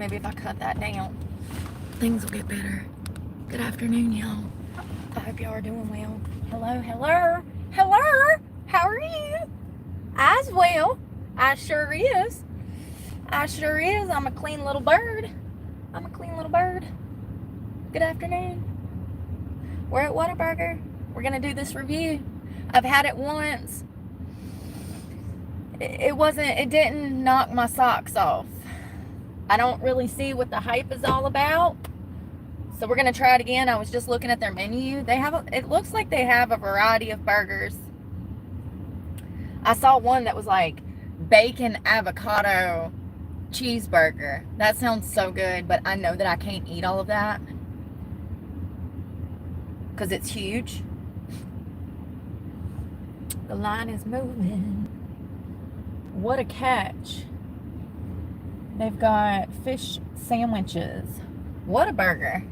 Maybe if I cut that down, things will get better. Good afternoon, y'all. I hope y'all are doing well. Hello, hello, hello. How are you? As well. I sure is. I sure is. I'm a clean little bird. I'm a clean little bird. Good afternoon. We're at Whataburger. We're going to do this review. I've had it once. It didn't knock my socks off. I don't really see what the hype is all about. So we're going to try it again. I was just looking at their menu. It looks like they have a variety of burgers. I saw one that was like bacon avocado cheeseburger. That sounds so good, but I know that I can't eat all of that because it's huge. The line is moving. What a catch. They've got fish sandwiches. Whataburger.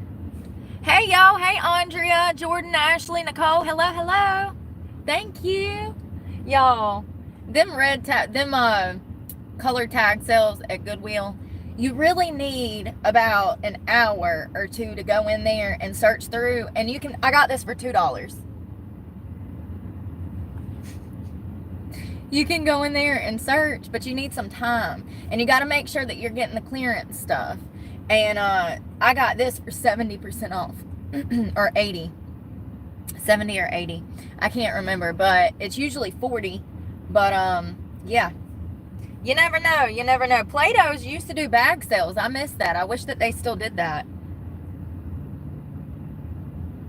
Hey, y'all. Hey, Andrea, Jordan, Ashley, Nicole. Hello, hello. Thank you. Y'all, them color tag sales at Goodwill, you really need about an hour or two to go in there and search through. And I got this for $2. You can go in there and search, but you need some time. And you got to make sure that you're getting the clearance stuff. And I got this for 70% off. Or 80. 70 or 80. I can't remember, but it's usually 40. But, yeah. You never know. You never know. Play-Doh's used to do bag sales. I missed that. I wish that they still did that.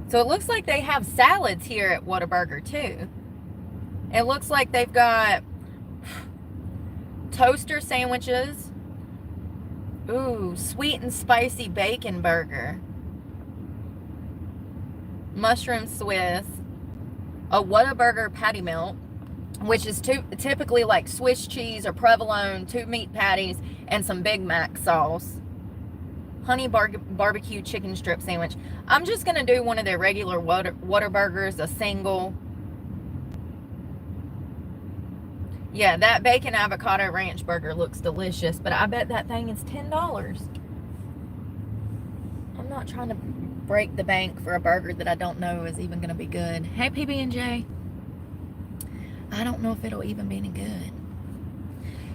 So it looks like they have salads here at Waterburger, too. It looks like they've got toaster sandwiches. Ooh, sweet and spicy bacon burger. Mushroom Swiss. A Whataburger patty melt, which is typically like Swiss cheese or provolone, 2 meat patties, and some Big Mac sauce. Honey barbecue chicken strip sandwich. I'm just going to do one of their regular Whataburgers, a single. Yeah, that bacon avocado ranch burger looks delicious, but I bet that thing is $10. I'm not trying to break the bank for a burger that I don't know is even going to be good. Hey, PB&J. I don't know if it'll even be any good.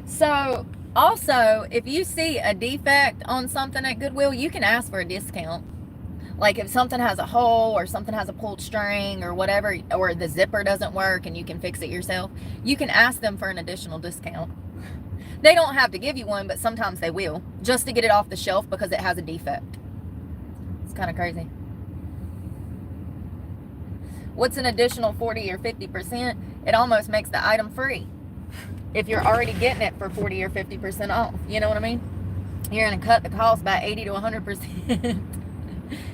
So, also, if you see a defect on something at Goodwill, you can ask for a discount. Like if something has a hole or something has a pulled string or whatever, or the zipper doesn't work and you can fix it yourself, you can ask them for an additional discount. They don't have to give you one, but sometimes they will, just to get it off the shelf because it has a defect. It's kind of crazy. What's an additional 40 or 50%? It almost makes the item free if you're already getting it for 40 or 50% off. You know what I mean? You're going to cut the cost by 80 to 100%.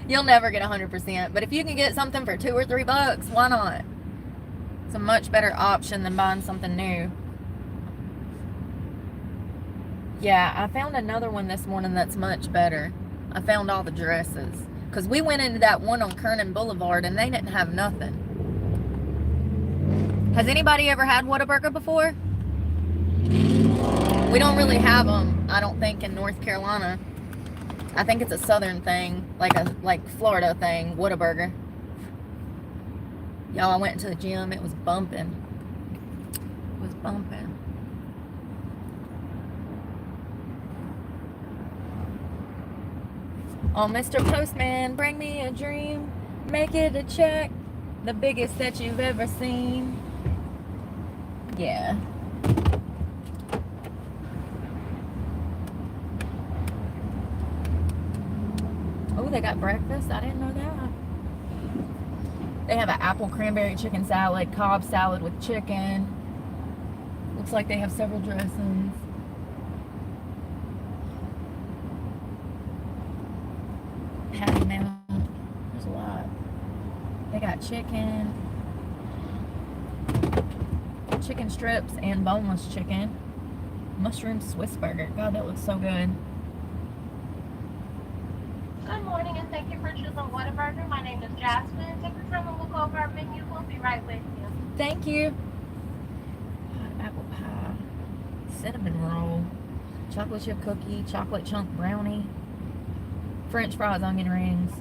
You'll never get 100%, but if you can get something for $2 or $3, why not? It's a much better option than buying something new. Yeah, I found another one this morning that's much better. I found all the dresses, because we went into that one on Kernan Boulevard and they didn't have nothing. Has anybody ever had Whataburger before? We don't really have them, I don't think, in North Carolina. I think it's a southern thing, like Florida thing, Whataburger. Y'all, I went to the gym. It was bumping. It was bumping. Oh, Mr. Postman, bring me a dream. Make it a check. The biggest that you've ever seen. Yeah. Oh, they got breakfast. I didn't know that. They have an apple cranberry chicken salad, Cobb salad with chicken. Looks like they have several dressings. Patty melt. There's a lot. They got chicken strips and boneless chicken. Mushroom Swiss burger. God, that looks so good. Good morning and thank you for choosing Waterburger. My name is Jasmine. Take your time and look over our menu. We'll be right with you. Thank you. Hot apple pie. Cinnamon roll. chocolate chip cookie, chocolate chunk brownie, French fries, onion rings.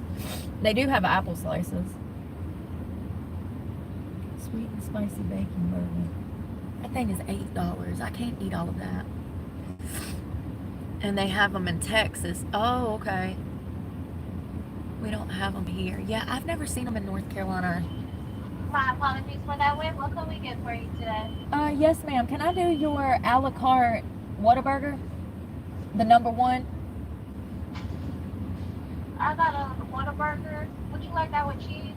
They do have apple slices. Sweet and spicy bacon burger. That thing is $8. I can't eat all of that. And they have them in Texas. Oh, okay. We don't have them here. Yeah, I've never seen them in North Carolina. My apologies for that. Wait, what can we get for you today? Yes, ma'am. Can I do your a la carte Whataburger? The number one? I got a Waterburger. Would you like that with cheese?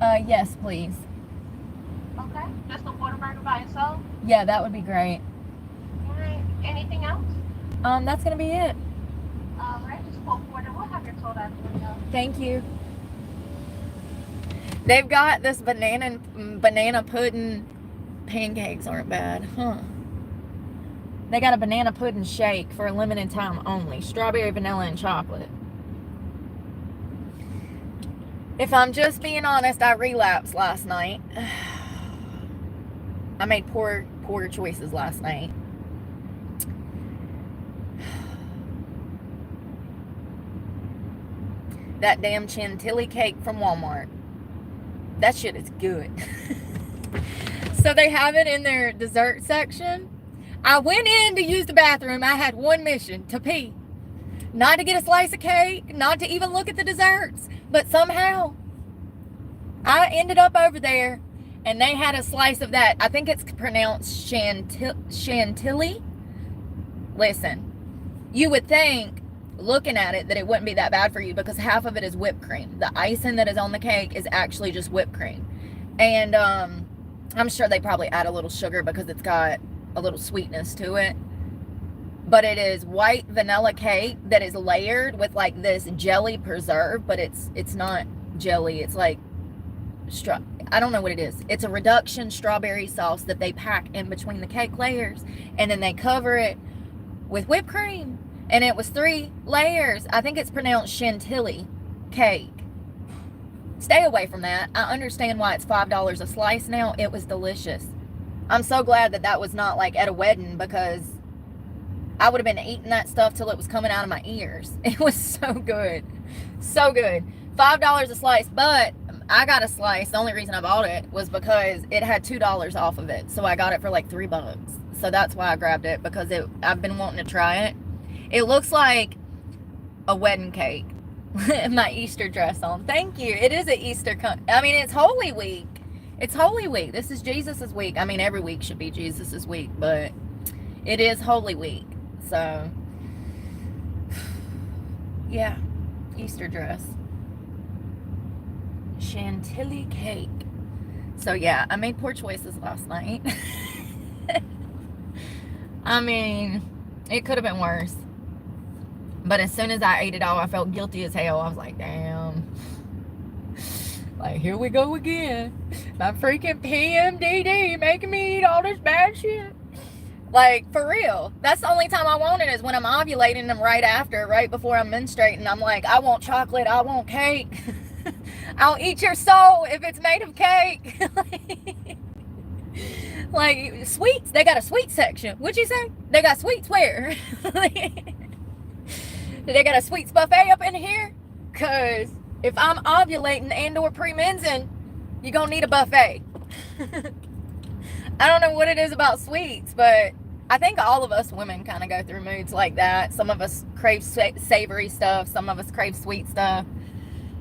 Yes, please. Okay. Just a Waterburger by itself? Yeah, that would be great. Alright. Anything else? That's gonna be it. Alright, just pull forward and we'll have your total after we go. Thank you. They've got this banana pudding. Pancakes aren't bad, huh? They got a banana pudding shake for a limited time only. Strawberry, vanilla, and chocolate. If I'm just being honest, I relapsed last night. I made poor choices last night. That damn chantilly cake from Walmart. That shit is good. So they have it in their dessert section. I went in to use the bathroom. I had one mission: to pee. Not to get a slice of cake, not to even look at the desserts. But somehow, I ended up over there, and they had a slice of that. I think it's pronounced chantilly. Listen, you would think, looking at it, that it wouldn't be that bad for you because half of it is whipped cream. The icing that is on the cake is actually just whipped cream. And I'm sure they probably add a little sugar because it's got a little sweetness to it. But it is white vanilla cake that is layered with like this jelly preserve, but it's not jelly. It's like I don't know what it is. It's a reduction strawberry sauce that they pack in between the cake layers, and then they cover it with whipped cream. And it was 3 layers. I think it's pronounced chantilly cake. Stay away from that. I understand why it's $5 a slice now. It was delicious. I'm so glad that was not like at a wedding, because I would have been eating that stuff till it was coming out of my ears. It was so good. So good. $5 a slice, but I got a slice. The only reason I bought it was because it had $2 off of it. So I got it for like $3. So that's why I grabbed it, because I've been wanting to try it. It looks like a wedding cake. My Easter dress on. Thank you. It is an Easter. It's Holy Week. It's Holy Week. This is Jesus's week. I mean, every week should be Jesus's week, but it is Holy Week. So, yeah. Easter dress. Chantilly cake. So, yeah. I made poor choices last night. I mean, it could have been worse. But as soon as I ate it all, I felt guilty as hell. I was like, damn. Like, here we go again. My freaking PMDD making me eat all this bad shit. Like, for real. That's the only time I want it, is when I'm ovulating and right before I'm menstruating. I'm like, I want chocolate. I want cake. I'll eat your soul if it's made of cake. Like, sweets. They got a sweet section. What'd you say? They got sweets where? They got a sweets buffet up in here? Because if I'm ovulating and or pre-mensing, you're going to need a buffet. I don't know what it is about sweets, but I think all of us women kind of go through moods like that. Some of us crave savory stuff. Some of us crave sweet stuff.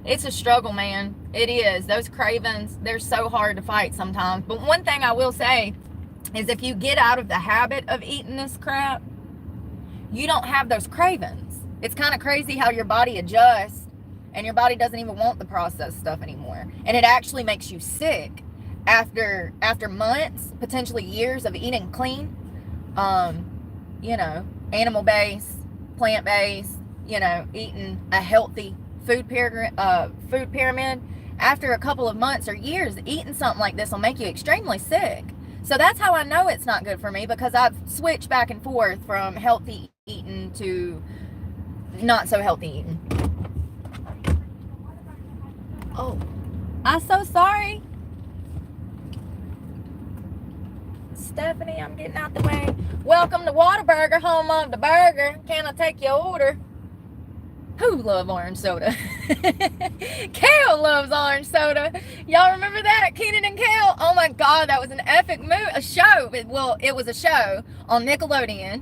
It's a struggle, man. It is. Those cravings, they're so hard to fight sometimes. But one thing I will say is, if you get out of the habit of eating this crap, you don't have those cravings. It's kind of crazy how your body adjusts, and your body doesn't even want the processed stuff anymore. And it actually makes you sick after months, potentially years of eating clean, animal-based, plant-based, eating a healthy food pyramid. After a couple of months or years, eating something like this will make you extremely sick. So that's how I know it's not good for me, because I've switched back and forth from healthy eating to not so healthy eating. Oh, I'm so sorry. Stephanie, I'm getting out the way. Welcome to Waterburger, home of the burger. Can I take your order? Who love orange soda? Kale loves orange soda. Y'all remember that? Keenan and Kale? Oh my God, that was an epic movie. A show. It was a show on Nickelodeon.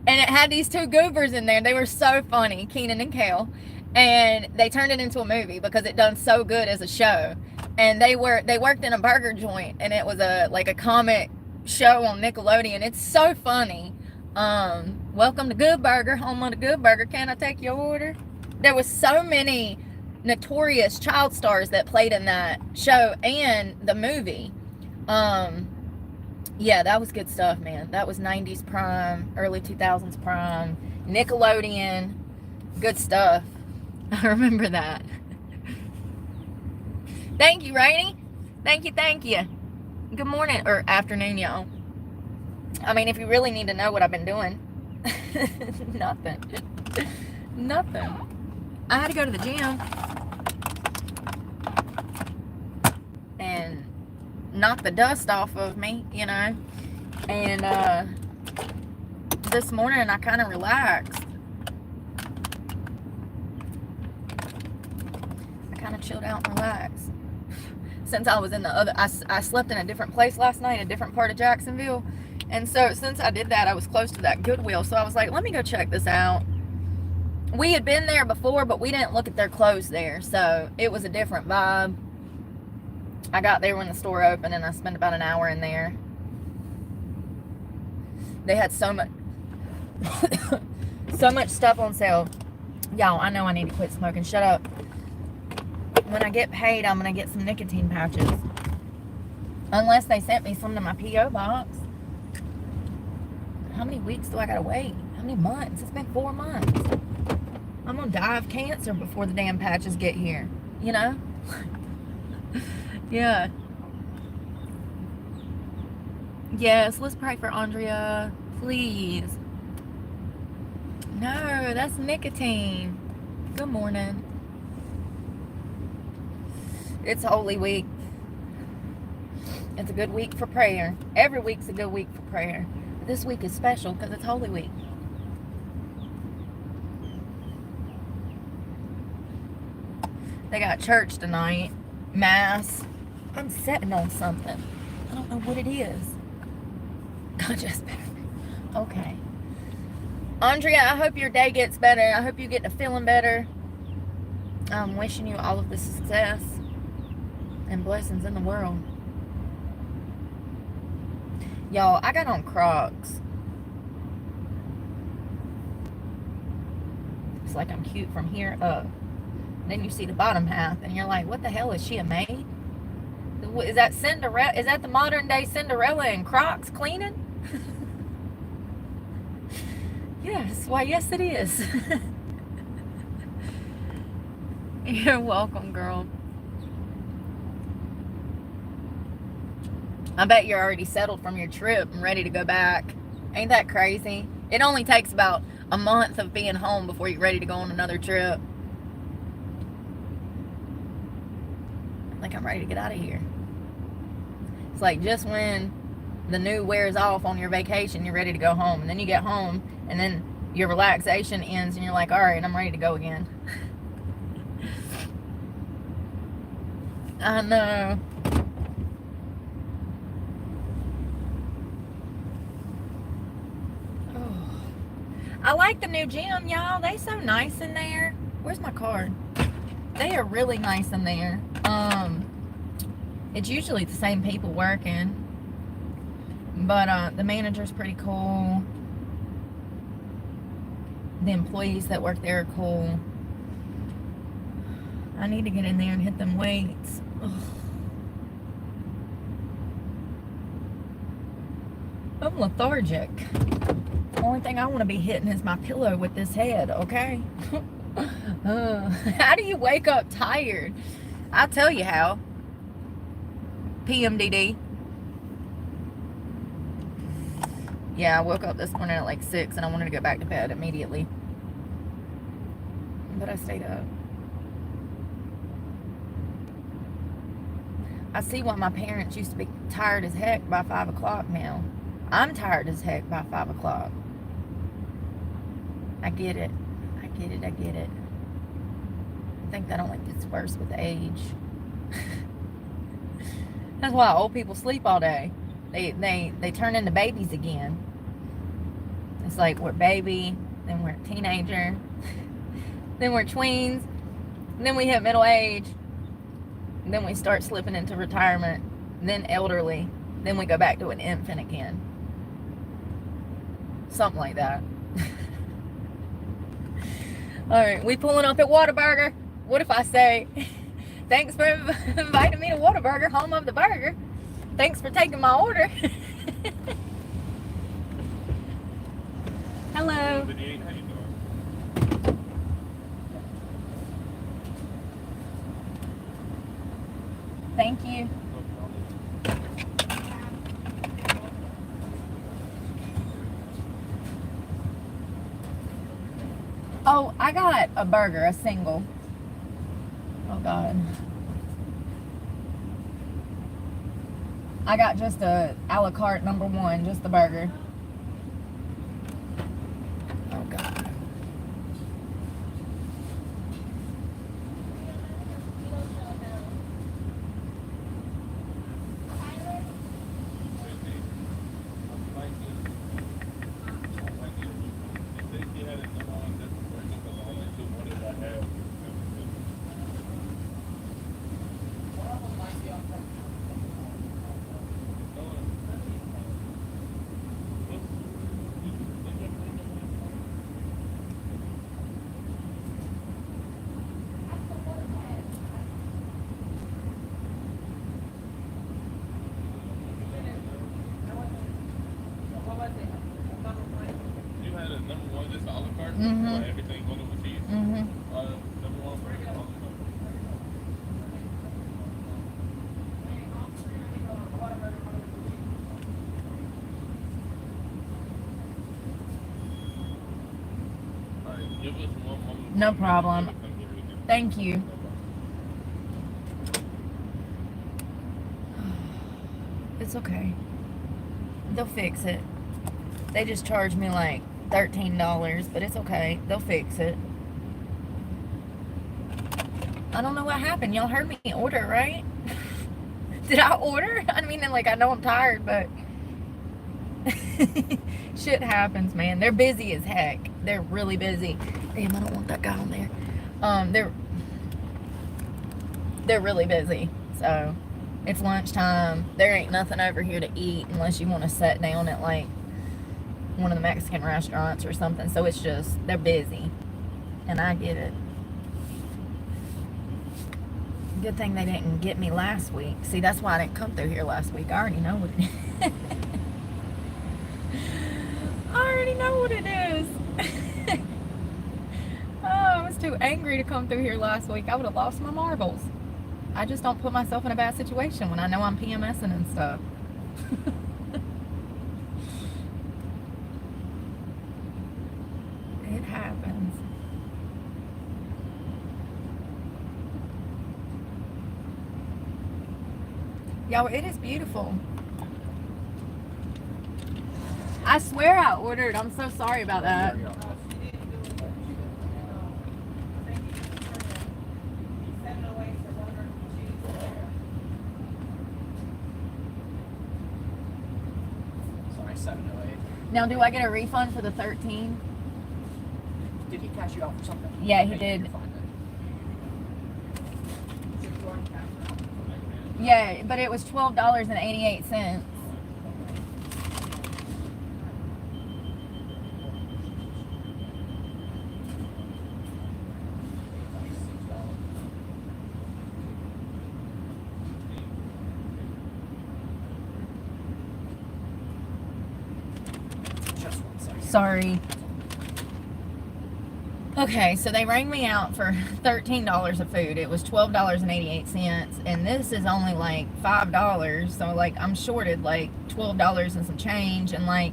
And it had these two goobers in there. They were so funny, Keenan and Kale. And they turned it into a movie because it done so good as a show. And they worked in a burger joint, and it was a comic show on Nickelodeon. It's so funny. Welcome to Goodburger, home of the Goodburger. Can I take your order? There was so many notorious child stars that played in that show and the movie. Yeah, that was good stuff, man. That was 90s prime, early 2000s prime, Nickelodeon, good stuff. I remember that. Thank you, Rainey. Thank you. Good morning, or afternoon, y'all. I mean, if you really need to know what I've been doing, nothing. I had to go to the gym and knock the dust off of me, you know. And this morning I kind of relaxed. I kind of chilled out and relaxed. Since I was in I slept in a different place last night, a different part of Jacksonville. And so since I did that, I was close to that Goodwill. So I was like, let me go check this out. We had been there before, but we didn't look at their clothes there. So it was a different vibe. I got there when the store opened, and I spent about an hour in there. They had so much stuff on sale. Y'all, I know I need to quit smoking. Shut up. When I get paid, I'm going to get some nicotine pouches. Unless they sent me some to my P.O. box. How many weeks do I got to wait? How many months? It's been 4 months. I'm going to die of cancer before the damn patches get here. You know? Yeah. Yes, let's pray for Andrea. Please. No, that's nicotine. Good morning. It's Holy Week. It's a good week for prayer. Every week's a good week for prayer. This week is special because it's Holy Week. They got church tonight. Mass. I'm sitting on something. I don't know what it is. I just better. Okay. Andrea, I hope your day gets better. I hope you get to feeling better. I'm wishing you all of the success and blessings in the world. Y'all, I got on Crocs. It's like I'm cute from here up. Then you see the bottom half, and you're like, what the hell, is she a maid? Is that Cinderella? Is that the modern day Cinderella in Crocs cleaning? Yes, why, yes it is. You're welcome, girl. I bet you're already settled from your trip and ready to go back. Ain't that crazy? It only takes about a month of being home before you're ready to go on another trip. Like, I'm ready to get out of here. It's like just when the new wears off on your vacation, you're ready to go home. And then you get home, and then your relaxation ends, and you're like, all right, I'm ready to go again. I know. Oh. I like the new gym, y'all. They so nice in there. Where's my card? They are really nice in there. It's usually the same people working, but the manager's pretty cool. The employees that work there are cool. I need to get in there and hit them weights. Ugh. I'm lethargic. The only thing I want to be hitting is my pillow with this head, okay? How do you wake up tired? I'll tell you how. PMDD. Yeah, I woke up this morning at like 6 and I wanted to go back to bed immediately. But I stayed up. I see why my parents used to be tired as heck by 5 o'clock now. I'm tired as heck by 5 o'clock. I get it. I get it. I get it. I think that only gets worse with age. That's why old people sleep all day. They turn into babies again. It's like we're baby, then we're a teenager, then we're tweens, then we hit middle age, then we start slipping into retirement, then elderly, then we go back to an infant again. Something like that. Alright, we pulling up at Waterburger. What if I say, thanks for inviting me to Waterburger, home of the burger. Thanks for taking my order. Hello. Thank you. Oh, I got a burger, a single. Oh, God. I got just a a la carte #1, just the burger. Oh, God. Mm-hmm. Everything on the cheese. Mm-hmm. #1 burger. Alright, give us one moment. No problem. Thank you. It's okay. They'll fix it. They just charged me like $13, but it's okay. They'll fix it. I don't know what happened. Y'all heard me order, right? Did I order? I mean, like, I know I'm tired, but shit happens, man. They're busy as heck. They're really busy. Damn, I don't want that guy on there. They're really busy. So it's lunchtime. There ain't nothing over here to eat unless you want to sit down at like one of the Mexican restaurants or something. So it's just, they're busy. And I get it. Good thing they didn't get me last week. See, that's why I didn't come through here last week. I already know what it is. I already know what it is. Oh, I was too angry to come through here last week. I would have lost my marbles. I just don't put myself in a bad situation when I know I'm PMSing and stuff. It happens. Y'all, it is beautiful. I swear I ordered. I'm so sorry about that. Sorry, 708. Now, do I get a refund for the 13? Did he cash you out for something? Yeah, he Okay, did. you're fine then. Yeah, but it was $12.88. Just 1 second. Sorry. Okay, so they rang me out for $13 of food. It was $12.88, and this is only like $5. So like I'm shorted like $12 and some change. And like,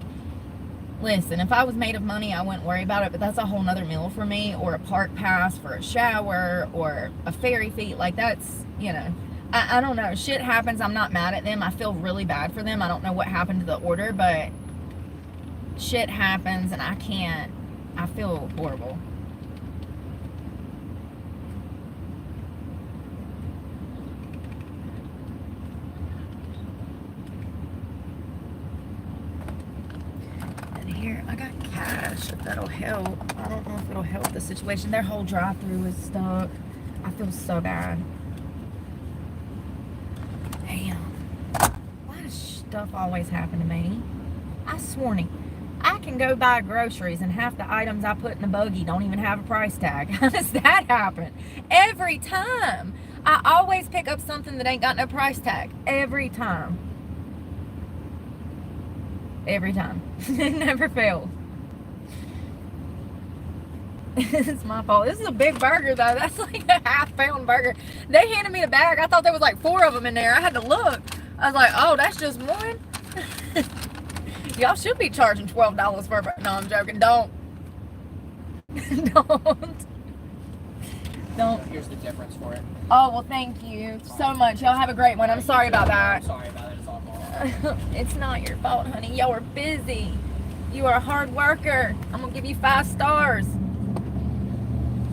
listen, if I was made of money, I wouldn't worry about it. But that's a whole nother meal for me, or a park pass for a shower, or a ferry fee. Like that's, you know, I don't know. Shit happens. I'm not mad at them. I feel really bad for them. I don't know what happened to the order, but shit happens and I can't. I feel horrible. And here, I got cash, if that'll help. I don't know if it'll help the situation. Their whole drive-thru is stuck. I feel so bad. Damn. Why does stuff always happen to me? I sworn I can go buy groceries and half the items I put in the buggy don't even have a price tag. How does that happen? Every time. I always pick up something that ain't got no price tag. Every time. Every time. It never fails. It's my fault. This is a big burger though. That's like a half-pound burger. They handed me the bag. I thought there was like 4 of them in there. I had to look. I was like, oh, that's just one? Y'all should be charging $12 for a burger. No, I'm joking. Don't. Don't. Here's the difference for it. Oh, well, thank you so much. Y'all have a great one. I'm sorry about that. I'm sorry about it. It's all fault. It's not your fault, honey. Y'all are busy. You are a hard worker. I'm going to give you 5 stars.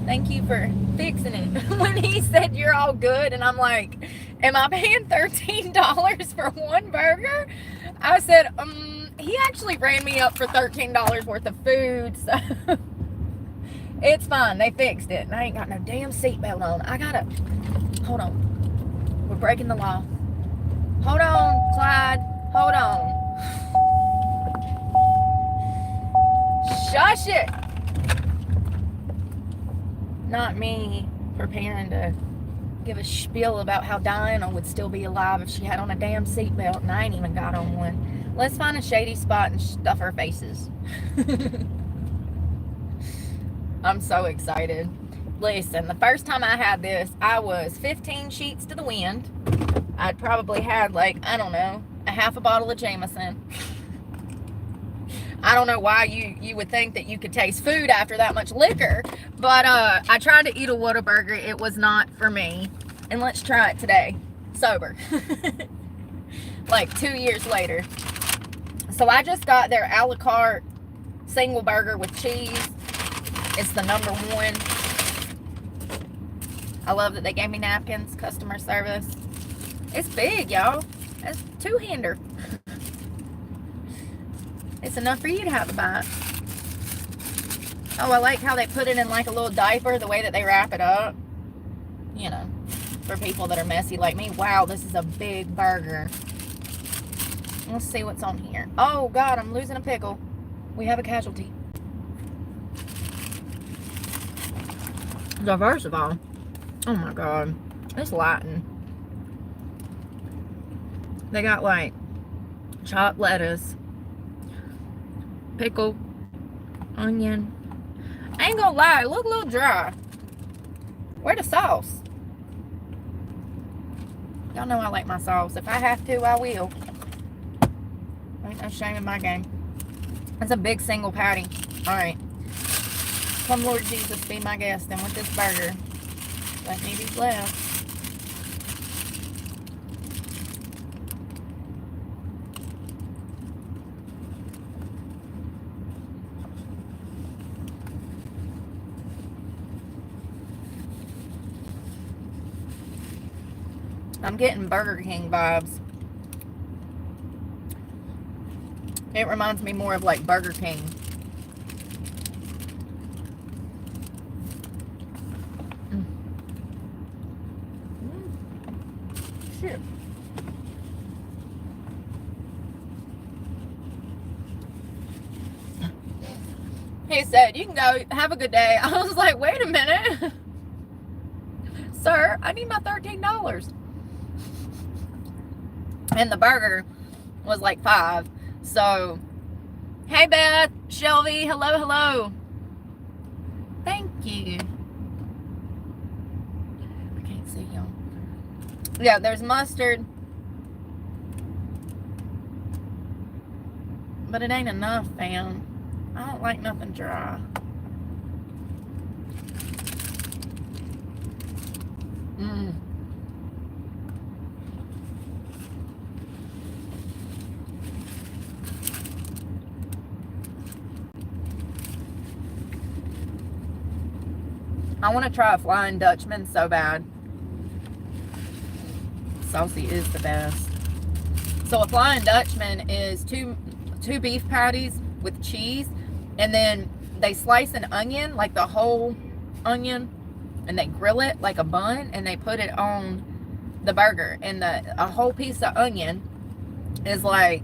Thank you for fixing it. When he said you're all good, and I'm like, am I paying $13 for one burger? I said, he actually ran me up for $13 worth of food, so it's fine. They fixed it, and I ain't got no damn seatbelt on. I gotta, hold on. We're breaking the law. Hold on, Clyde. Hold on. Shush it. Not me preparing to give a spiel about how Diana would still be alive if she had on a damn seatbelt, and I ain't even got on one. Let's find a shady spot and stuff our faces. I'm so excited. Listen, the first time I had this, I was 15 sheets to the wind. I'd probably had, like, I don't know, a half a bottle of Jameson. I don't know why you would think that you could taste food after that much liquor, but I tried to eat a Whataburger. It was not for me. And let's try it today, sober. Like 2 years later. So I just got their a la carte single burger with cheese. It's the #1. I love that they gave me napkins, customer service. It's big, y'all. It's 2-hander. It's enough for you to have a bite. Oh, I like how they put it in like a little diaper, the way that they wrap it up. You know, for people that are messy like me. Wow, this is a big burger. Let's see what's on here. Oh, God, I'm losing a pickle. We have a casualty. So first of all, oh my God, it's Latin. They got like chopped lettuce, pickle, onion. I ain't gonna lie, it look a little dry. Where the sauce? Y'all know I like my sauce. If I have to, I will. Ain't no shame in my game. That's a big single patty. Alright. Come, Lord Jesus, be my guest. And with this burger, let me be blessed. I'm getting Burger King vibes. It reminds me more of like Burger King. Shit. He said, you can go, have a good day. I was like, wait a minute. Sir, I need my $13. And the burger was like $5. So, hey Beth, Shelby, hello, hello. Thank you. I can't see y'all. Yeah, there's mustard. But it ain't enough, fam. I don't like nothing dry. Mmm. I want to try a Flying Dutchman so bad. Saucy is the best. So a Flying Dutchman is two beef patties with cheese, and then they slice an onion, like the whole onion, and they grill it like a bun, and they put it on the burger. And a whole piece of onion is like,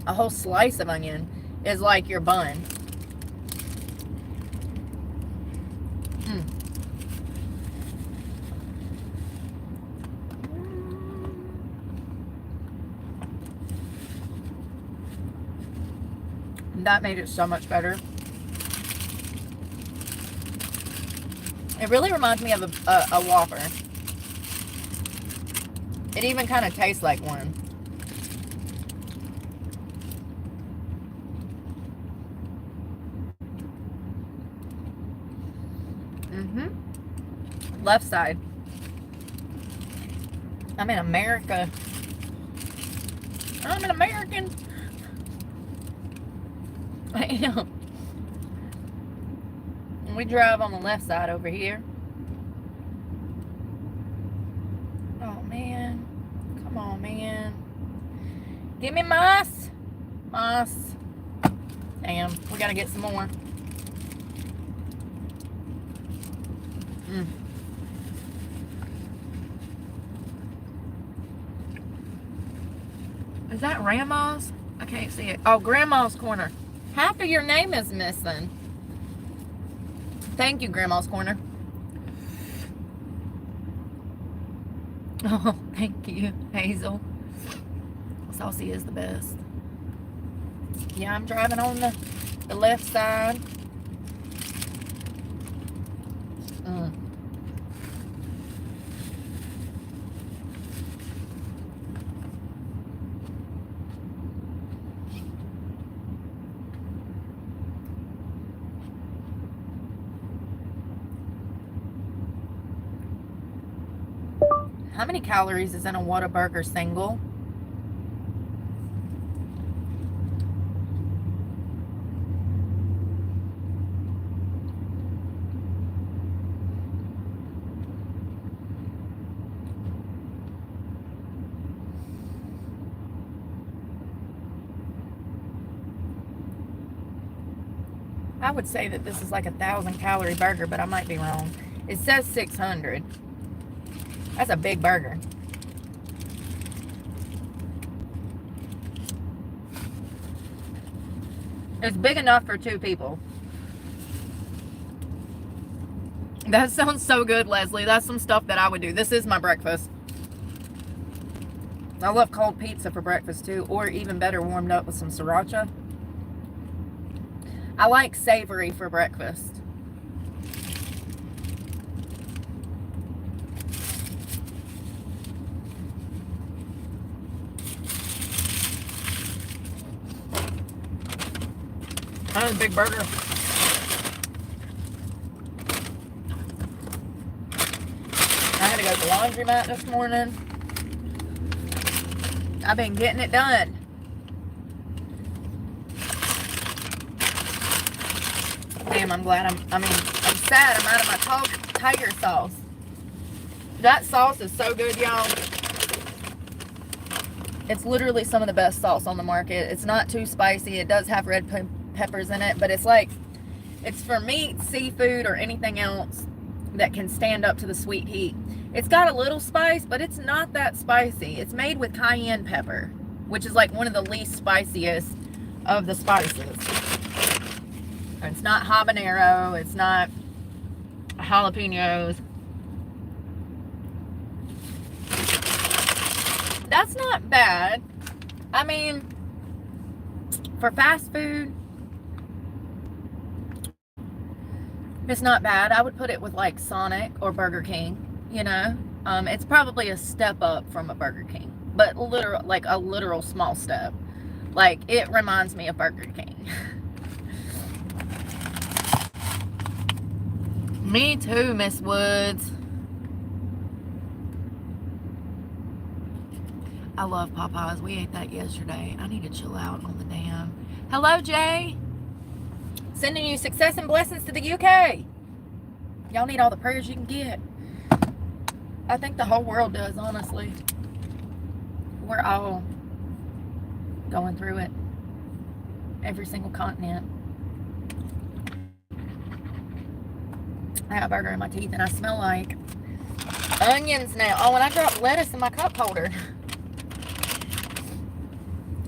a whole slice of onion is like your bun. That made it so much better. It really reminds me of a Whopper. It even kind of tastes like one. Left side. I'm in America. I'm an American. I am. We drive on the left side over here. Oh man. Come on, man. Give me moss. Moss. Damn. We gotta get some more. Is that Grandma's? I can't see it. Oh, Grandma's Corner. Half of your name is missing. Thank you, Grandma's Corner. Oh, thank you, Hazel. Saucy is the best. Yeah, I'm driving on the left side. How many calories is in a Whataburger single? I would say that this is like a 1,000-calorie burger, but I might be wrong. It says 600. That's a big burger. It's big enough for 2 people. That sounds so good, Leslie. That's some stuff that I would do. This is my breakfast. I love cold pizza for breakfast too, or even better, warmed up with some sriracha. I like savory for breakfast. That was a big burger. I had to go to the laundromat this morning. I've been getting it done. Damn, I'm glad I'm sad I'm out of my tiger sauce. That sauce is so good, y'all. It's literally some of the best sauce on the market. It's not too spicy. It does have red peppers in it, but it's like, it's for meat, seafood, or anything else that can stand up to the sweet heat. It's got a little spice, but it's not that spicy. It's made with cayenne pepper, which is like one of the least spiciest of the spices. It's not habanero. It's not jalapenos. That's not bad. I mean, for fast food, it's not bad. I would put it with like Sonic or Burger King, you know. It's probably a step up from a Burger King, but like a literal small step. Like, it reminds me of Burger King. Me too, Miss Woods. I love Popeyes. We ate that yesterday. I need to chill out on the damn. Hello, Jay. Sending you success and blessings to the UK. Y'all need all the prayers you can get. I think the whole world does, honestly. We're all going through it. Every single continent. I got a burger in my teeth and I smell like onions now. Oh, and I dropped lettuce in my cup holder.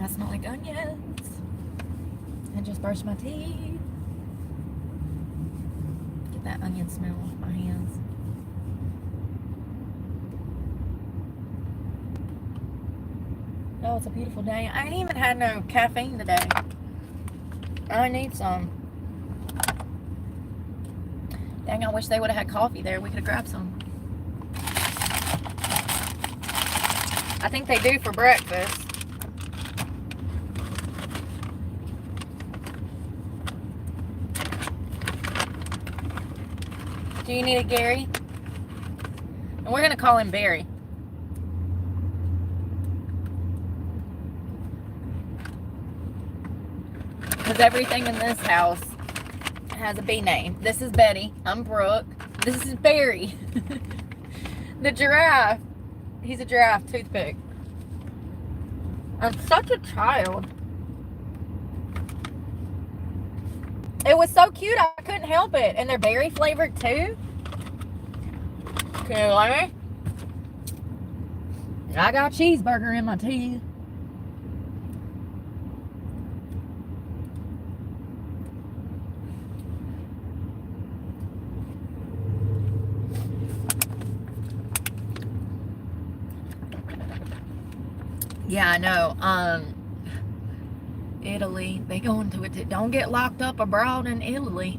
I smell like onions. I just brushed my teeth. Get that onion smell off my hands. Oh, it's a beautiful day. I ain't even had no caffeine today. I need some. Dang, I wish they would have had coffee there. We could have grabbed some. I think they do for breakfast. Do you need it, Gary? And we're going to call him Barry. Because everything in this house has a B name. This is Betty. I'm Brooke. This is Barry. The giraffe. He's a giraffe toothpick. I'm such a child. It was so cute, I couldn't help it. And they're berry flavored too. Okay. I got cheeseburger in my teeth. Yeah, I know. Italy, they go into it. Don't get locked up abroad in Italy.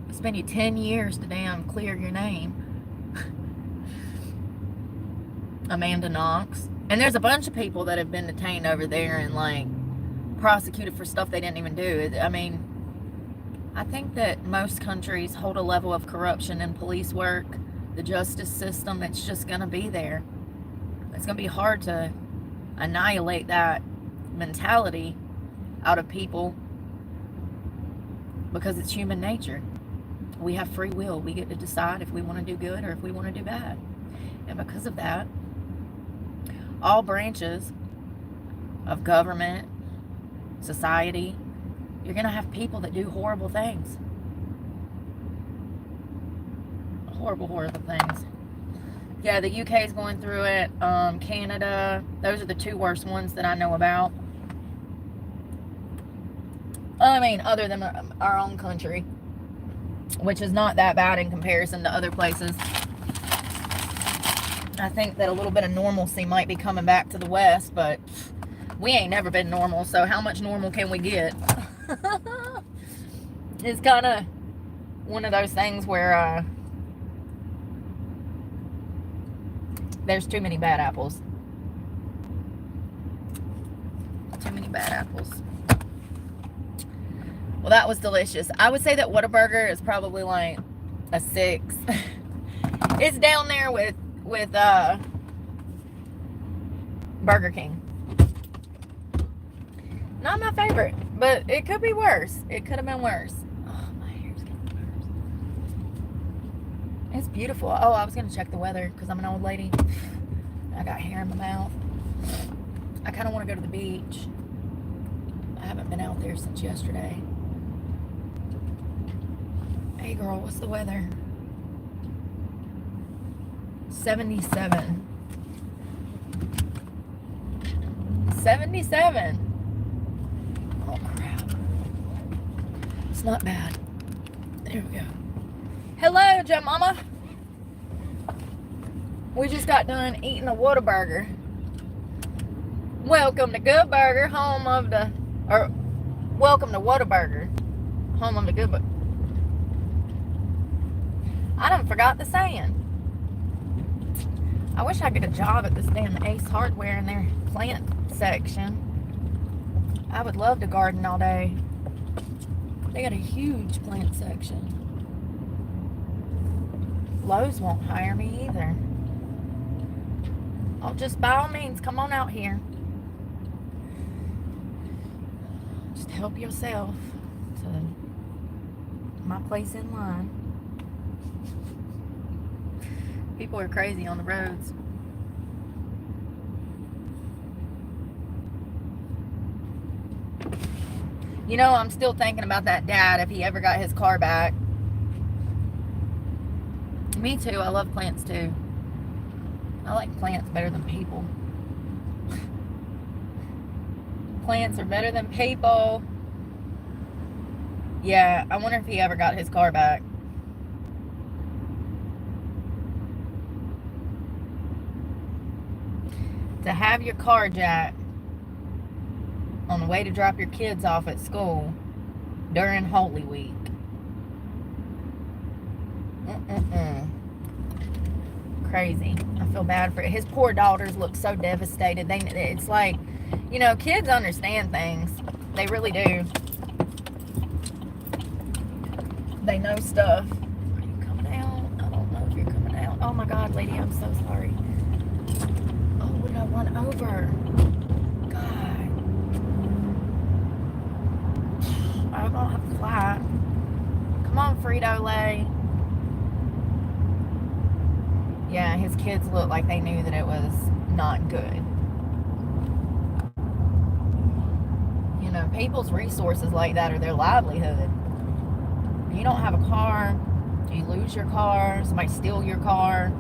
It'll spend you 10 years to damn clear your name. Amanda Knox. And there's a bunch of people that have been detained over there and like prosecuted for stuff they didn't even do. I mean, I think that most countries hold a level of corruption in police work, the justice system. It's just going to be there. It's going to be hard to annihilate that mentality out of people because it's human nature. We have free will. We get to decide if we want to do good or if we want to do bad. And because of that, all branches of government, society, you're going to have people that do horrible things. Horrible, horrible things. Yeah, the UK is going through it. Canada, those are the two worst ones that I know about. I mean, other than our own country, which is not that bad in comparison to other places. I think that a little bit of normalcy might be coming back to the West, but we ain't never been normal, so how much normal can we get? It's kind of one of those things where there's too many bad apples. Too many bad apples. Well, that was delicious. I would say that Whataburger is probably like a 6. It's down there with Burger King. Not my favorite, but it could be worse. It could have been worse. Oh, my hair's getting worse. It's beautiful. Oh, I was going to check the weather because I'm an old lady. I got hair in my mouth. I kind of want to go to the beach. I haven't been out there since yesterday. Hey girl, what's the weather? 77. 77. Oh crap. It's not bad. There we go. Hello, Joe Mama. We just got done eating a Whataburger. Welcome to Goodburger, home of the, or welcome to Waterburger, home of the Goodwill. I done forgot the saying. I wish I could get a job at this damn Ace Hardware in their plant section. I would love to garden all day. They got a huge plant section. Lowe's won't hire me either. Oh, just by all means, come on out here. Just help yourself to my place in line. People are crazy on the roads. You know, I'm still thinking about that dad if he ever got his car back. Me too. I love plants too. I like plants better than people. Plants are better than people. Yeah, I wonder if he ever got his car back. To have your car jacked on the way to drop your kids off at school during Holy Week. Crazy. I feel bad for it. His poor daughters look so devastated. It's like, you know, kids understand things. They really do. They know stuff. Are you coming out? I don't know if you're coming out. Oh my God, lady, I'm so sorry. Oh, what did I run over? God. I don't have a flat. Come on, Frito-Lay. Yeah, his kids looked like they knew that it was not good. You know, people's resources like that are their livelihood. You don't have a car, you lose your car, somebody steal your car,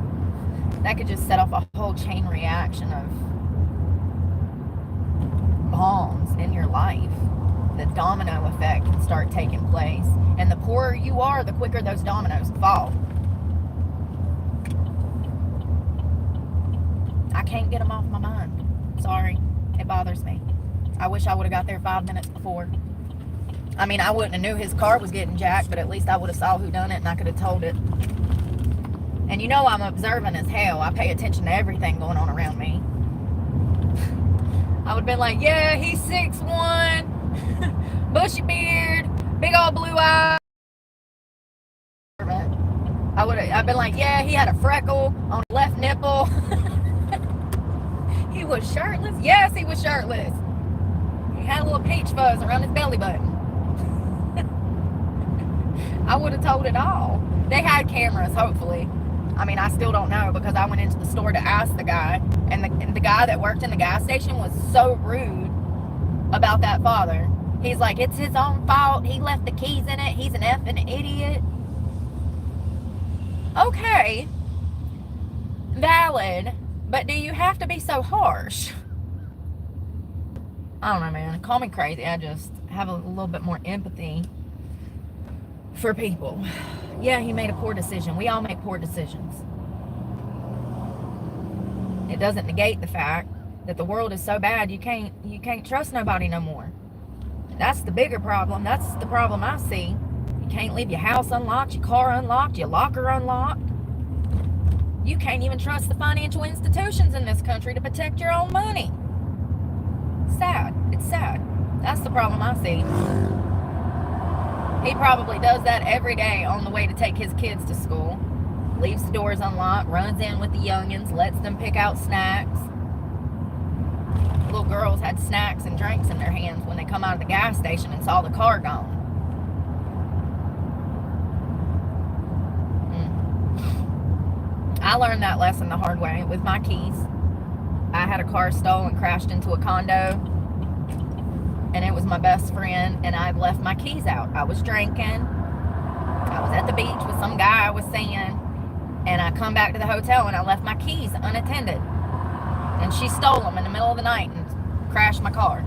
that could just set off a whole chain reaction of bombs in your life. The domino effect can start taking place. And the poorer you are, the quicker those dominoes fall. I can't get them off my mind. Sorry. It bothers me. I wish I would have got there 5 minutes before. I mean, I wouldn't have knew his car was getting jacked, but at least I would have saw who done it and I could have told it. And you know I'm observant as hell. I pay attention to everything going on around me. I would have been like, yeah, he's 6'1", bushy beard, big old blue eyes. I've been like, yeah, he had a freckle on his left nipple. He was shirtless? Yes, he was shirtless. He had a little peach fuzz around his belly button. I would have told it all. They had cameras, hopefully. I mean, I still don't know because I went into the store to ask the guy, and the guy that worked in the gas station was so rude about that father. He's like, it's his own fault. He left the keys in it. He's an effing idiot. Okay. Valid. But do you have to be so harsh? I don't know, man. Call me crazy. I just have a little bit more empathy for people. Yeah, he made a poor decision. We all make poor decisions. It doesn't negate the fact that the world is so bad you can't trust nobody no more. That's the bigger problem. That's the problem I see. You can't leave your house unlocked, your car unlocked, your locker unlocked. You can't even trust the financial institutions in this country to protect your own money. Sad. It's sad. That's the problem I see. He probably does that every day on the way to take his kids to school. Leaves the doors unlocked, runs in with the youngins, lets them pick out snacks. Little girls had snacks and drinks in their hands when they come out of the gas station and saw the car gone. I learned that lesson the hard way with my keys. I had a car stolen, crashed into a condo, and it was my best friend, and I'd left my keys out. I was drinking. I was at the beach with some guy I was seeing, and I come back to the hotel, and I left my keys unattended. And she stole them in the middle of the night and crashed my car.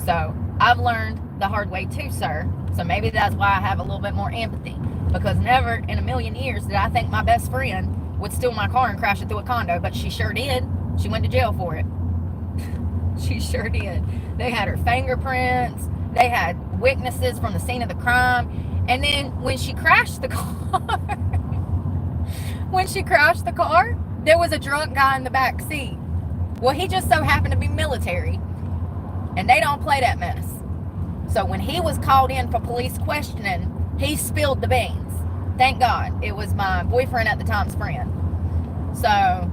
So I've learned the hard way too, sir. So maybe that's why I have a little bit more empathy. Because never in a million years did I think my best friend would steal my car and crash it through a condo. But she sure did. She went to jail for it. She sure did. They had her fingerprints. They had witnesses from the scene of the crime. And then when she crashed the car, there was a drunk guy in the back seat. Well, he just so happened to be military. And they don't play that mess. So when he was called in for police questioning, he spilled the beans. Thank God. It was my boyfriend at the time's friend. So,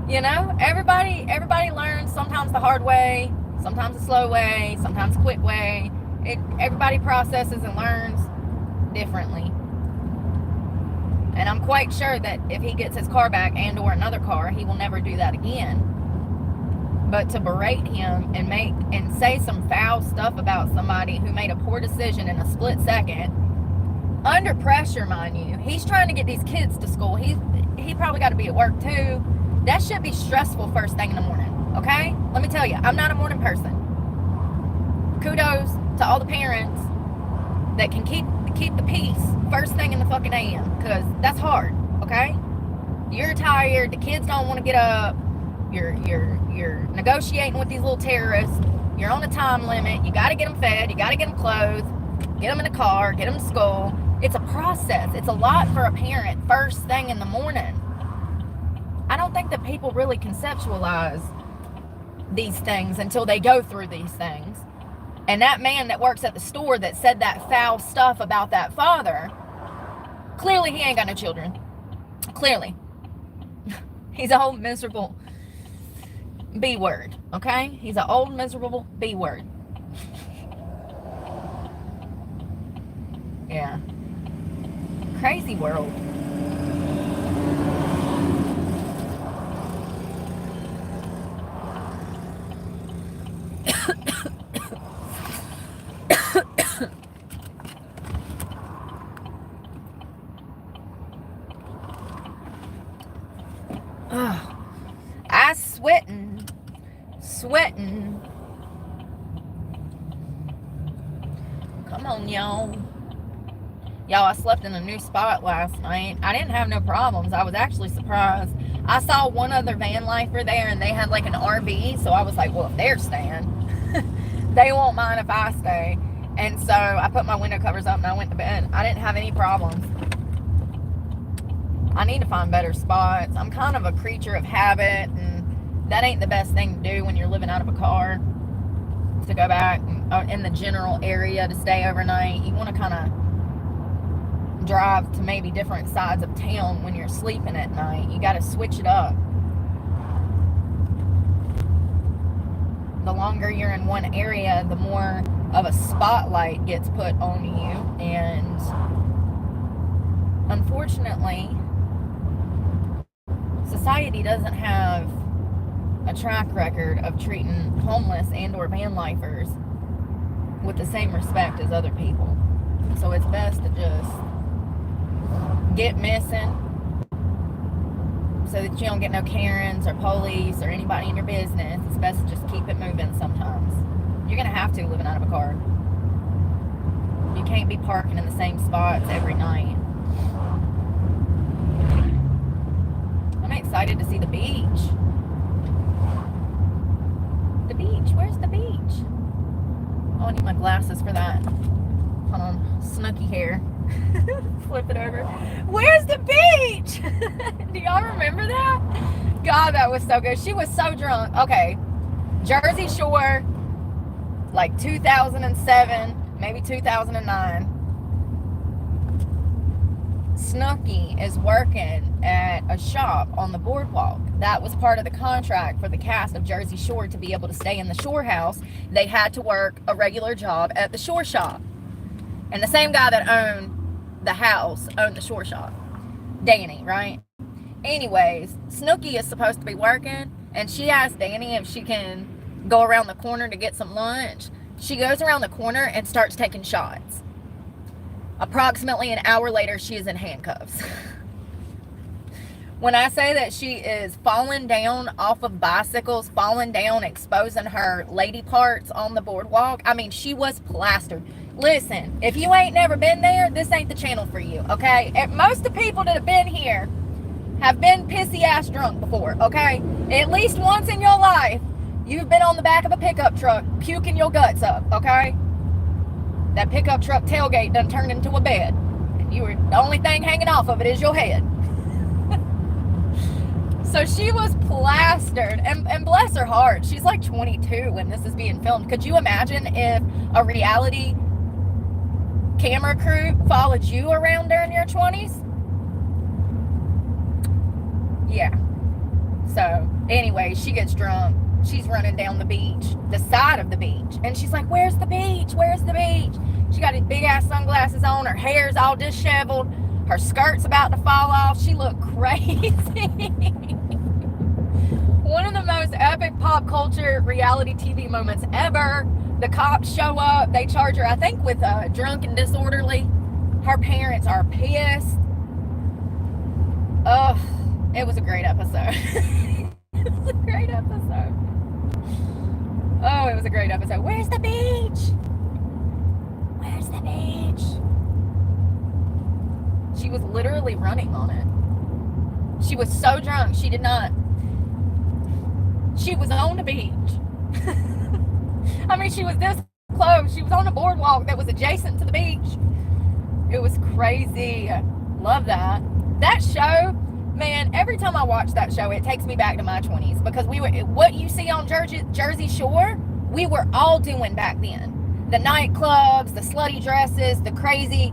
you know, everybody learns sometimes the hard way, sometimes the slow way, sometimes the quick way. Everybody processes and learns differently. And I'm quite sure that if he gets his car back and or another car, he will never do that again. But to berate him and say some foul stuff about somebody who made a poor decision in a split second, under pressure, mind you, he's trying to get these kids to school. He probably got to be at work too. That should be stressful first thing in the morning, okay? Let me tell you, I'm not a morning person. Kudos to all the parents that can keep the peace first thing in the fucking AM, because that's hard, okay? You're tired, the kids don't want to get up, you're negotiating with these little terrorists, you're on a time limit, you got to get them fed, you got to get them clothed, get them in a car, get them to school. It's a process. It's a lot for a parent first thing in the morning. I don't think that people really conceptualize these things until they go through these things. And that man that works at the store that said that foul stuff about that father, clearly he ain't got no children. Clearly. He's an old miserable B word, okay? He's an old miserable B word. Yeah. Crazy world. I sweating. Come on, y'all. Y'all, I slept in a new spot last night. I didn't have no problems. I was actually surprised. I saw one other van lifer there, and they had like an RV, so I was like, well, if they're staying, they won't mind if I stay. And so I put my window covers up and I went to bed. I didn't have any problems. I need to find better spots. I'm kind of a creature of habit, and that ain't the best thing to do when you're living out of a car, to go back in the general area to stay overnight. You want to kind of drive to maybe different sides of town when you're sleeping at night. You got to switch it up. The longer you're in one area, the more of a spotlight gets put on you, and unfortunately, society doesn't have a track record of treating homeless and or van lifers with the same respect as other people. So it's best to just get missing so that you don't get no Karens or police or anybody in your business. It's best to just keep it moving sometimes. You're going to have to living out of a car. You can't be parking in the same spots every night. I'm excited to see the beach. The beach. Where's the beach? Oh, I need my glasses for that. Hold on. Snooky hair. Flip it over. Where's the beach? Do y'all remember that? God, that was so good. She was so drunk. Okay. Jersey Shore, like 2007, maybe 2009. Snooky is working at a shop on the boardwalk. That was part of the contract for the cast of Jersey Shore to be able to stay in the shore house. They had to work a regular job at the shore shop. And the same guy that owned the house owned the shore shop. Danny, right? Anyways, Snooky is supposed to be working, and she asked Danny if she can go around the corner to get some lunch. She goes around the corner and starts taking shots. Approximately an hour later, she is in handcuffs. When I say that she is falling down off of bicycles, falling down, exposing her lady parts on the boardwalk, I mean, she was plastered. Listen, if you ain't never been there, this ain't the channel for you, okay? Most of the people that have been here have been pissy-ass drunk before, okay? At least once in your life, you've been on the back of a pickup truck puking your guts up, okay? That pickup truck tailgate done turned into a bed. And the only thing hanging off of it is your head. So she was plastered, and bless her heart, she's like 22 when this is being filmed. Could you imagine if a reality camera crew followed you around during your 20s? Yeah. So anyway, she gets drunk. She's running down the beach, the side of the beach, and she's like, where's the beach? Where's the beach? She got these big ass sunglasses on. Her hair's all disheveled. Her skirt's about to fall off. She looked crazy. One of the most epic pop culture reality TV moments ever. The cops show up. They charge her, I think, with drunk and disorderly. Her parents are pissed. Ugh. It was a great episode. It was a great episode. Oh, it was a great episode. Where's the beach? Where's the beach? She was literally running on it. She was so drunk, she did not. She was on the beach. I mean, she was this close. She was on a boardwalk that was adjacent to the beach. It was crazy. Love that. That show, man, every time I watch that show, it takes me back to my 20s, because we were, what you see on Jersey Shore, we were all doing back then. The nightclubs, the slutty dresses, the crazy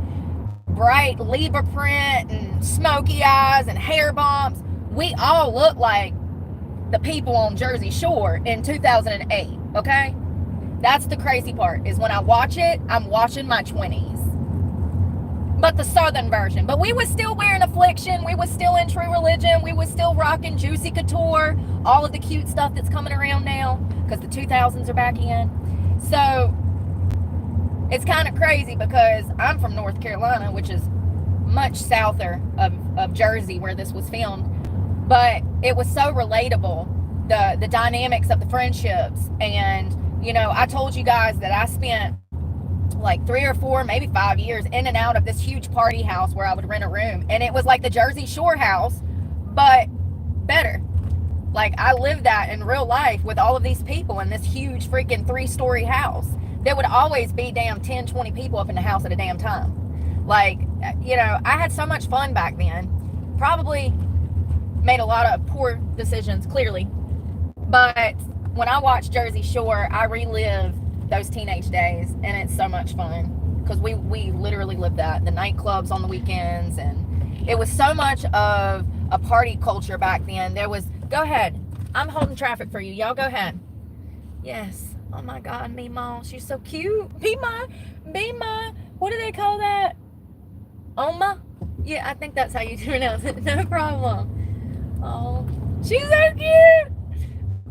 bright Libra print and smoky eyes and hair bumps. We all look like the people on Jersey Shore in 2008, okay? That's the crazy part, is when I watch it, I'm watching my 20s. But the southern version. But we was still wearing affliction. We was still in True Religion. We was still rocking Juicy Couture. All of the cute stuff that's coming around now, because the 2000s are back in. So it's kind of crazy, because I'm from North Carolina, which is much souther of Jersey, where this was filmed. But it was so relatable, the dynamics of the friendships. And, you know, I told you guys that I spent like 3 or 4, maybe 5 years in and out of this huge party house where I would rent a room. And it was like the Jersey Shore house, but better. Like, I lived that in real life with all of these people in this huge freaking 3-story house. There would always be damn 10, 20 people up in the house at a damn time. Like, you know, I had so much fun back then. Probably made a lot of poor decisions, clearly. But when I watch Jersey Shore, I relive those teenage days, and it's so much fun, because we literally lived that. The nightclubs on the weekends, and it was so much of a party culture back then. There was, go ahead, I'm holding traffic for you, y'all, go ahead. Yes. Oh my god, Mima, she's so cute. Mima, what do they call that? Oma? Yeah, I think that's how you pronounce it. No problem. Oh, she's so cute.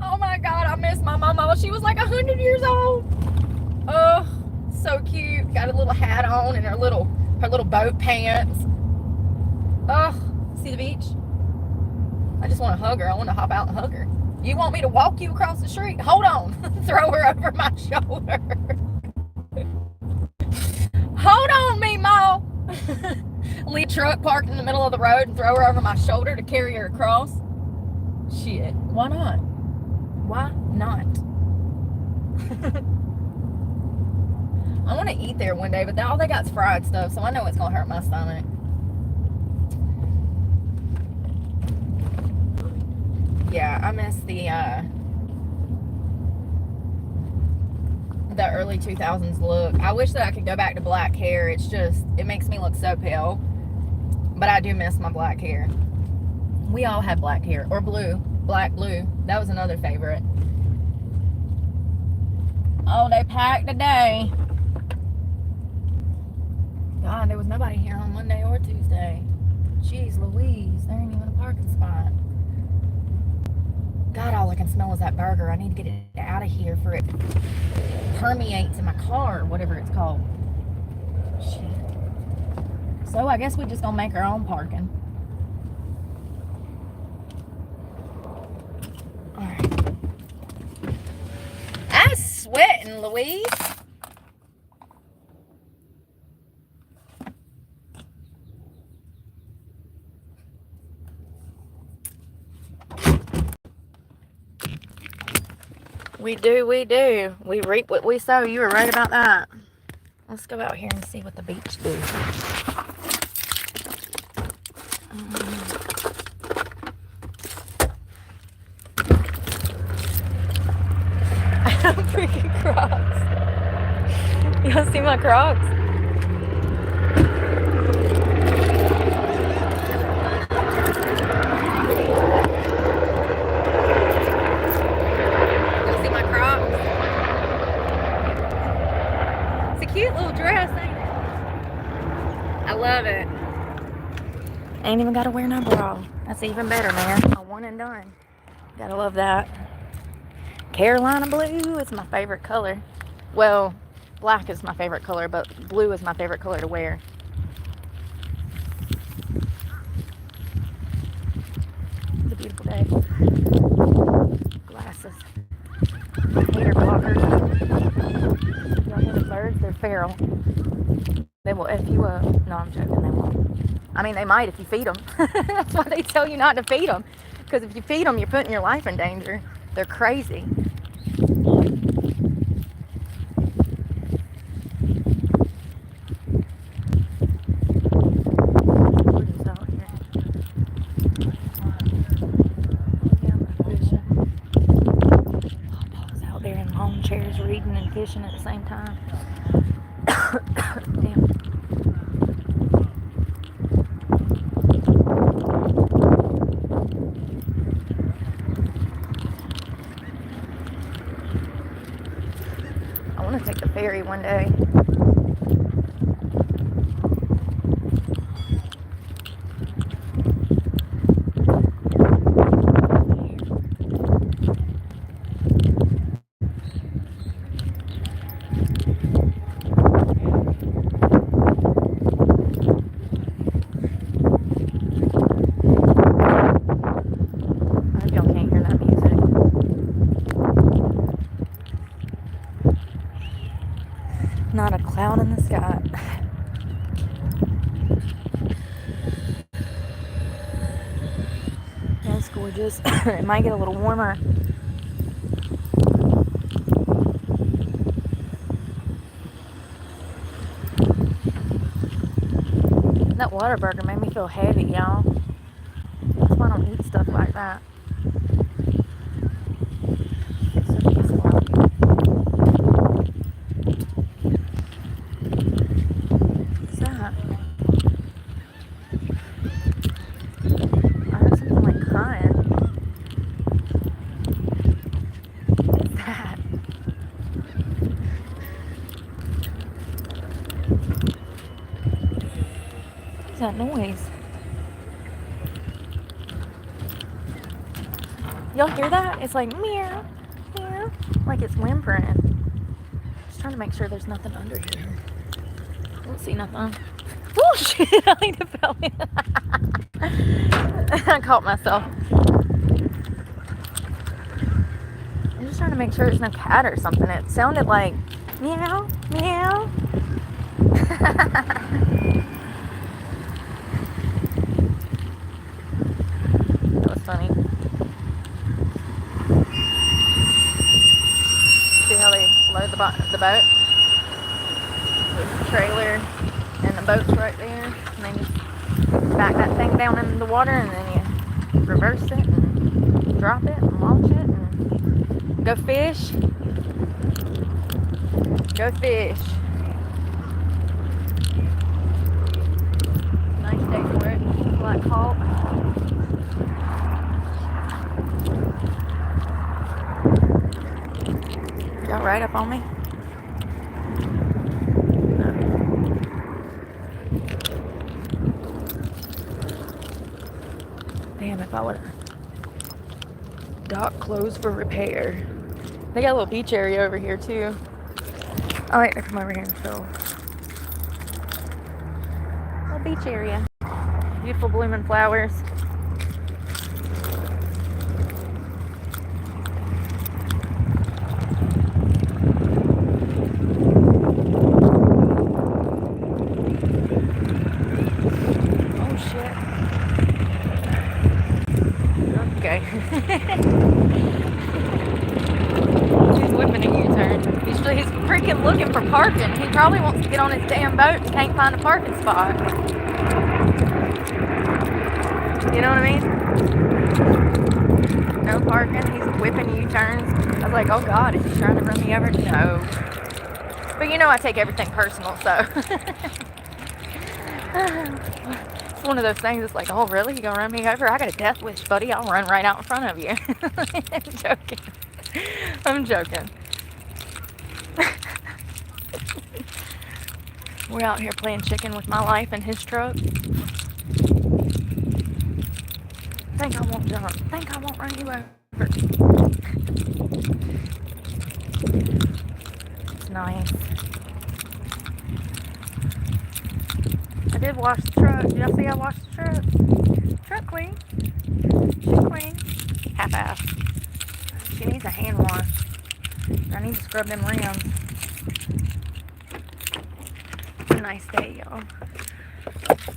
Oh my god, I miss my mama. She was like 100 years old. Oh, so cute. Got a little hat on and her little boat pants. Oh, see the beach? I just want to hug her. I want to hop out and hug her. You want me to walk you across the street? Hold on. Throw her over my shoulder. Hold on, Meemaw. Leave a truck parked in the middle of the road and throw her over my shoulder to carry her across. Shit. Why not? Why not? I want to eat there one day, but all they got's fried stuff, so I know it's going to hurt my stomach. Yeah, I miss the early 2000s look. I wish that I could go back to black hair. It's just, it makes me look so pale. But I do miss my black hair. We all had black hair. Or blue. Black, blue. That was another favorite. Oh, they packed today. God, there was nobody here on Monday or Tuesday. Jeez Louise, there ain't even a parking spot. God, all I can smell is that burger. I need to get it out of here for it permeates in my car, whatever it's called. Shit. So I guess we just gonna make our own parking. Alright. I'm sweating, Louise. We do. We reap what we sow. You were right about that. Let's go out here and see what the beach do. I'm freaking Crocs. Y'all see my Crocs? cute little dress, ain't it? I love it. Ain't even gotta wear no bra. That's even better, man. A one and done. Gotta love that. Carolina blue is my favorite color. Well, black is my favorite color, but blue is my favorite color to wear. It's a beautiful day. Glasses. Hater blockers. Y'all hear the birds? They're feral. They will F you up. No, I'm joking. They won't. I mean, they might if you feed them. That's why they tell you not to feed them. Because if you feed them, you're putting your life in danger. They're crazy. Chairs reading and fishing at the same time. Damn. I want to take the ferry one day. Not a cloud in the sky. That's gorgeous. It might get a little warmer. That Waterburger made me feel heavy, y'all. That's why I don't eat stuff like that. That noise. Y'all hear that? It's like meow, meow, like it's whimpering. Just trying to make sure there's nothing under here. I don't see nothing. Oh shit! I need to fell in. I caught myself. I'm just trying to make sure there's no cat or something. It sounded like meow, meow. Funny. See how they load the boat? There's the trailer and the boat's right there. And then just back that thing down in the water and then you reverse it and drop it and launch it and go fish. Go fish. Nice day for it. Black Hawk. Y'all right up on me? No. Damn, if I would have. Dock closed for repair. They got a little beach area over here too. I like to come over here and chill. Little beach area. Beautiful blooming flowers. He's whipping a U-turn. He's freaking looking for parking. He probably wants to get on his damn boat and can't find a parking spot. You know what I mean? No parking. He's whipping U-turns. I was like, oh God, is he trying to run me over? No. But you know I take everything personal, so. It's one of those things that's like, oh really? You gonna run me over? I got a death wish, buddy. I'll run right out in front of you. I'm joking. I'm joking. We're out here playing chicken with my life in his truck. Think I won't jump. Think I won't run you over. It's nice. I did wash the truck. Did y'all see I washed the truck? Truck clean. She clean. Half-ass. She needs a hand wash. I need to scrub them rims. It's a nice day, y'all.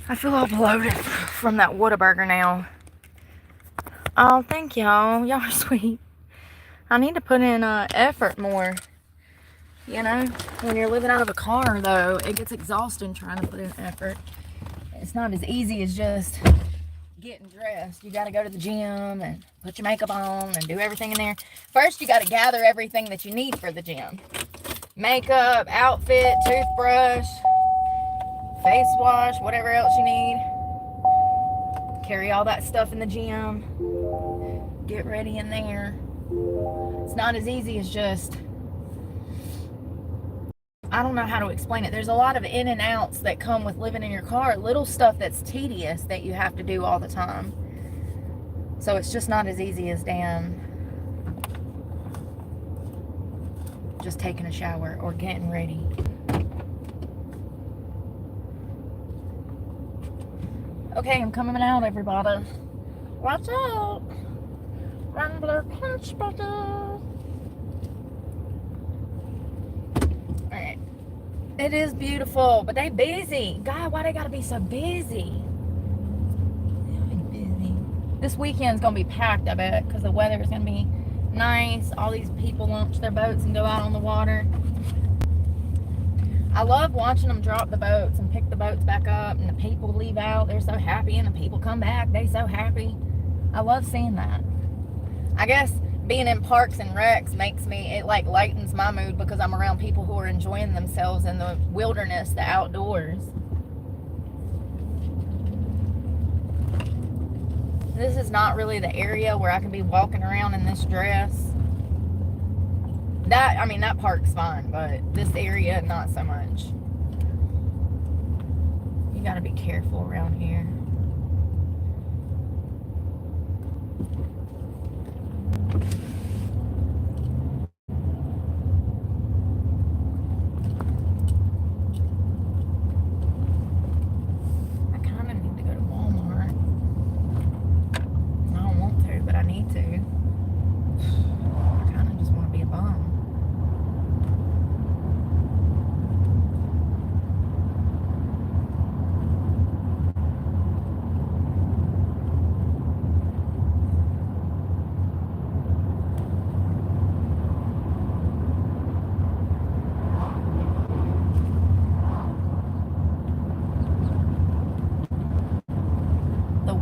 I feel all bloated from that Whataburger now. Oh, thank y'all. Y'all are sweet. I need to put in effort more. You know, when you're living out of a car, though, it gets exhausting trying to put in effort. It's not as easy as just getting dressed. You got to go to the gym and put your makeup on and do everything in there. First, you got to gather everything that you need for the gym. Makeup, outfit, toothbrush, face wash, whatever else you need. Carry all that stuff in the gym. Get ready in there. It's not as easy as just... I don't know how to explain it. There's a lot of in and outs that come with living in your car. Little stuff that's tedious that you have to do all the time. So it's just not as easy as damn just taking a shower or getting ready. Okay, I'm coming out, everybody. Watch out. Rambler punch butter. Alright. It is beautiful, but they busy. God, why they gotta be so busy? They're busy. This weekend's gonna be packed, I bet, because the weather is gonna be nice. All these people launch their boats and go out on the water. I love watching them drop the boats and pick the boats back up, and the people leave out. They're so happy, and the people come back. They so happy. I love seeing that. I guess being in parks and recs makes me, it like lightens my mood because I'm around people who are enjoying themselves in the wilderness, the outdoors. This is not really the area where I can be walking around in this dress. That, I mean, that park's fine, but this area, not so much. You gotta be careful around here. I kinda need to go to Walmart. I don't want to, but I need to. I kinda just wanna be a bum.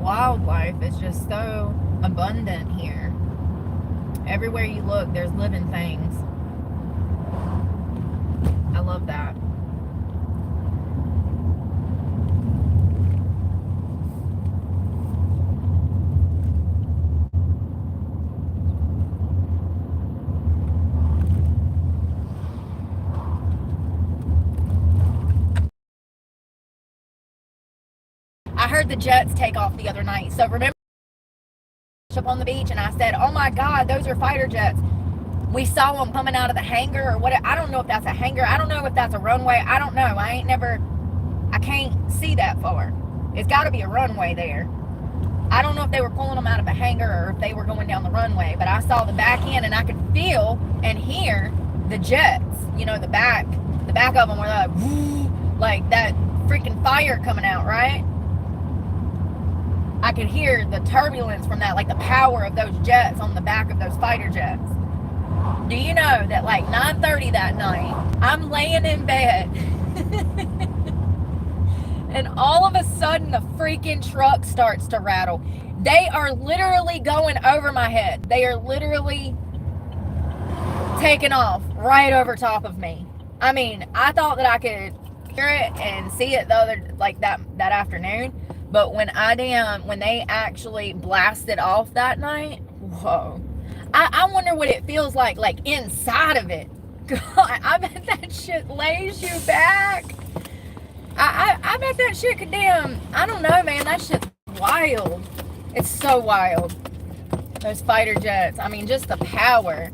Wildlife is just so abundant here. Everywhere you look, there's living things. I love that. I heard the jets take off the other night. So remember up on the beach and I said, oh my God, those are fighter jets. We saw them coming out of the hangar or what. I don't know if that's a hangar. I don't know if that's a runway. I don't know. I can't see that far. It's got to be a runway there. I don't know if they were pulling them out of a hangar or if they were going down the runway, but I saw the back end and I could feel and hear the jets, you know, the back of them were like, whoo, like that freaking fire coming out, right? I could hear the turbulence from that, like the power of those jets on the back of those fighter jets. Do you know that like 9:30 that night, I'm laying in bed and all of a sudden the freaking truck starts to rattle. They are literally going over my head. They are literally taking off right over top of me. I mean, I thought that I could hear it and see it the other, like that afternoon. But when they actually blasted off that night, whoa. I wonder what it feels like inside of it. God, I bet that shit lays you back. like that shit could damn, I don't know, man. That shit's wild. It's so wild. Those fighter jets. I mean, just the power.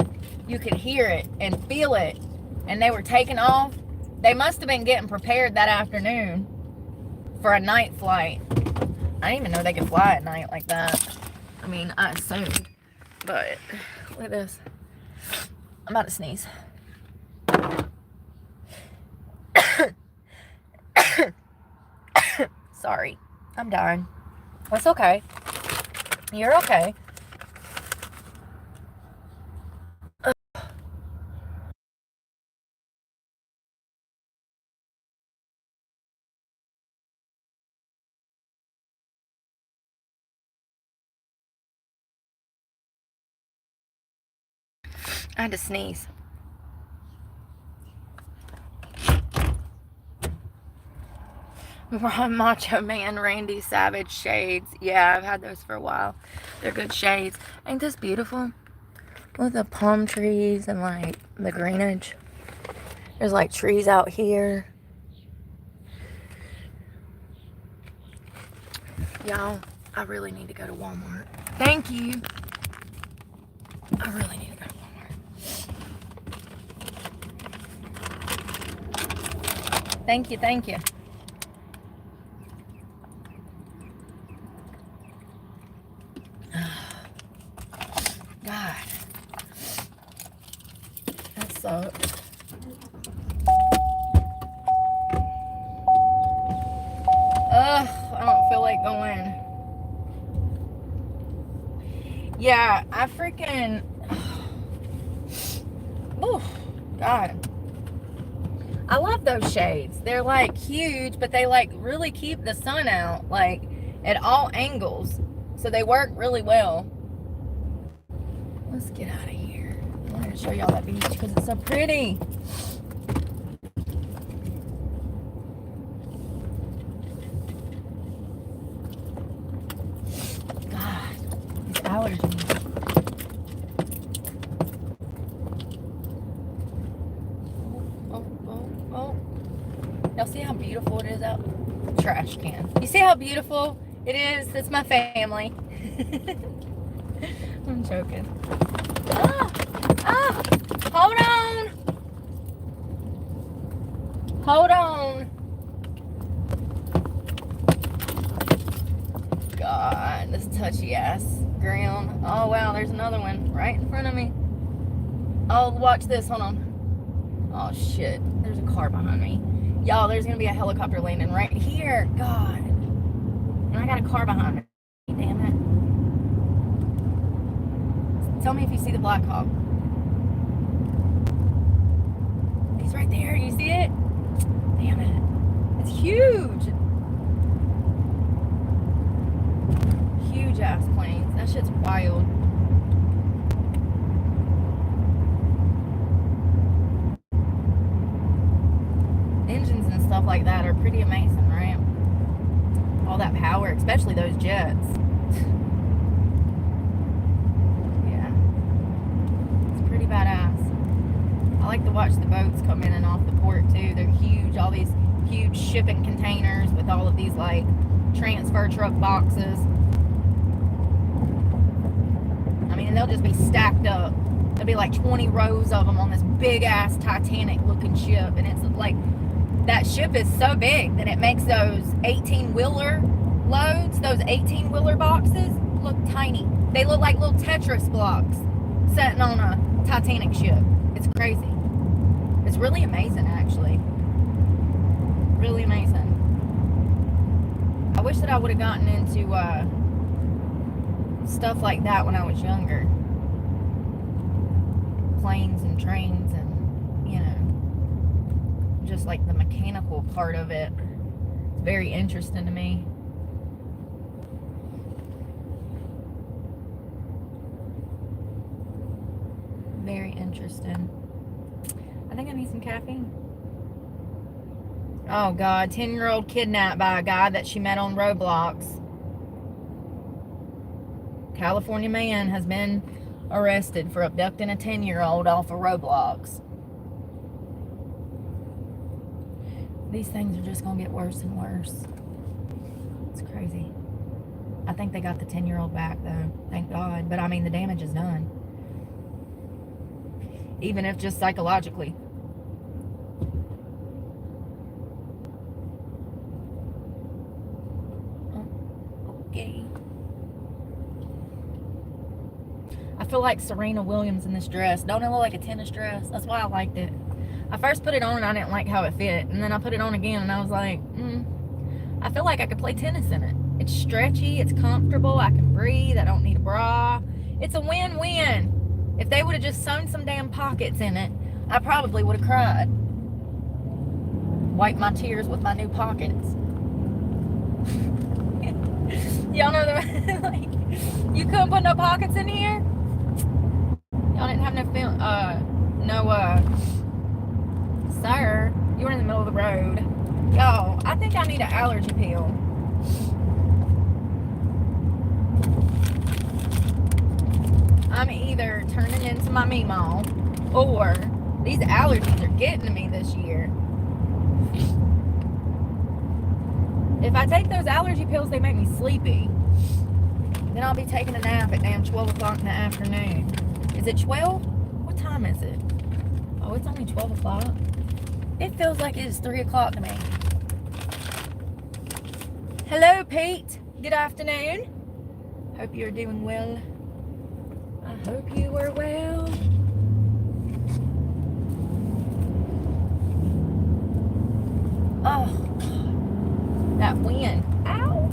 You could hear it and feel it. And they were taking off. They must have been getting prepared that afternoon for a night flight. I didn't even know they could fly at night like that. I mean, I assumed. But, look at this. I'm about to sneeze. Sorry. I'm dying. That's okay. You're okay. I had to sneeze. Macho Man Randy Savage shades. Yeah, I've had those for a while. They're good shades. Ain't this beautiful? With the palm trees and like the greenage. There's like trees out here. Y'all, I really need to go to Walmart. Thank you. I really need to go to Walmart. Thank you, thank you. God. That sucks. Ugh, I don't feel like going. Yeah, I freaking... Oh, God. I love those shades. They're like huge, but they like really keep the sun out like at all angles. So they work really well. Let's get out of here. I wanted to show y'all that beach because it's so pretty. God, these allergies. Oh. Y'all see how beautiful it is out? Trash can. You see how beautiful it is? It's my family. I'm joking. Hold on. Hold on. God, this touchy ass ground. Oh wow, there's another one right in front of me. Oh, watch this. Hold on. Oh shit, there's a car behind me. Y'all, there's gonna be a helicopter landing right here. God. And I got a car behind me. Damn it. Tell me if you see the Black Hawk. He's right there. You see it? Damn it. It's huge. Huge ass planes. That shit's wild. Engines and stuff like that are pretty amazing, right? All that power, especially those jets. Yeah. It's pretty badass. I like to watch the boats come in and off the port too. They're huge. All these huge shipping containers with all of these like transfer truck boxes. I mean, and they'll just be stacked up. There'll be like 20 rows of them on this big ass Titanic looking ship. And it's like, that ship is so big that it makes those 18-wheeler loads, those 18-wheeler boxes, look tiny. They look like little Tetris blocks sitting on a Titanic ship. It's crazy. It's really amazing, actually. Really amazing. I wish that I would have gotten into stuff like that when I was younger. Planes and trains and, you know, just like the mechanical part of it. It's very interesting to me. Very interesting. I think I need some caffeine. Oh God, 10-year-old kidnapped by a guy that she met on Roblox. California man has been arrested for abducting a 10-year-old off of Roblox. These things are just gonna get worse and worse. It's crazy. I think they got the 10-year-old back though, thank God. But I mean, the damage is done. Even if just psychologically. Okay. I feel like Serena Williams in this dress. Don't it look like a tennis dress? That's why I liked it. I first put it on and I didn't like how it fit. And then I put it on again and I was like, I feel like I could play tennis in it. It's stretchy, it's comfortable, I can breathe, I don't need a bra. It's a win-win. If they would have just sewn some damn pockets in it, I probably would have cried. Wipe my tears with my new pockets. Y'all know the like, you couldn't put no pockets in here? Y'all didn't have no film, sir, you were in the middle of the road. Y'all, I think I need an allergy pill. I'm either turning into my Meemaw, or these allergies are getting to me this year. If I take those allergy pills, they make me sleepy. Then I'll be taking a nap at damn 12 o'clock in the afternoon. Is it 12? What time is it? Oh, it's only 12 o'clock. It feels like it's 3 o'clock to me. Hello, Pete. Good afternoon. Hope you're doing well. I hope you are well. Oh, that wind. Ow.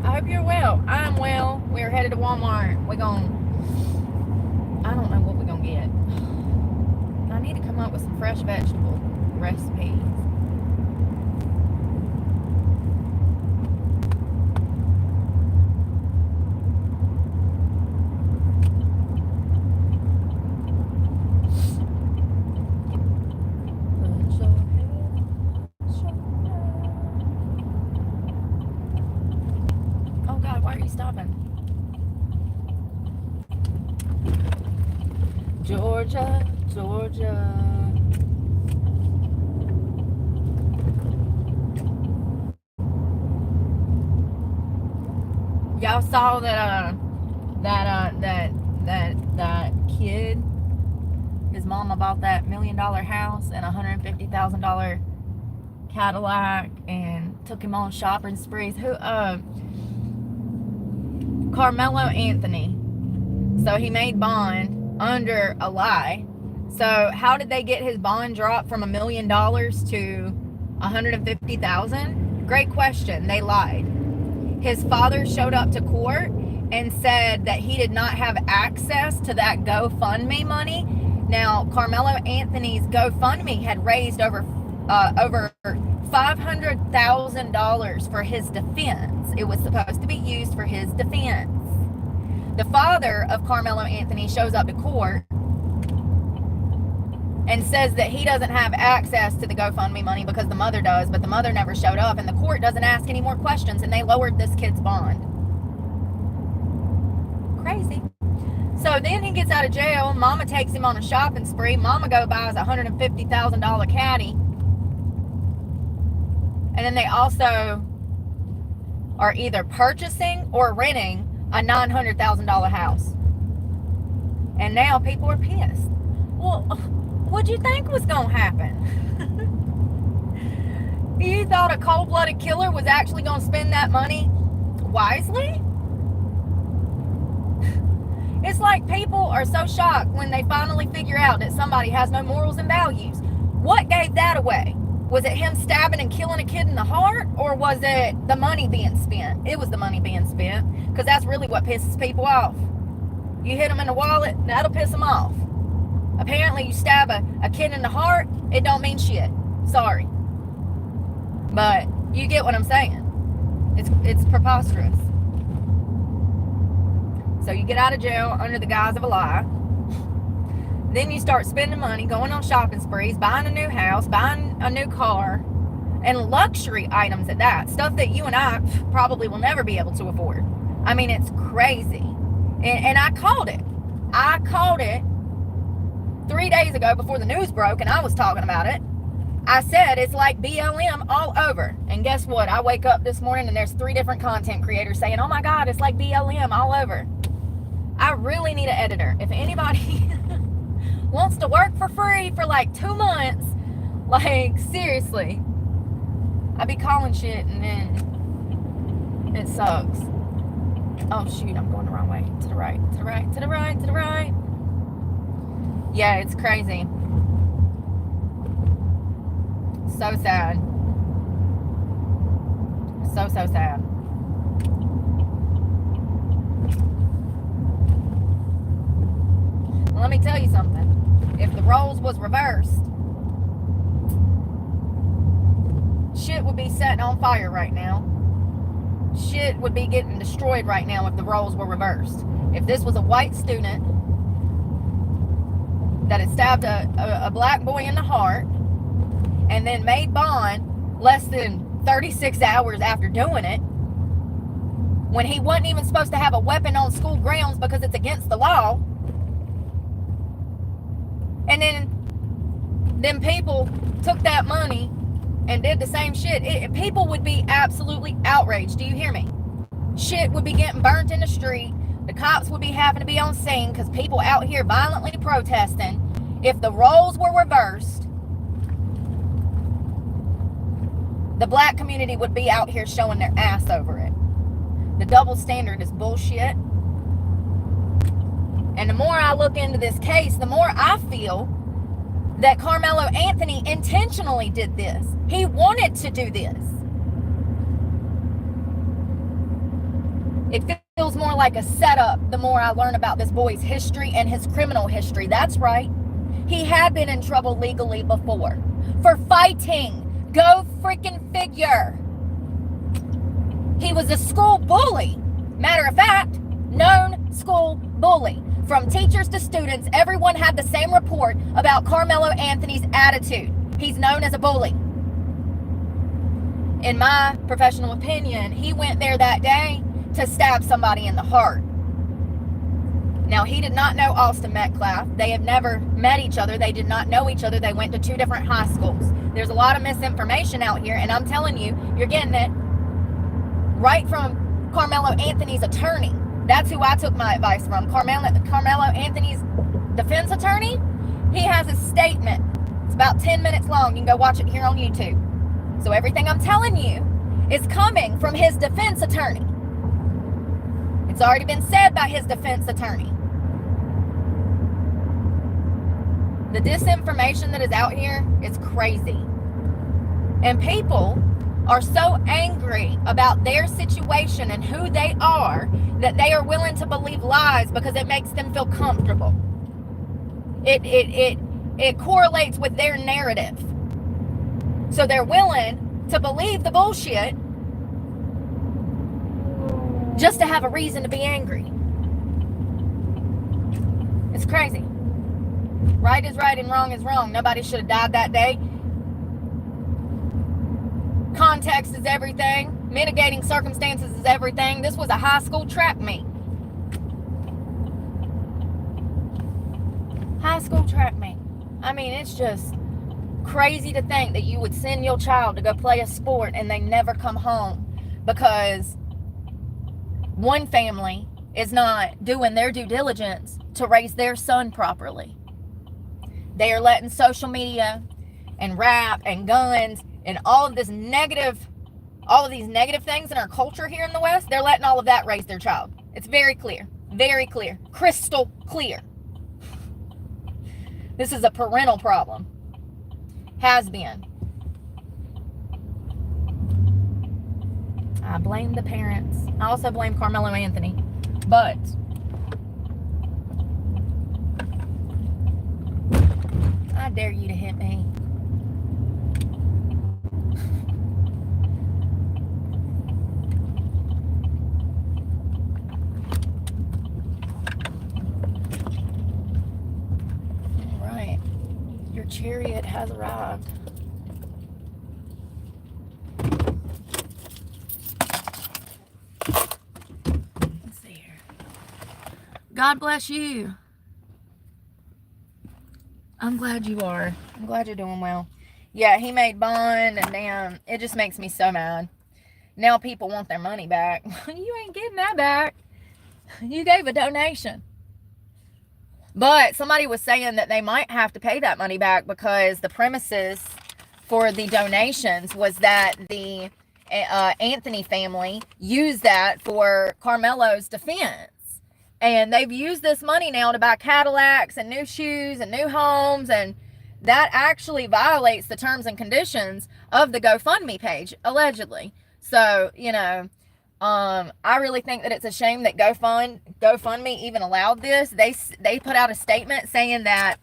I hope you're well. I'm well. We're headed to Walmart. I don't know what we're gonna get. I need to come up with some fresh vegetable recipes. Oh God, why are you stopping? Georgia, Georgia. Y'all saw that that kid, his mama bought that $1 million house and $150,000 Cadillac and took him on shopping sprees. Carmelo Anthony. So he made bond under a lie. So how did they get his bond dropped from $1 million to $150,000? Great question. They lied. His father showed up to court and said that he did not have access to that GoFundMe money. Now, Carmelo Anthony's GoFundMe had raised over $500,000 for his defense. It was supposed to be used for his defense. The father of Carmelo Anthony shows up to court and says that he doesn't have access to the GoFundMe money because the mother does, but the mother never showed up, and the court doesn't ask any more questions, and they lowered this kid's bond. Crazy. So then he gets out of jail. Mama takes him on a shopping spree. Mama buys a $150,000 caddy. And then they also are either purchasing or renting a $900,000 house. And now people are pissed. Well, what'd you think was going to happen? You thought a cold-blooded killer was actually going to spend that money wisely? It's like people are so shocked when they finally figure out that somebody has no morals and values. What gave that away? Was it him stabbing and killing a kid in the heart? Or was it the money being spent? It was the money being spent. Because that's really what pisses people off. You hit them in the wallet, that'll piss them off. Apparently you stab a kid in the heart, it don't mean shit. Sorry. But you get what I'm saying. It's preposterous. So you get out of jail under the guise of a lie. Then you start spending money, going on shopping sprees, buying a new house, buying a new car, and luxury items at that. Stuff that you and I probably will never be able to afford. I mean, it's crazy. And I called it. 3 days ago before the news broke and I was talking about it. I said it's like BLM all over. And guess what? I wake up this morning and there's 3 different content creators saying, oh my God, it's like BLM all over. I really need an editor. If anybody wants to work for free for like 2 months, like seriously, I be calling shit and then it sucks. Oh shoot, I'm going the wrong way. To the right, to the right, to the right, to the right. Yeah, it's crazy. So sad. So sad. Let me tell you something. If the roles was reversed, shit would be setting on fire right now. Shit would be getting destroyed right now if the roles were reversed. If this was a white student that had stabbed a black boy in the heart and then made bond less than 36 hours after doing it, when he wasn't even supposed to have a weapon on school grounds because it's against the law, and then people took that money and did the same shit, people would be absolutely outraged. Do you hear me? Shit would be getting burnt in the street. The cops would be having to be on scene because people out here violently protesting. If the roles were reversed, the black community would be out here showing their ass over it. The double standard is bullshit. And the more I look into this case, the more I feel that Carmelo Anthony intentionally did this. He wanted to do this. It feels more like a setup the more I learn about this boy's history and his criminal history. That's right. He had been in trouble legally before for fighting. Go freaking figure. He was a school bully. Matter of fact, known school bully. From teachers to students, everyone had the same report about Carmelo Anthony's attitude. He's known as a bully. In my professional opinion, he went there that day to stab somebody in the heart. Now, he did not know Austin Metcalf. They have never met each other. They did not know each other. They went to 2 different high schools. There's a lot of misinformation out here, and I'm telling you, you're getting it right from Carmelo Anthony's attorney. That's who I took my advice from. Carmelo Anthony's defense attorney, he has a statement. It's about 10 minutes long. You can go watch it here on YouTube. So everything I'm telling you is coming from his defense attorney. It's already been said by his defense attorney. The disinformation that is out here is crazy. And people are so angry about their situation and who they are that they are willing to believe lies because it makes them feel comfortable. It correlates with their narrative. So they're willing to believe the bullshit just to have a reason to be angry. It's crazy. Right is right and wrong is wrong. Nobody should have died that day. Context is everything. Mitigating circumstances is everything. This was a high school track meet. High school track meet. I mean, it's just crazy to think that you would send your child to go play a sport and they never come home because one family is not doing their due diligence to raise their son properly. They are letting social media and rap and guns and all of these negative things in our culture here in the West, they're letting all of that raise their child. It's very clear, crystal clear. This is a parental problem. Has been. I blame the parents. I also blame Carmelo Anthony. But I dare you to hit me. Your chariot has arrived. Let's see here. God bless you. I'm glad you are. I'm glad you're doing well. Yeah, he made bond, and damn, it just makes me so mad. Now people want their money back. You ain't getting that back. You gave a donation. But somebody was saying that they might have to pay that money back because the premises for the donations was that the Anthony family used that for Carmelo's defense. And they've used this money now to buy Cadillacs and new shoes and new homes, and that actually violates the terms and conditions of the GoFundMe page, allegedly. So, you know, I really think that it's a shame that GoFundMe even allowed this. They put out a statement saying that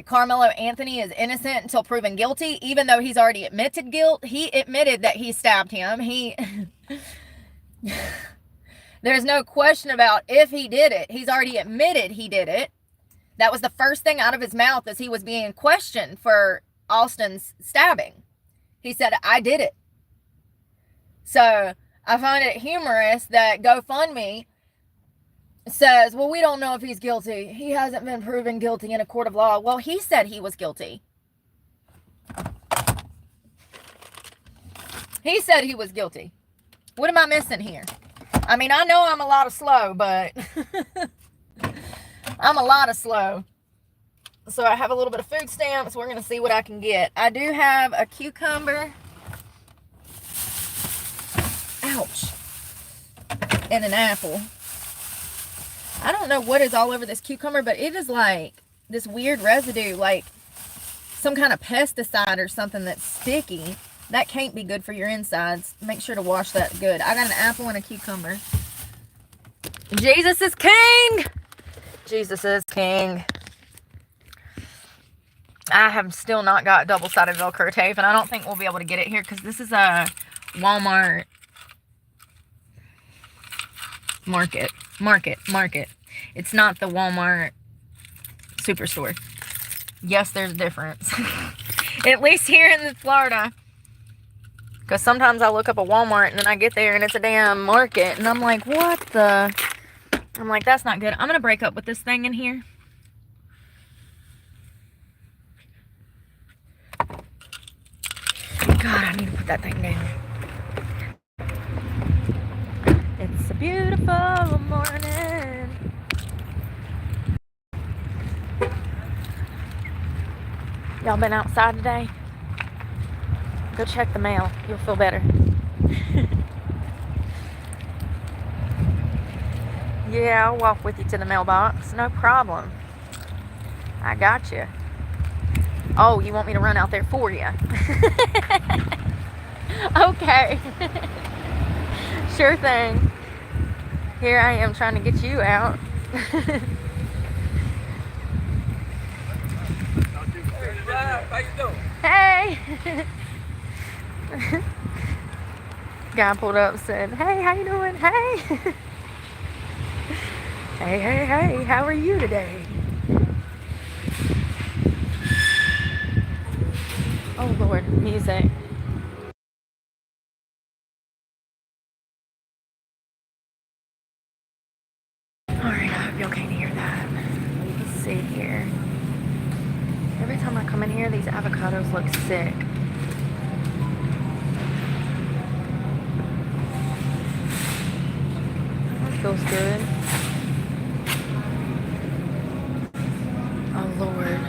Carmelo Anthony is innocent until proven guilty, even though he's already admitted guilt. He admitted that he stabbed him. There's no question about if he did it. He's already admitted he did it. That was the first thing out of his mouth as he was being questioned for Austin's stabbing. He said, I did it. So I find it humorous that GoFundMe says, well, we don't know if he's guilty. He hasn't been proven guilty in a court of law. Well, he said he was guilty. He said he was guilty. What am I missing here? I mean, I know I'm a lot of slow, but I'm a lot of slow. So I have a little bit of food stamps. We're going to see what I can get. I do have a cucumber. Ouch. And an apple. I don't know what is all over this cucumber, but it is like this weird residue, like some kind of pesticide or something that's sticky. That can't be good for your insides. Make sure to wash that good. I got an apple and a cucumber. Jesus is king! Jesus is king. I have still not got double-sided Velcro tape, and I don't think we'll be able to get it here because this is a Walmart market. It's not the Walmart superstore. Yes, there's a difference. At least here in Florida. Because sometimes I look up a Walmart and then I get there and it's a damn market. And I'm like, what the? I'm like, that's not good. I'm going to break up with this thing in here. God, I need to put that thing down. It's a beautiful morning. Y'all been outside today? Go check the mail. You'll feel better. Yeah, I'll walk with you to the mailbox. No problem. I got you. Oh, you want me to run out there for you? Okay. Sure thing. Here I am trying to get you out. How you doing? Hey! Guy pulled up and said, hey, how you doing? Hey! Hey, how are you today? Oh Lord, music. Alright, I hope y'all can't hear that. Let's see here. Every time I come in here, these avocados look sick. That feels good. Oh Lord.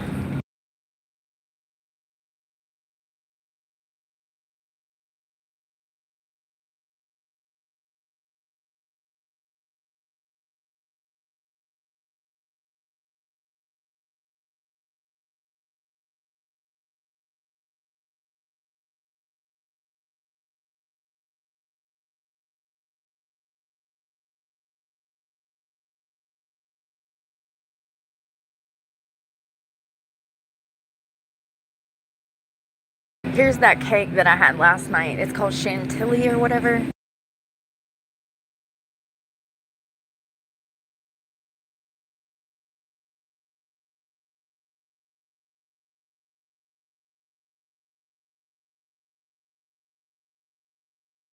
Here's that cake that I had last night. It's called Chantilly or whatever.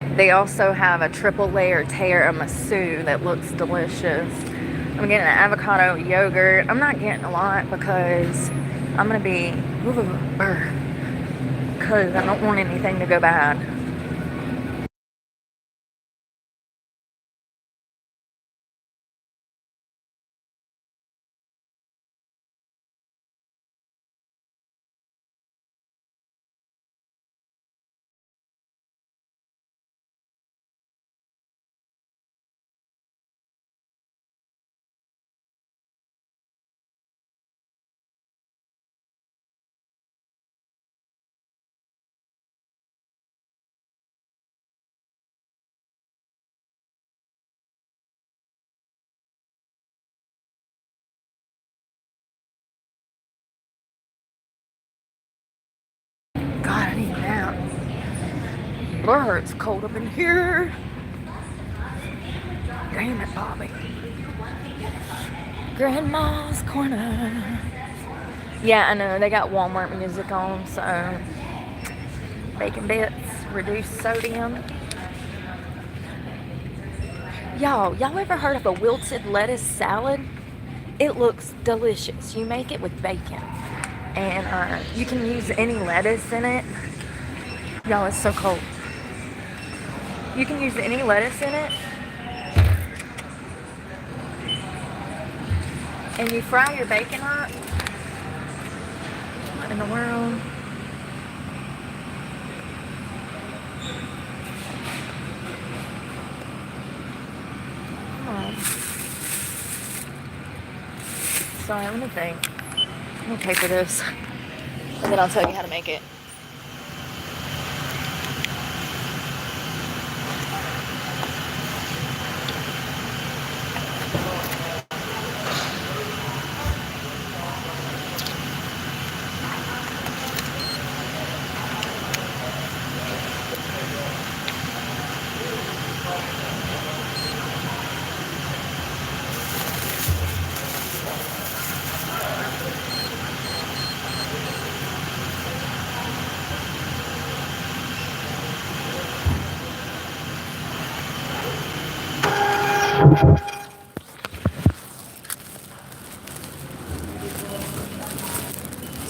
They also have a triple layer tiramisu that looks delicious. I'm getting an avocado yogurt. I'm not getting a lot because I'm going to be, because I don't want anything to go bad. God, I need a nap. Lord, it's cold up in here. Damn it, Bobby. Grandma's Corner. Yeah, I know. They got Walmart music on, so bacon bits, reduced sodium. Y'all ever heard of a wilted lettuce salad? It looks delicious. You make it with bacon. And you can use any lettuce in it. Y'all, it's so cold. You can use any lettuce in it. And you fry your bacon up. What in the world? Come on. Sorry, let me think. Let me pay for this. And then I'll tell you how to make it.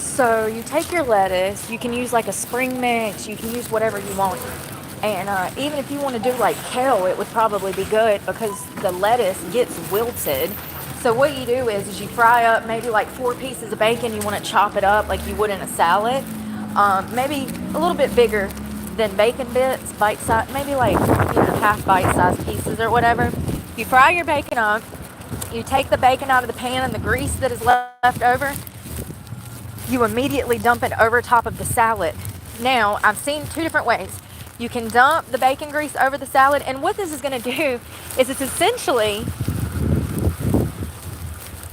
So you take your lettuce, you can use like a spring mix, you can use whatever you want. And even if you want to do like kale, it would probably be good because the lettuce gets wilted. So what you do is you fry up maybe like 4 pieces of bacon. You want to chop it up like you would in a salad. Maybe a little bit bigger than bacon bits, bite size, maybe like half bite size pieces or whatever. You fry your bacon up. You take the bacon out of the pan and the grease that is left over. You immediately dump it over top of the salad. Now, I've seen 2 different ways. You can dump the bacon grease over the salad, and what this is going to do is it's essentially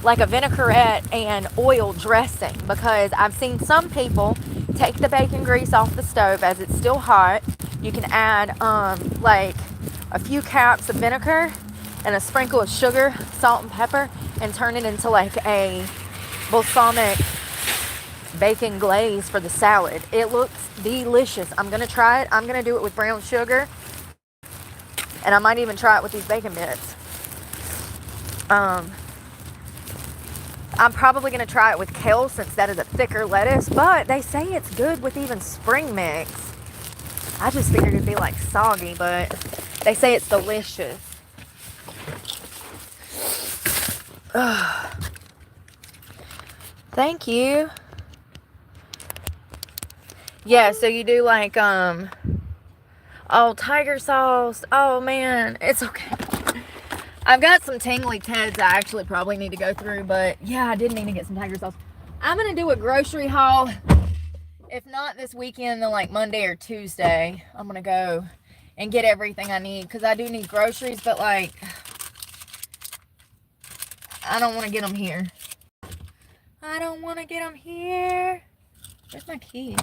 like a vinaigrette and oil dressing, because I've seen some people take the bacon grease off the stove as it's still hot. You can add like a few caps of vinegar and a sprinkle of sugar, salt and pepper, and turn it into like a balsamic bacon glaze for the salad. It looks delicious. I'm gonna try it. I'm gonna do it with brown sugar, and I might even try it with these bacon bits. I'm probably gonna try it with kale since that is a thicker lettuce, but they say it's good with even spring mix. I just figured it'd be like soggy, but they say it's delicious. Thank you. Yeah, so you do like, oh, tiger sauce. Oh, man, it's okay. I've got some tingly Teds I actually probably need to go through, but yeah, I did need to get some tiger sauce. I'm going to do a grocery haul. If not this weekend, then like Monday or Tuesday, I'm going to go and get everything I need, because I do need groceries, but like, I don't want to get them here. I don't want to get them here. Where's my key?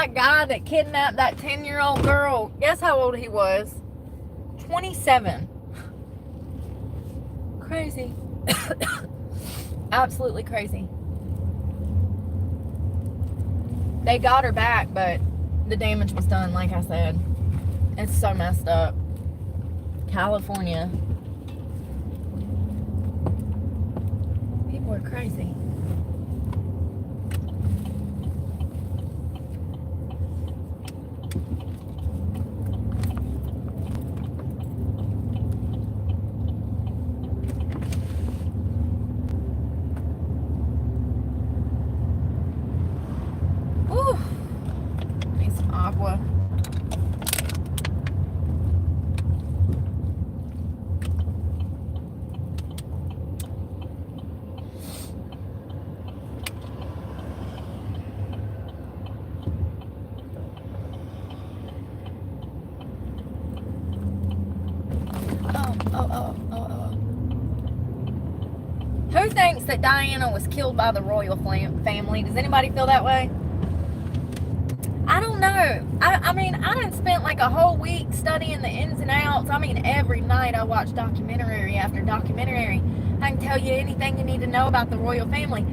that guy that kidnapped that 10-year-old girl, guess how old he was? 27. Crazy. Absolutely crazy. They got her back, but the damage was done, like I said. It's so messed up. California. People are crazy. Whew. Need some agua. Who thinks that Diana was killed by the royal family? Does anybody feel that way? I don't know. I mean, I done spent like a whole week studying the ins and outs. I mean, every night I watch documentary after documentary. I can tell you anything you need to know about the royal family.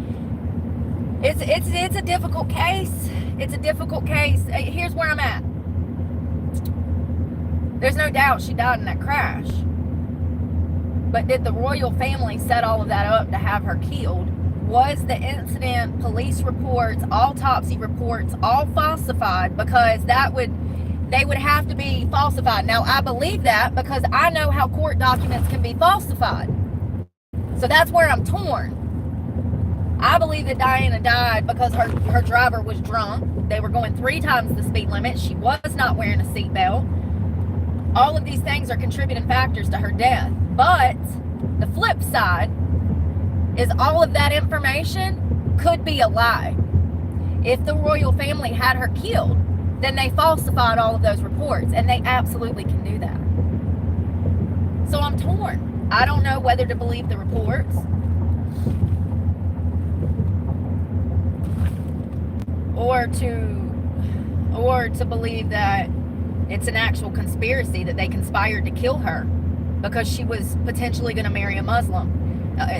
It's a difficult case. It's a difficult case. Here's where I'm at. There's no doubt she died in that crash. But did the royal family set all of that up to have her killed? Was the incident, police reports, autopsy reports, all falsified? Because they would have to be falsified. Now, I believe that because I know how court documents can be falsified. So that's where I'm torn. I believe that Diana died because her driver was drunk. They were going 3 times the speed limit. She was not wearing a seatbelt. All of these things are contributing factors to her death. But the flip side is all of that information could be a lie. If the royal family had her killed, then they falsified all of those reports, and they absolutely can do that. So I'm torn. I don't know whether to believe the reports or to believe that it's an actual conspiracy, that they conspired to kill her because she was potentially going to marry a Muslim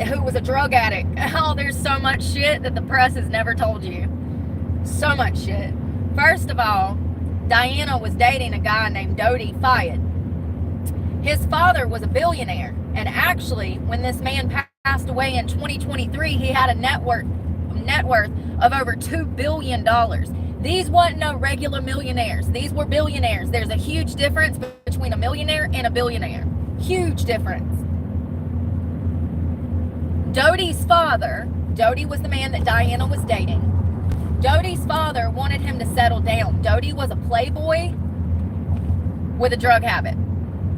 who was a drug addict. Oh, there's so much shit that the press has never told you. So much shit. First of all, Diana was dating a guy named Dodi Fayed. His father was a billionaire, and actually, when this man passed away in 2023, he had a net worth of over $2 billion. These weren't no regular millionaires. These were billionaires. There's a huge difference between a millionaire and a billionaire. Huge difference. Dodi's father, Dodi was the man that Diana was dating. Dodi's father wanted him to settle down. Dodi was a playboy with a drug habit.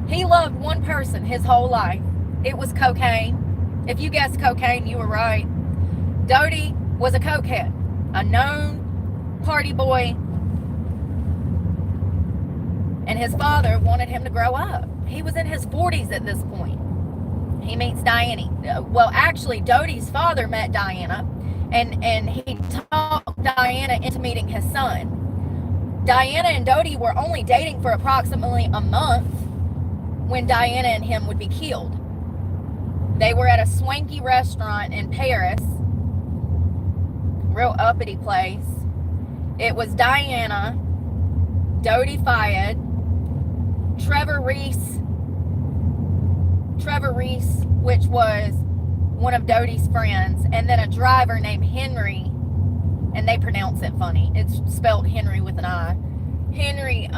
He loved one person his whole life. It was cocaine. If you guessed cocaine, you were right. Dodi was a cokehead, a known party boy, and his father wanted him to grow up. He was in his 40s at this point. He meets Diana. Well, actually, Dodi's father met Diana, and he talked Diana into meeting his son. Diana and Dodi were only dating for approximately a month when Diana and him would be killed. They were at a swanky restaurant in Paris, real uppity place. It was Diana, Dodi Fayed, Trevor Reese, which was one of Dodi's friends, and then a driver named Henry, and they pronounce it funny. It's spelled Henry with an I. Henry,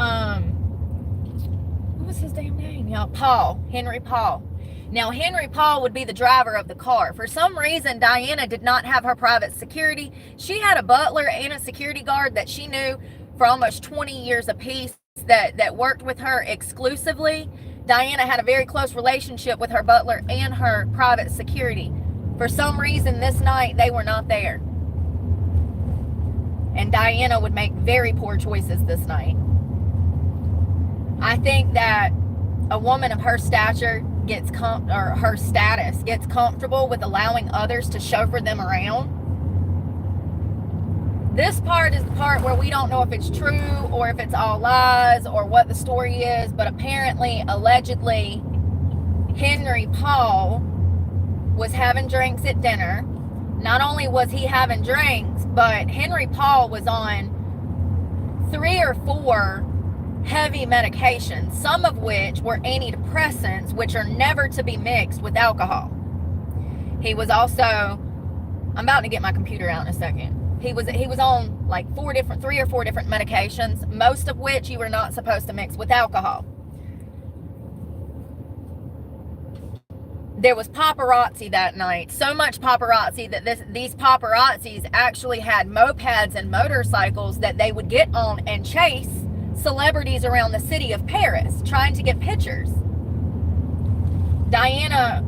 what was his damn name? Paul. Henry Paul. Now, Henry Paul would be the driver of the car. For some reason, Diana did not have her private security. She had a butler and a security guard that she knew for almost 20 years apiece that worked with her exclusively. Diana had a very close relationship with her butler and her private security. For some reason, this night, they were not there. And Diana would make very poor choices this night. I think that a woman of her stature her status gets comfortable with allowing others to chauffeur them around. This part is the part where we don't know if it's true or if it's all lies or what the story is, but apparently, allegedly, Henry Paul was having drinks at dinner. Not only was he having drinks, but Henry Paul was on 3 or 4 heavy medications, some of which were antidepressants, which are never to be mixed with alcohol. He was also, I'm about to get my computer out in a second. He was on like 3 or 4 different medications, most of which you were not supposed to mix with alcohol. There was paparazzi that night, so much paparazzi that these paparazzis actually had mopeds and motorcycles that they would get on and chase celebrities around the city of Paris, trying to get pictures. Diana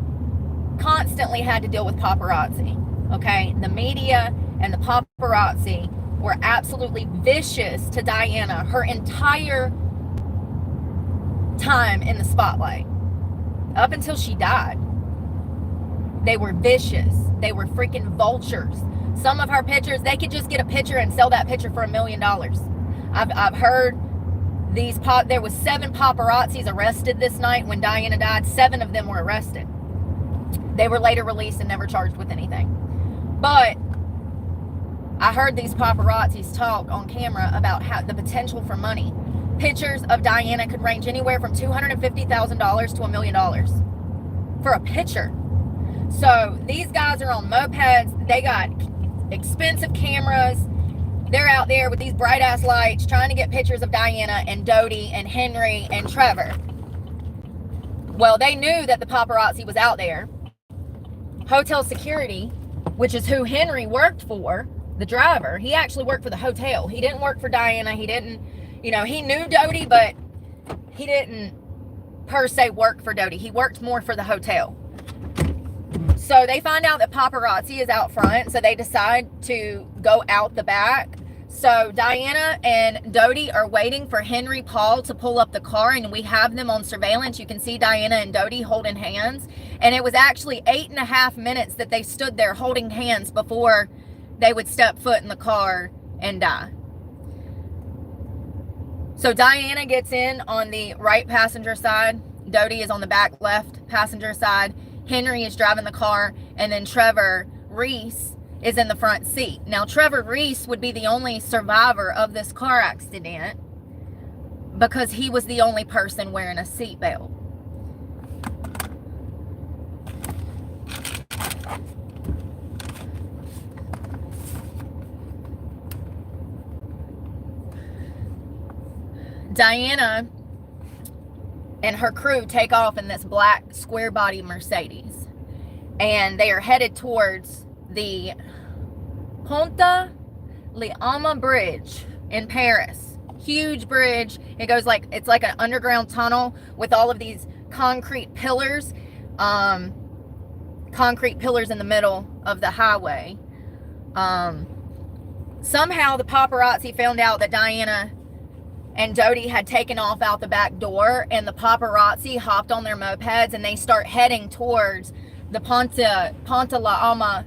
constantly had to deal with paparazzi, okay? The media and the paparazzi were absolutely vicious to Diana her entire time in the spotlight, up until she died. They were vicious. They were freaking vultures. Some of her pictures, they could just get a picture and sell that picture for $1 million. I've heard there was 7 paparazzis arrested this night when Diana died. 7 of them were arrested. They were later released and never charged with anything. But I heard these paparazzis talk on camera about how the potential for money. Pictures of Diana could range anywhere from $250,000 to $1 million for a picture. So these guys are on mopeds. They got expensive cameras. They're out there with these bright ass lights trying to get pictures of Diana and Dodie and Henry and Trevor. Well, they knew that the paparazzi was out there. Hotel security, which is who Henry worked for, the driver, he actually worked for the hotel. He didn't work for Diana. He didn't, he knew Dodie, but he didn't per se work for Dodie. He worked more for the hotel. So they find out that paparazzi is out front, so they decide to go out the back. So Diana and Dodie are waiting for Henry Paul to pull up the car, and we have them on surveillance. You can see Diana and Dodie holding hands. And it was actually 8.5 minutes that they stood there holding hands before they would step foot in the car and die. So Diana gets in on the right passenger side. Dodie is on the back left passenger side. Henry is driving the car, and then Trevor Reese is in the front seat. Now, Trevor Reese would be the only survivor of this car accident because he was the only person wearing a seatbelt. Diana and her crew take off in this black square body Mercedes, and they are headed towards the Pont de l'Alma bridge in Paris. Huge bridge. It goes it's like an underground tunnel with all of these concrete pillars in the middle of the highway. Somehow the paparazzi found out that Diana and Dodie had taken off out the back door, and the paparazzi hopped on their mopeds and they start heading towards the Pont de l'Alma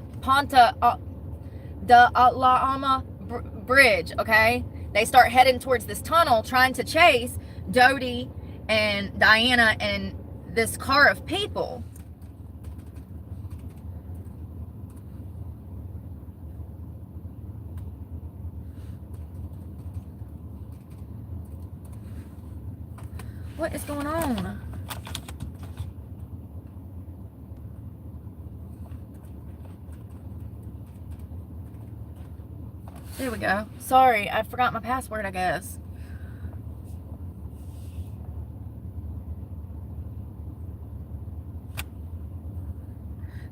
bridge, okay? They start heading towards this tunnel trying to chase Dodie and Diana and this car of people. What is going on? There we go. Sorry, I forgot my password, I guess.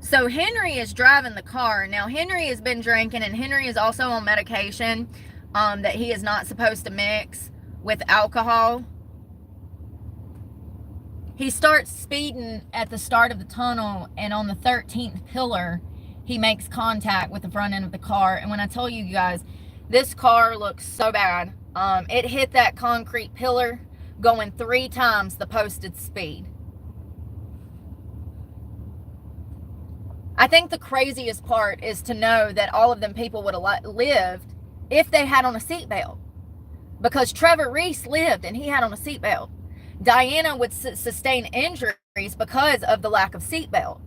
So Henry is driving the car. Now, Henry has been drinking, and Henry is also on medication that he is not supposed to mix with alcohol. He starts speeding at the start of the tunnel, and on the 13th pillar, he makes contact with the front end of the car. And when I tell you guys, this car looks so bad. It hit that concrete pillar going 3 times the posted speed. I think the craziest part is to know that all of them people would have lived if they had on a seatbelt, because Trevor Reese lived and he had on a seatbelt. Diana would sustain injuries because of the lack of seatbelt.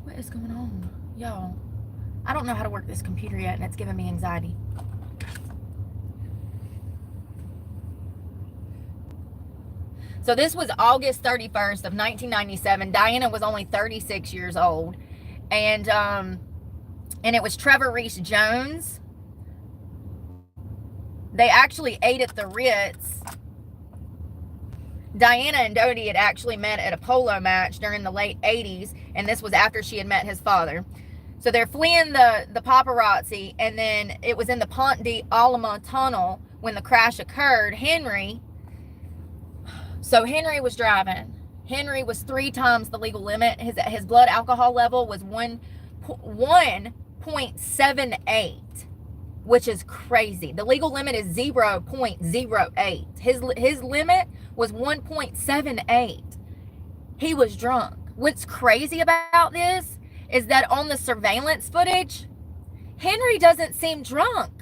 What is going on, y'all? I don't know how to work this computer yet, and it's giving me anxiety. So this was August 31st of 1997. Diana was only 36 years old. And it was Trevor Reese Jones. They actually ate at the Ritz. Diana and Dodie had actually met at a polo match during the late 80s, and this was after she had met his father. So they're fleeing the paparazzi, and then it was in the Pont d'Alma tunnel when the crash occurred. Henry was driving. Henry was 3 times the legal limit. His blood alcohol level was 1.78, which is crazy. The legal limit is 0.08. His limit was 1.78. He was drunk. What's crazy about this is that on the surveillance footage, Henry doesn't seem drunk.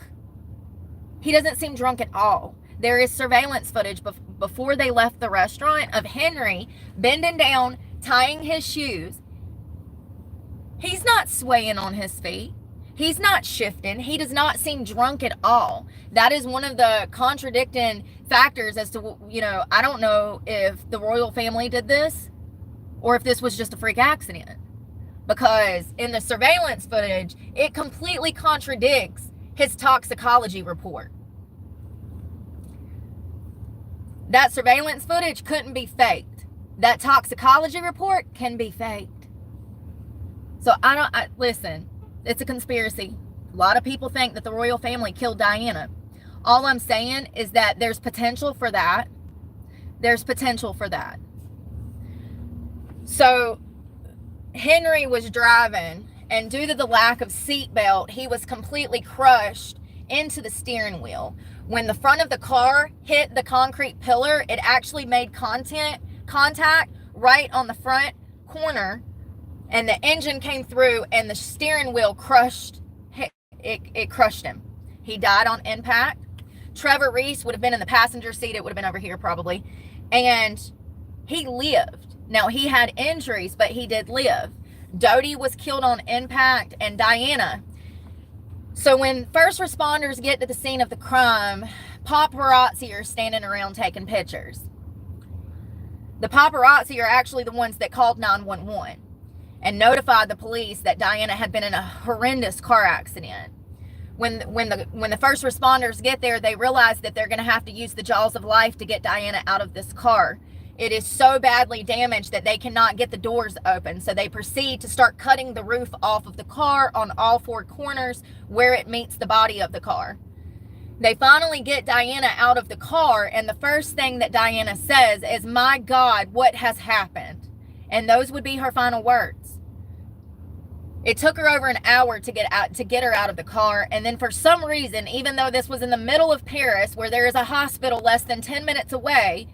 He doesn't seem drunk at all. There is surveillance footage before they left the restaurant of Henry bending down, tying his shoes. He's not swaying on his feet. He's not shifting. He does not seem drunk at all. That is one of the contradicting factors as to, I don't know if the royal family did this or if this was just a freak accident. Because in the surveillance footage, it completely contradicts his toxicology report. That surveillance footage couldn't be faked. That toxicology report can be faked. So listen, it's a conspiracy. A lot of people think that the royal family killed Diana. All I'm saying is that there's potential for that. There's potential for that. So Henry was driving, and due to the lack of seatbelt, he was completely crushed into the steering wheel. When the front of the car hit the concrete pillar, it actually made contact right on the front corner, and the engine came through, and the steering wheel crushed. It crushed him. He died on impact. Trevor Reese would have been in the passenger seat. It would have been over here probably. And he lived. Now, he had injuries, but he did live. Dodie was killed on impact, and Diana. So when first responders get to the scene of the crime, paparazzi are standing around taking pictures. The paparazzi are actually the ones that called 911 and notified the police that Diana had been in a horrendous car accident. When the first responders get there, they realize that they're going to have to use the jaws of life to get Diana out of this car. It is so badly damaged that they cannot get the doors open. So they proceed to start cutting the roof off of the car on all 4 corners where it meets the body of the car. They finally get Diana out of the car, and the first thing that Diana says is, "My God, what has happened?" And those would be her final words. It took her over an hour to get her out of the car, and then for some reason, even though this was in the middle of Paris, where there is a hospital less than 10 minutes away,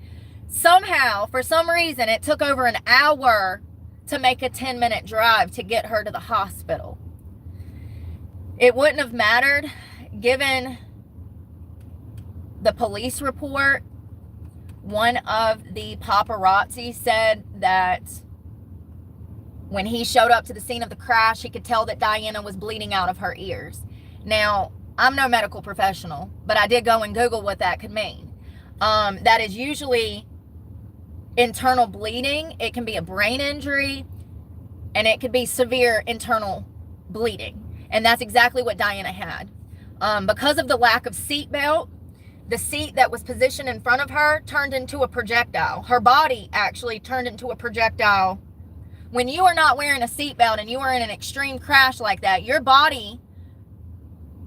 somehow, for some reason, it took over an hour to make a 10-minute drive to get her to the hospital. It wouldn't have mattered, given the police report. One of the paparazzi said that when he showed up to the scene of the crash, he could tell that Diana was bleeding out of her ears. Now, I'm no medical professional, but I did go and Google what that could mean. That is usually internal bleeding. It can be a brain injury, and it could be severe internal bleeding. And that's exactly what Diana had. Because of the lack of seatbelt, the seat that was positioned in front of her turned into a projectile. Her body actually turned into a projectile. When you are not wearing a seatbelt and you are in an extreme crash like that, your body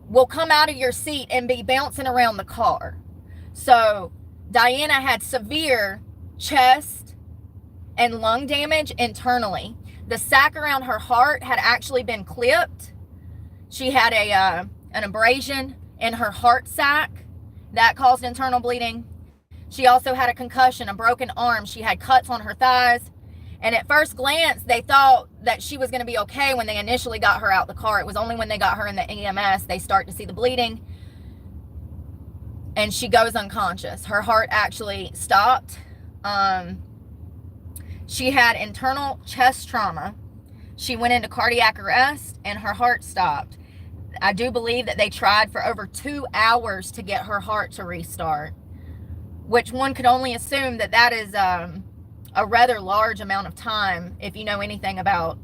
will come out of your seat and be bouncing around the car. So Diana had severe chest and lung damage internally. The sac around her heart had actually been clipped. She had an abrasion in her heart sac that caused internal bleeding. She also had a concussion, a broken arm. She had cuts on her thighs. And at first glance, they thought that she was going to be okay when they initially got her out the car. It was only when they got her in the EMS, they start to see the bleeding. And she goes unconscious. Her heart actually stopped. She had internal chest trauma. She went into cardiac arrest and her heart stopped. I do believe that they tried for over 2 hours to get her heart to restart, which one could only assume that that is a rather large amount of time. If you know anything about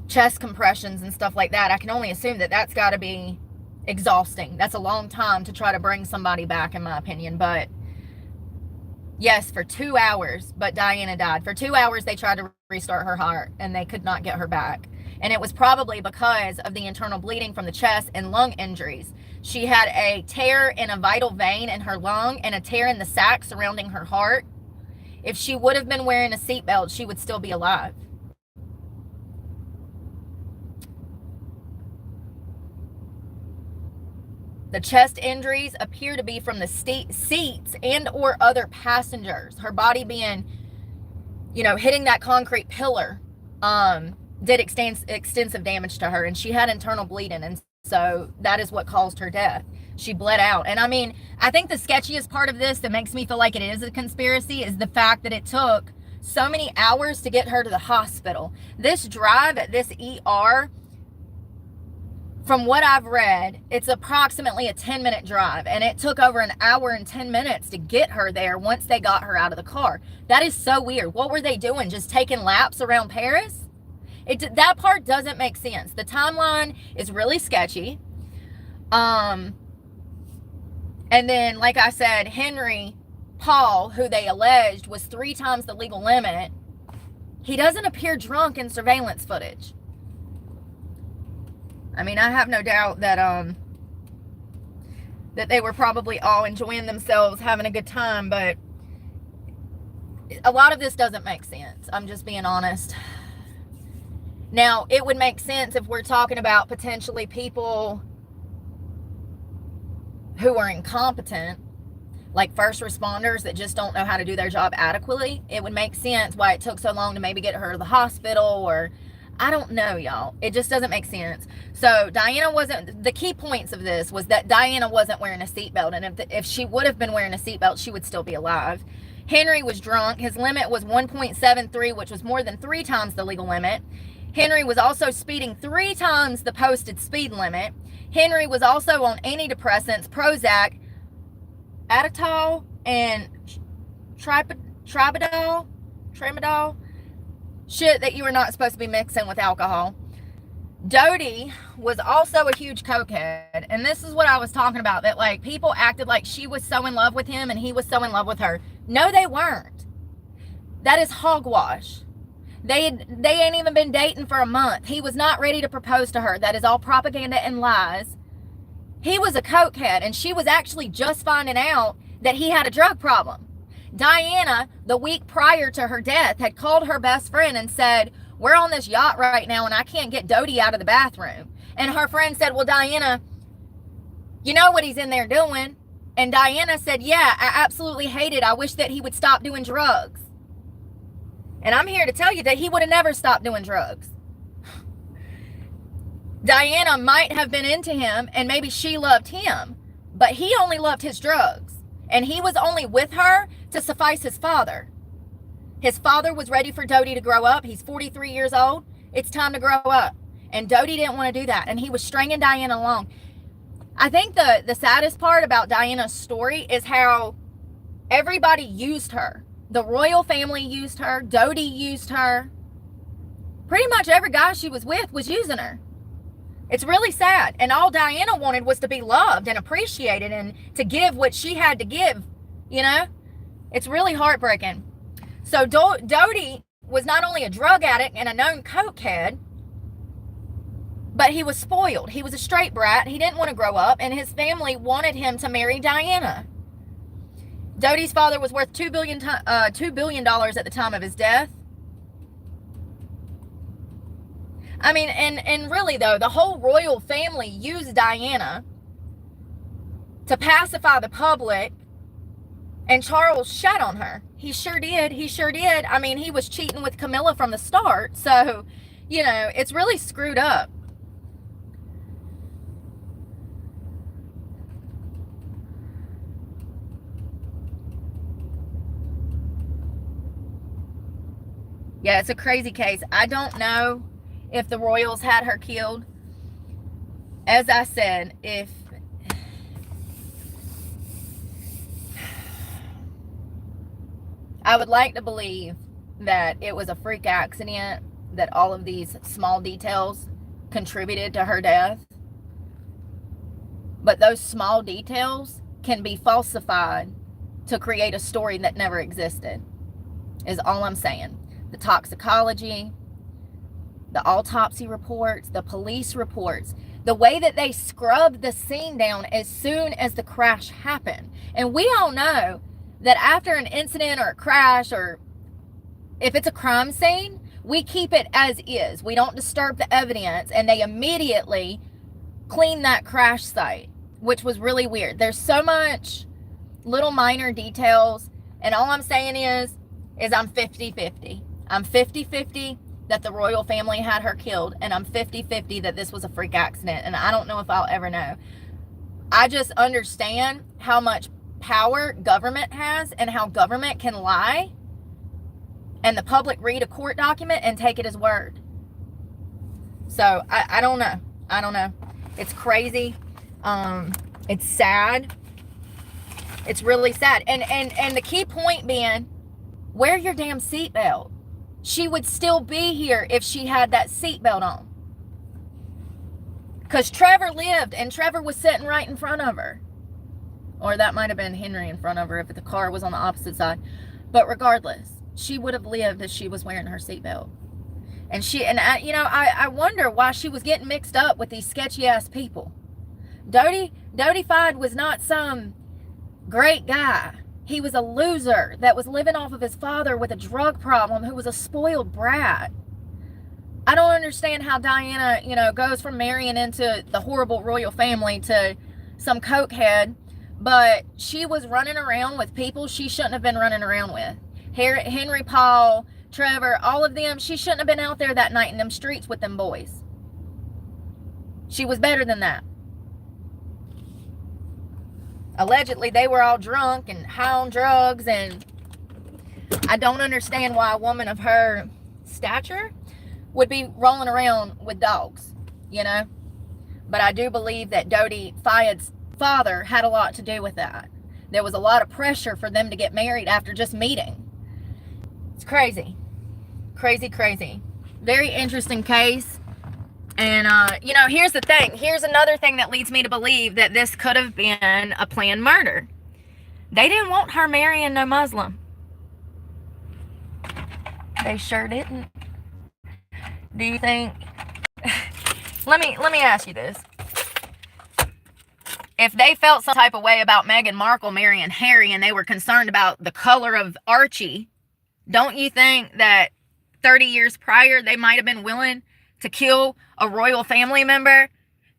chest compressions and stuff like that, I can only assume that that's got to be exhausting. That's a long time to try to bring somebody back, in my opinion. But yes, for 2 hours, but Diana died. For 2 hours, they tried to restart her heart, and they could not get her back. And it was probably because of the internal bleeding from the chest and lung injuries. She had a tear in a vital vein in her lung and a tear in the sac surrounding her heart. If she would have been wearing a seatbelt, she would still be alive. The chest injuries appear to be from the seats and or other passengers. Her body being, hitting that concrete pillar did extensive damage to her, and she had internal bleeding, and so that is what caused her death. She bled out. And I mean, I think the sketchiest part of this that makes me feel like it is a conspiracy is the fact that it took so many hours to get her to the hospital. This drive at this ER, from what I've read, it's approximately a 10-minute drive, and it took over an hour and 10 minutes to get her there once they got her out of the car. That is so weird. What were they doing? Just taking laps around Paris? That part doesn't make sense. The timeline is really sketchy. And then, like I said, Henry Paul, who they alleged was 3 times the legal limit, he doesn't appear drunk in surveillance footage. I mean, I have no doubt that that they were probably all enjoying themselves, having a good time, but a lot of this doesn't make sense. I'm just being honest. Now, it would make sense if we're talking about potentially people who are incompetent, like first responders that just don't know how to do their job adequately. It would make sense why it took so long to maybe get her to the hospital, or I don't know, y'all. It just doesn't make sense. So Diana wasn't, the key points of this was that Diana wasn't wearing a seatbelt, and if she would have been wearing a seatbelt, she would still be alive. Henry was drunk. His limit was 1.73, which was more than 3 times the legal limit. Henry was also speeding 3 times the posted speed limit. Henry was also on antidepressants, Prozac, Atitol, and Tramadol, shit that you were not supposed to be mixing with alcohol. Dodie was also a huge cokehead, and this is what I was talking about, that like people acted like she was so in love with him and he was so in love with her. No, they weren't. That is hogwash. They ain't even been dating for a month. He was not ready to propose to her. That is all propaganda and lies. He was a cokehead, and she was actually just finding out that he had a drug problem. Diana, the week prior to her death, had called her best friend and said, "We're on this yacht right now, and I can't get Dodie out of the bathroom." And her friend said, "Well, Diana, you know what he's in there doing?" And Diana said, "Yeah, I absolutely hate it. I wish that he would stop doing drugs." And I'm here to tell you that he would have never stopped doing drugs. Diana might have been into him, and maybe she loved him, but he only loved his drugs. And he was only with her to suffice his father. His father was ready for Dodie to grow up. He's 43 years old. It's time to grow up. And Dodie didn't want to do that. And he was stringing Diana along. I think the saddest part about Diana's story is how everybody used her. The royal family used her. Dodie used her. Pretty much every guy she was with was using her. It's really sad. And all Diana wanted was to be loved and appreciated and to give what she had to give, It's really heartbreaking. So Dodie was not only a drug addict and a known cokehead, but he was spoiled. He was a straight brat. He didn't want to grow up, and his family wanted him to marry Diana. Dodie's father was worth $2 billion at the time of his death. I mean, and really though, the whole royal family used Diana to pacify the public And Charles shat on her. He sure did. He sure did. I mean, he was cheating with Camilla from the start. So, you know, it's really screwed up. Yeah, it's a crazy case. I don't know if the Royals had her killed. As I said, if I would like to believe that it was a freak accident, that all of these small details contributed to her death. But those small details can be falsified to create a story that never existed, is all I'm saying. The toxicology, the autopsy reports, the police reports, the way that they scrubbed the scene down as soon as the crash happened. And we all know that after an incident or a crash, or if it's a crime scene, we keep it as is. We don't disturb the evidence, and they immediately clean that crash site, which was really weird. There's so much little minor details, and all I'm saying is I'm 50-50. I'm 50-50 that the royal family had her killed, and I'm 50-50 that this was a freak accident, and I don't know if I'll ever know. I just understand how much power government has and how government can lie, and the public read a court document and take it as word. So I don't know. I don't know. It's crazy. It's sad. It's really sad. And the key point being, wear your damn seatbelt. She would still be here if she had that seatbelt on. Because Trevor lived, and Trevor was sitting right in front of her. Or that might have been Henry in front of her if the car was on the opposite side. But regardless, she would have lived if she was wearing her seatbelt. And I wonder why she was getting mixed up with these sketchy ass people. Dodie Fide was not some great guy. He was a loser that was living off of his father with a drug problem, who was a spoiled brat. I don't understand how Diana, goes from marrying into the horrible royal family to some cokehead, but she was running around with people she shouldn't have been running around with. Henry, Paul, Trevor, all of them, she shouldn't have been out there that night in them streets with them boys. She was better than that. Allegedly, they were all drunk and high on drugs, and I don't understand why a woman of her stature would be rolling around with dogs, But I do believe that Dodie Fayett's father had a lot to do with that. There was a lot of pressure for them to get married after just meeting. It's crazy. Crazy, crazy. Very interesting case. And, here's the thing. Here's another thing that leads me to believe that this could have been a planned murder. They didn't want her marrying no Muslim. They sure didn't. Do you think... let me ask you this. If they felt some type of way about Meghan Markle marrying Harry, and they were concerned about the color of Archie, don't you think that 30 years prior they might have been willing to kill a royal family member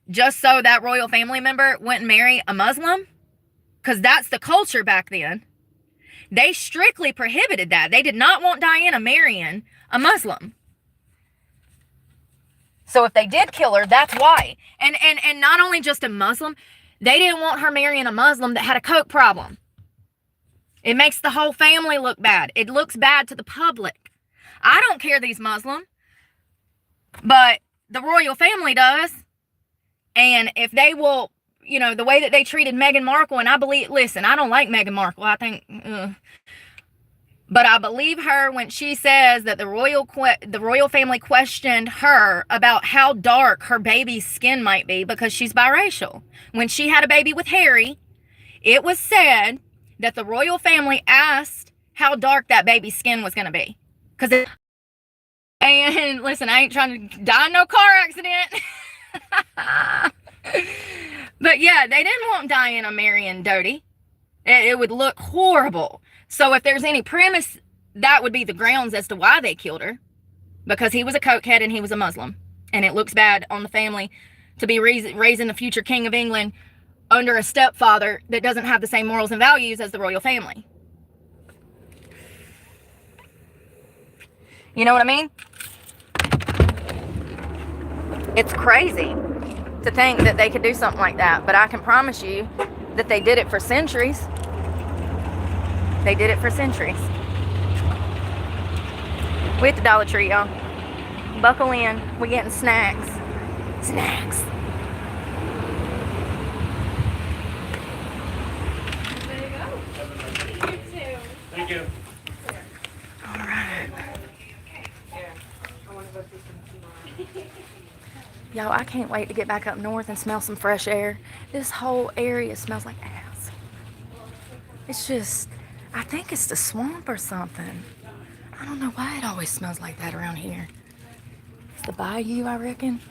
just so that royal family member wouldn't marry a Muslim? Because that's the culture back then. They strictly prohibited that. They did not want Diana marrying a Muslim. So if they did kill her, that's why. And not only just a Muslim, they didn't want her marrying a Muslim that had a coke problem. It makes the whole family look bad. It looks bad to the public. I don't care these Muslim, but the royal family does. And if they will, the way that they treated Meghan Markle, and I believe, listen, I don't like Meghan Markle. I think, but I believe her when she says that the royal family questioned her about how dark her baby's skin might be because she's biracial. When she had a baby with Harry, it was said that the royal family asked how dark that baby's skin was going to be. And listen, I ain't trying to die in no car accident. But yeah, they didn't want Diana marrying Dodie. It would look horrible. So if there's any premise, that would be the grounds as to why they killed her. Because he was a cokehead and he was a Muslim. And it looks bad on the family to be raising the future king of England under a stepfather that doesn't have the same morals and values as the royal family. You know what I mean? It's crazy to think that they could do something like that, but I can promise you that they did it for centuries. They did it for centuries. We at the Dollar Tree, y'all. Buckle in. We're getting snacks. Snacks. There you go. You too. Thank you. All right. Y'all, I can't wait to get back up north and smell some fresh air. This whole area smells like ass. It's just, I think it's the swamp or something. I don't know why it always smells like that around here. It's the bayou, I reckon.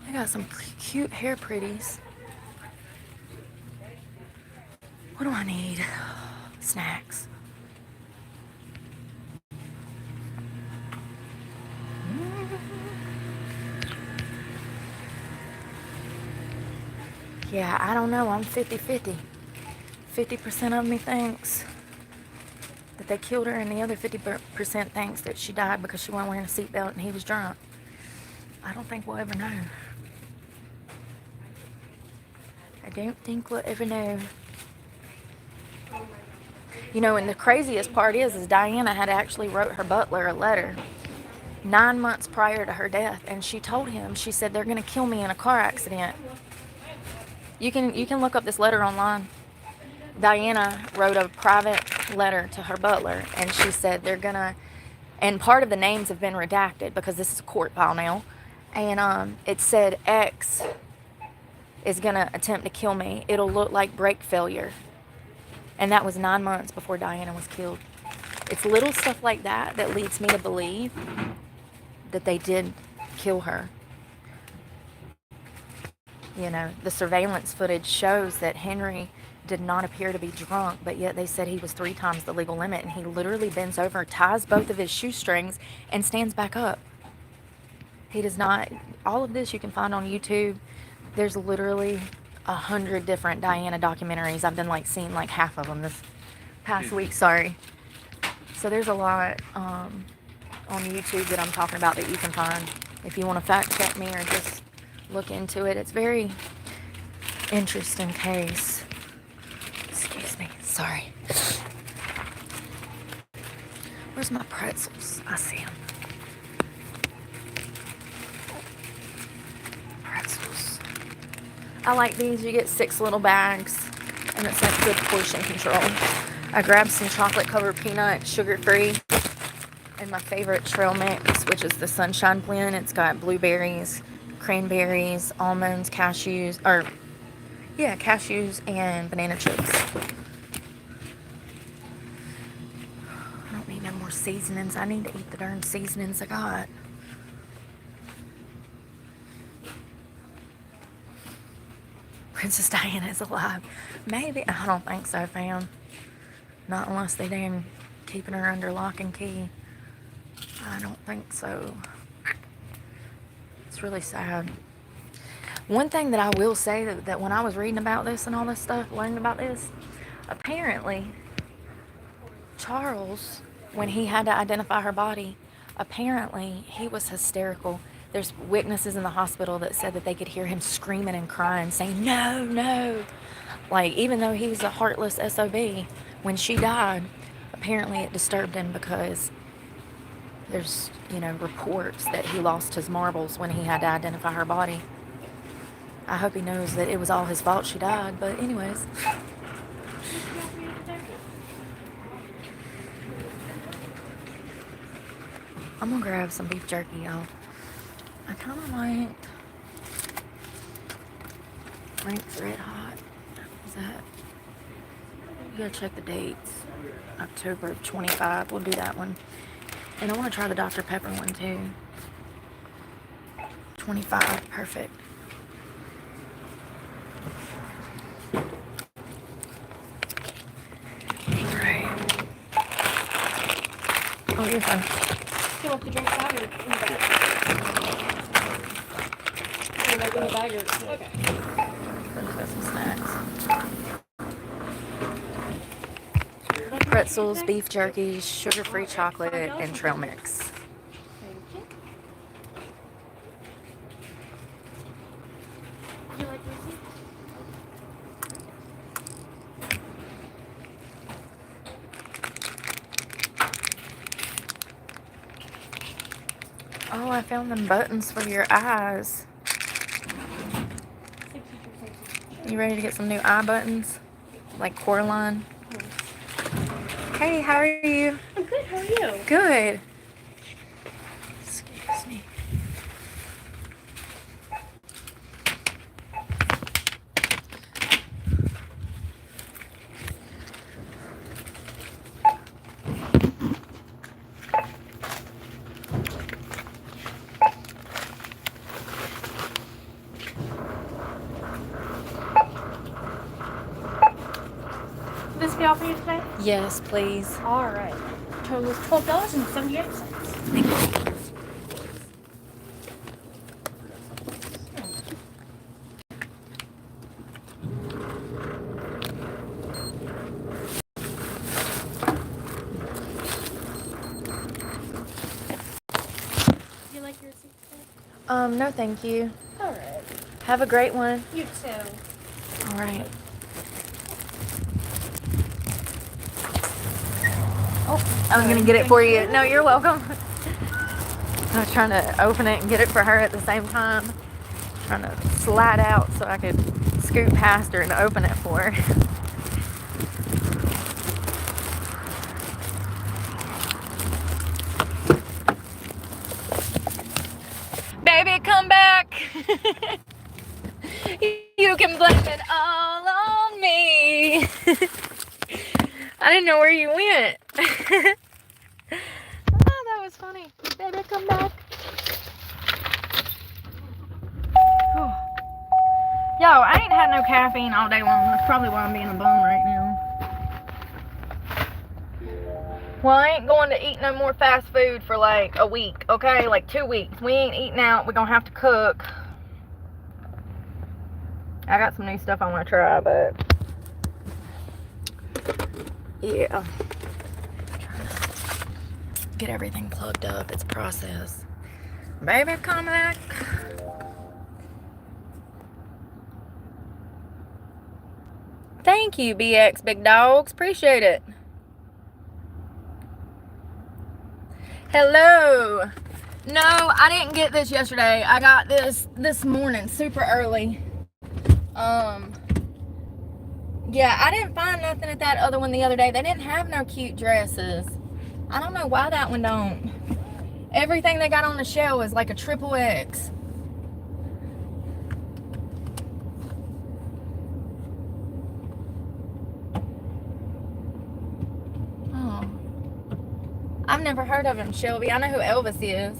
They got some cute hair pretties. What do I need? Snacks. Yeah, I don't know. I'm 50-50. 50% of me thinks that they killed her, and the other 50% thinks that she died because she wasn't wearing a seatbelt and he was drunk. I don't think we'll ever know. I don't think we'll ever know. You know, and the craziest part is Diana had actually wrote her butler a letter 9 months prior to her death, and she told him, she said, they're going to kill me in a car accident. You can look up this letter online. Diana wrote a private letter to her butler, and she said they're gonna, and part of the names have been redacted because this is a court file now, and it said X is gonna attempt to kill me. It'll look like brake failure. And that was 9 months before Diana was killed. It's little stuff like that that leads me to believe that they did kill her. You know, the surveillance footage shows that Henry did not appear to be drunk, but yet they said he was 3 times the legal limit, and he literally bends over, ties both of his shoestrings, and stands back up. He does not. All of this you can find on YouTube. There's literally 100 different Diana documentaries. I've been seeing half of them this past week. Sorry. So there's a lot on YouTube that I'm talking about that you can find if you want to fact check me or just look into it. It's very interesting case. Excuse me. Sorry. Where's my pretzels? I see them. Pretzels. I like these. You get 6 little bags, and it's good portion control. I grabbed some chocolate covered peanut, sugar free, and my favorite trail mix, which is the Sunshine Blend. It's got blueberries, cranberries, almonds, cashews, and banana chips. I don't need no more seasonings. I need to eat the darn seasonings I got. Princess Diana is alive. Maybe. I don't think so, fam. Not unless they damn keeping her under lock and key. I don't think so. It's really sad. One thing that I will say that when I was reading about this and all this stuff, learning about this, apparently Charles, when he had to identify her body, apparently he was hysterical. There's witnesses in the hospital that said that they could hear him screaming and crying, saying, no, no. Even though he was a heartless SOB, when she died, apparently it disturbed him because there's, reports that he lost his marbles when he had to identify her body. I hope he knows that it was all his fault she died, but anyways. I'm gonna grab some beef jerky, y'all. I kind of liked Frank's Red Hot. Is that? You gotta check the dates. October 25. We'll do that one. And I want to try the Dr. Pepper one too. 25. Perfect. Alright. Oh, you're fine. Still have to drink cider in the back. In the bag. Okay. Let's get some snacks. Pretzels, beef jerky, sugar-free chocolate, and trail mix. I found them buttons for your eyes. You ready to get some new eye buttons? Like Coraline? Hey, how are you? I'm good, how are you? Good. Excuse me. Will this be all for you today? Yes, please. Alright. Total is $12.78. Thank you. Do you like your receipt today? No, thank you. Alright. Have a great one. You too. All right. Oh, I was gonna get it for you. No, you're welcome. I was trying to open it and get it for her at the same time. Trying to slide out so I could scoot past her and open it for her. Baby, come back. You can blame it all on me. I didn't know where you went. Oh, that was funny. Baby, come back. Oh. Yo, I ain't had no caffeine all day long. That's probably why I'm being a bum right now. Well, I ain't going to eat no more fast food for like a week, okay? Like 2 weeks. We ain't eating out. We're gonna have to cook. I got some new stuff I want to try, but yeah. Get everything plugged up. It's a process. Baby, come back. Thank you, BX Big Dogs. Appreciate it. Hello. No, I didn't get this yesterday. I got this morning, super early. Yeah, I didn't find nothing at that other one the other day. They didn't have no cute dresses. I don't know why that one don't. Everything they got on the shelf is like a XXX. Oh. I've never heard of him, Shelby. I know who Elvis is.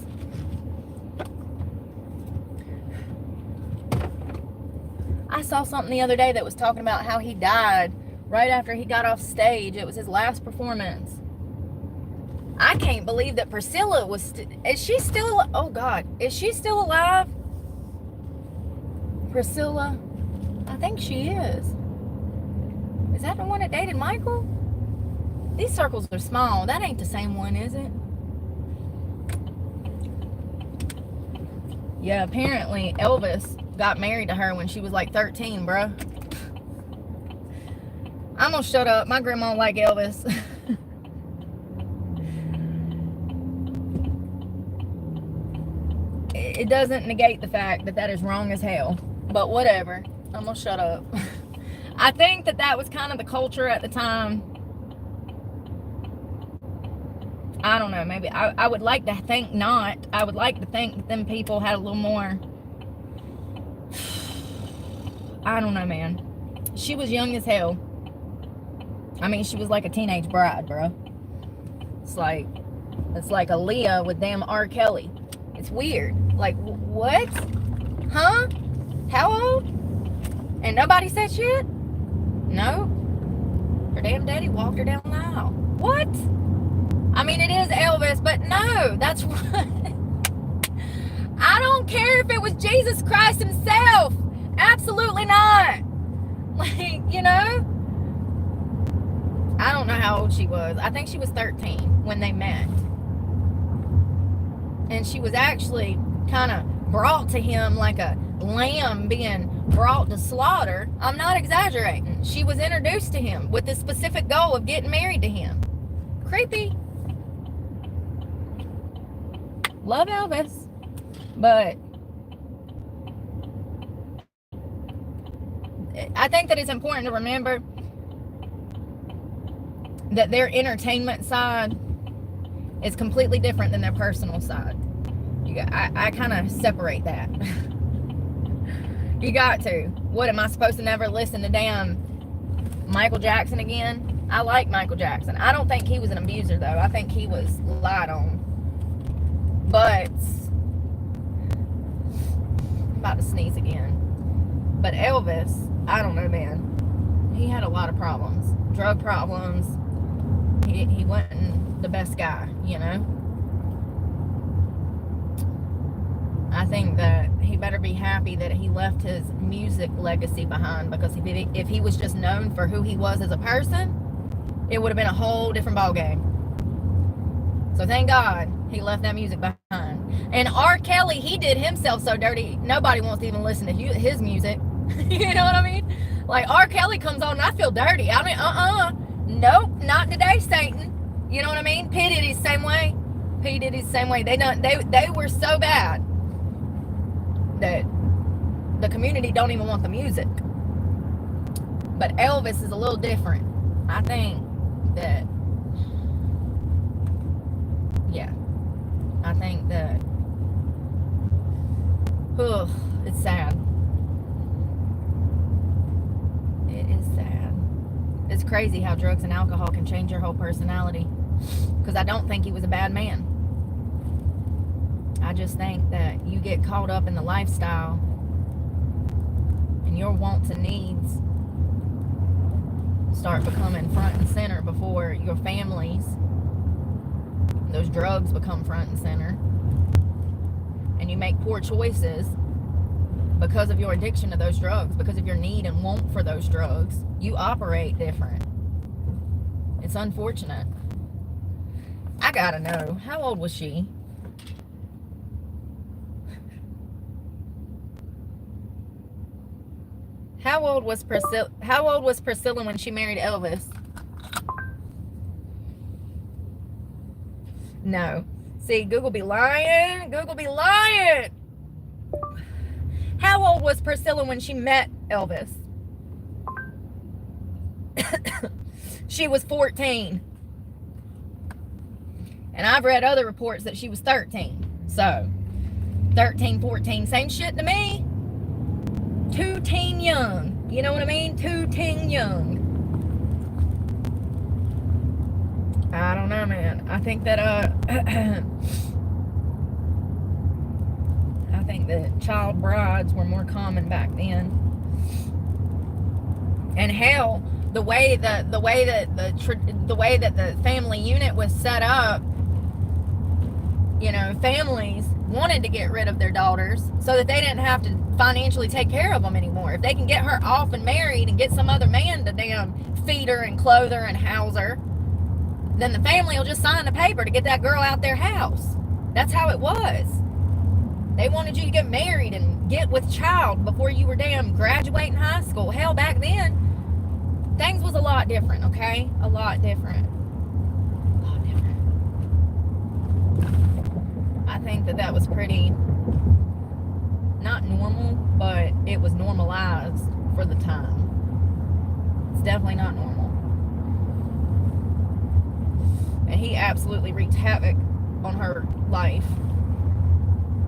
I saw something the other day that was talking about how he died right after he got off stage. It was his last performance. I can't believe that Priscilla was... Is she still... Oh, God. Is she still alive? Priscilla? I think she is. Is that the one that dated Michael? These circles are small. That ain't the same one, is it? Yeah, apparently Elvis got married to her when she was like 13, bro. I'm gonna shut up. My grandma like Elvis. It doesn't negate the fact that that is wrong as hell. But whatever. I'm gonna shut up. I think that was kind of the culture at the time. I don't know. Maybe I would like to think not. I would like to think that them people had a little more... I don't know, man. She was young as hell. I mean, she was like a teenage bride, bro. It's like Aaliyah with damn R. Kelly. It's weird. Like, what? Huh? How old? And nobody said shit? No. Her damn daddy walked her down the aisle. What? I mean, it is Elvis, but no, that's what. I don't care if it was Jesus Christ himself. Absolutely not. Like, you know? I don't know how old she was. I think she was 13 when they met. And she was actually kind of brought to him like a lamb being brought to slaughter. I'm not exaggerating. She was introduced to him with the specific goal of getting married to him. Creepy. Love Elvis. But I think that it's important to remember that their entertainment side is completely different than their personal side. I kind of separate that. You got to. What, am I supposed to never listen to damn Michael Jackson again? I like Michael Jackson. I don't think he was an abuser, though. I think he was lied on. But I'm about to sneeze again. But Elvis, I don't know, man. He had a lot of problems. Drug problems. He wasn't the best guy, you know? I think that he better be happy that he left his music legacy behind, because if he was just known for who he was as a person, it would have been a whole different ball game. So thank God he left that music behind. And R. Kelly, he did himself so dirty, nobody wants to even listen to his music. You know what I mean? Like, R. Kelly comes on and I feel dirty. I mean, nope, not today, Satan. You know what I mean? P. Diddy's the same way. P. Diddy's the same way. They were so bad that the community don't even want the music. But Elvis is a little different. I think that, yeah, I think that, it's sad. It is sad. It's crazy how drugs and alcohol can change your whole personality, because I don't think he was a bad man. I just think that you get caught up in the lifestyle and your wants and needs start becoming front and center before your families. Those drugs become front and center. And you make poor choices because of your addiction to those drugs, because of your need and want for those drugs. You operate different. It's unfortunate. I gotta know, how old was she? How old was Priscilla when she married Elvis? No. See, Google be lying. Google be lying. How old was Priscilla when she met Elvis? She was 14. And I've read other reports that she was 13. So, 13, 14, same shit to me. Too teen young. You know what I mean? Too teen young. I don't know, man. I think that I think that child brides were more common back then. And hell, the way that the family unit was set up, you know, families wanted to get rid of their daughters so that they didn't have to financially take care of them anymore. If they can get her off and married and get some other man to damn feed her and clothe her and house her, then the family will just sign the paper to get that girl out their house. That's how it was. They wanted you to get married and get with child before you were damn graduating high school. Hell, back then, things was a lot different, okay? A lot different. A lot different. I think that was pretty, not normal, but it was normalized for the time. It's definitely not normal. And he absolutely wreaked havoc on her life.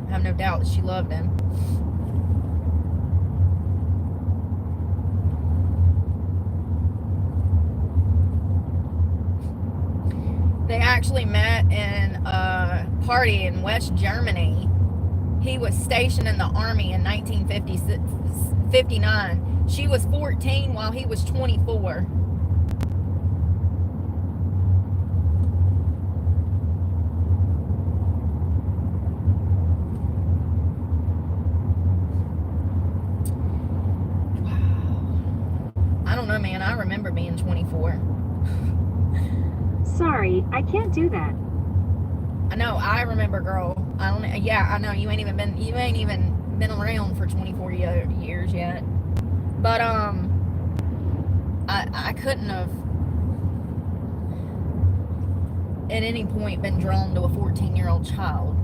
I have no doubt that she loved him. They actually met in a party in West Germany. He was stationed in the army in 1959. She was 14 while he was 24. I don't know, man. I remember being 24. Sorry, I can't do that. I know. I remember, girl. I don't. Yeah, I know. You ain't even been around for 24 years yet. But I couldn't have at any point been drawn to a 14-year-old child.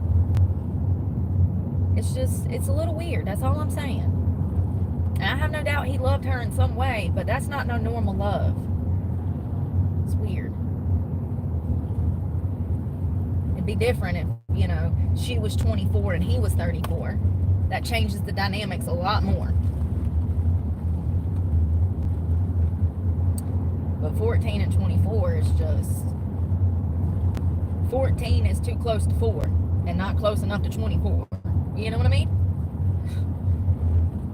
it's a little weird. That's all I'm saying. And I have no doubt he loved her in some way, but that's not no normal love. It's weird. It'd be different if, she was 24 and he was 34. That changes the dynamics a lot more. But 14 and 24 is just... 14 is too close to 4 and not close enough to 24. You know what I mean?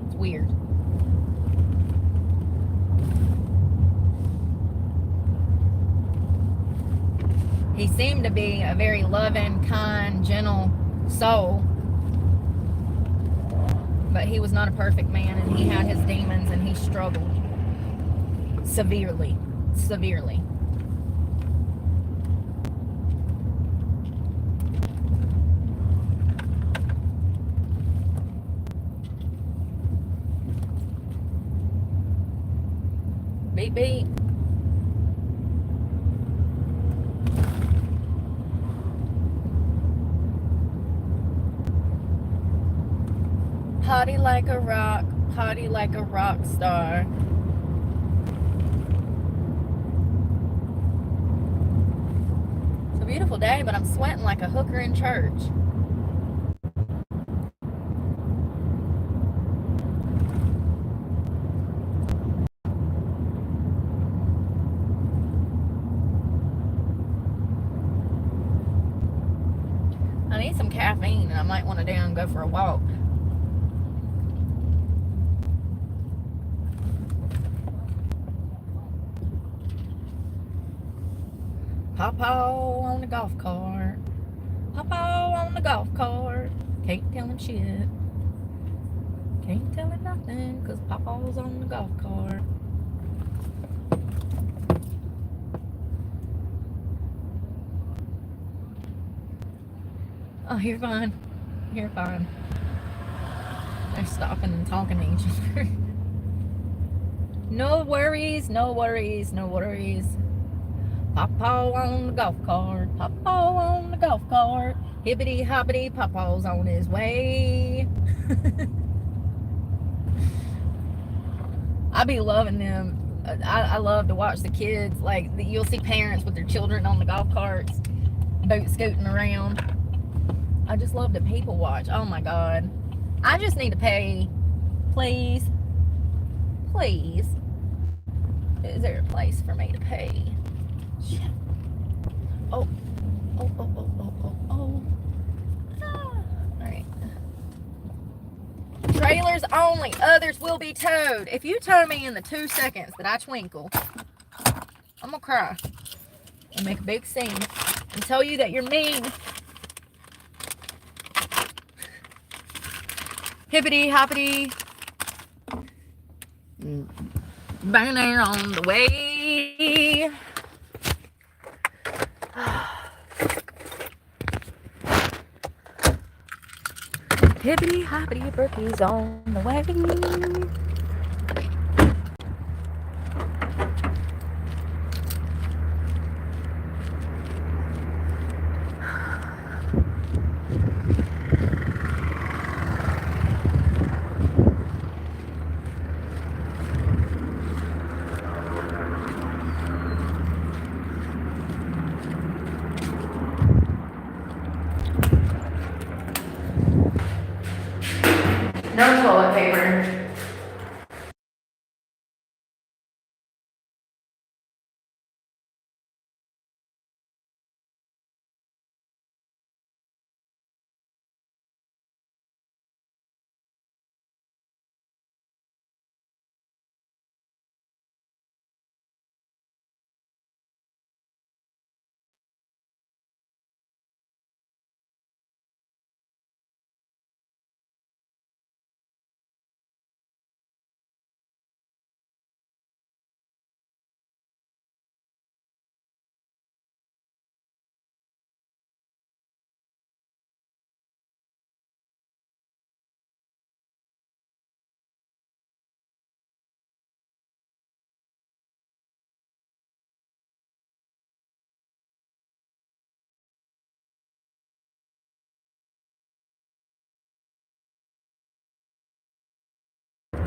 It's weird. He seemed to be a very loving, kind, gentle soul. But he was not a perfect man, and he had his demons, and he struggled severely. Severely. Beep, beep. Party like a rock star. It's a beautiful day, but I'm sweating like a hooker in church. I need some caffeine, and I might want to down and go for a walk. Papa on the golf cart. Papa on the golf cart. Can't tell him shit. Can't tell him nothing, because Papa's on the golf cart. Oh, you're fine. You're fine. They're stopping and talking to each other. No worries, no worries, no worries. Papa on the golf cart. Papa on the golf cart. Hibbity hoppity, Papa's on his way. I be loving them. I love to watch the kids. Like, you'll see parents with their children on the golf carts, boat scooting around. I just love to people watch. Oh my God. I just need to pay. Please. Please. Is there a place for me to pay? Shit. Oh. Oh, oh, oh, oh, oh, oh. Ah. Alright. Trailers only. Others will be towed. If you tow me in the 2 seconds that I twinkle, I'm gonna cry and make a big scene and tell you that you're mean. Hippity hoppity. Bang there on the way. Hippity hoppity, Brookie's on the way. No toilet paper.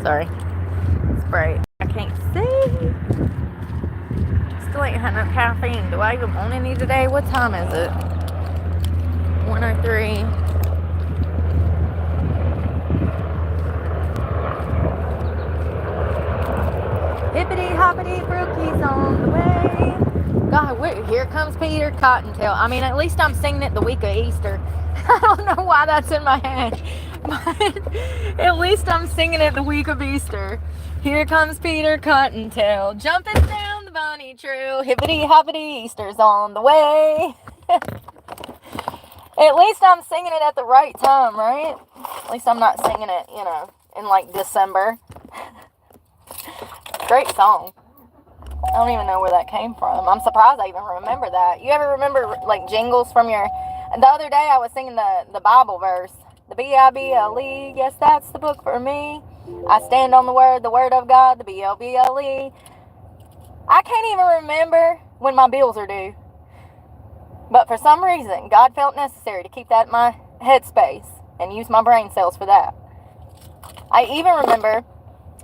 sorry. It's bright. I can't see. Still ain't had no caffeine. Do I even want any today? What time is it? 1:03. Hippity hoppity brookies on the way. God, here comes Peter Cottontail. I mean, at least I'm singing it the week of Easter. I don't know why that's in my head, but at least I'm singing it the week of Easter. Here comes Peter Cottontail, jumping down the bunny trail. Hippity hoppity, Easter's on the way. At least I'm singing it at the right time, right? At least I'm not singing it, in like December. Great song. I don't even know where that came from. I'm surprised I even remember that. You ever remember like jingles from your... The other day I was singing the Bible verse. The B-I-B-L-E, yes, that's the book for me. I stand on the word of God, the B-L-B-L-E. I can't even remember when my bills are due. But for some reason, God felt necessary to keep that in my headspace and use my brain cells for that. I even remember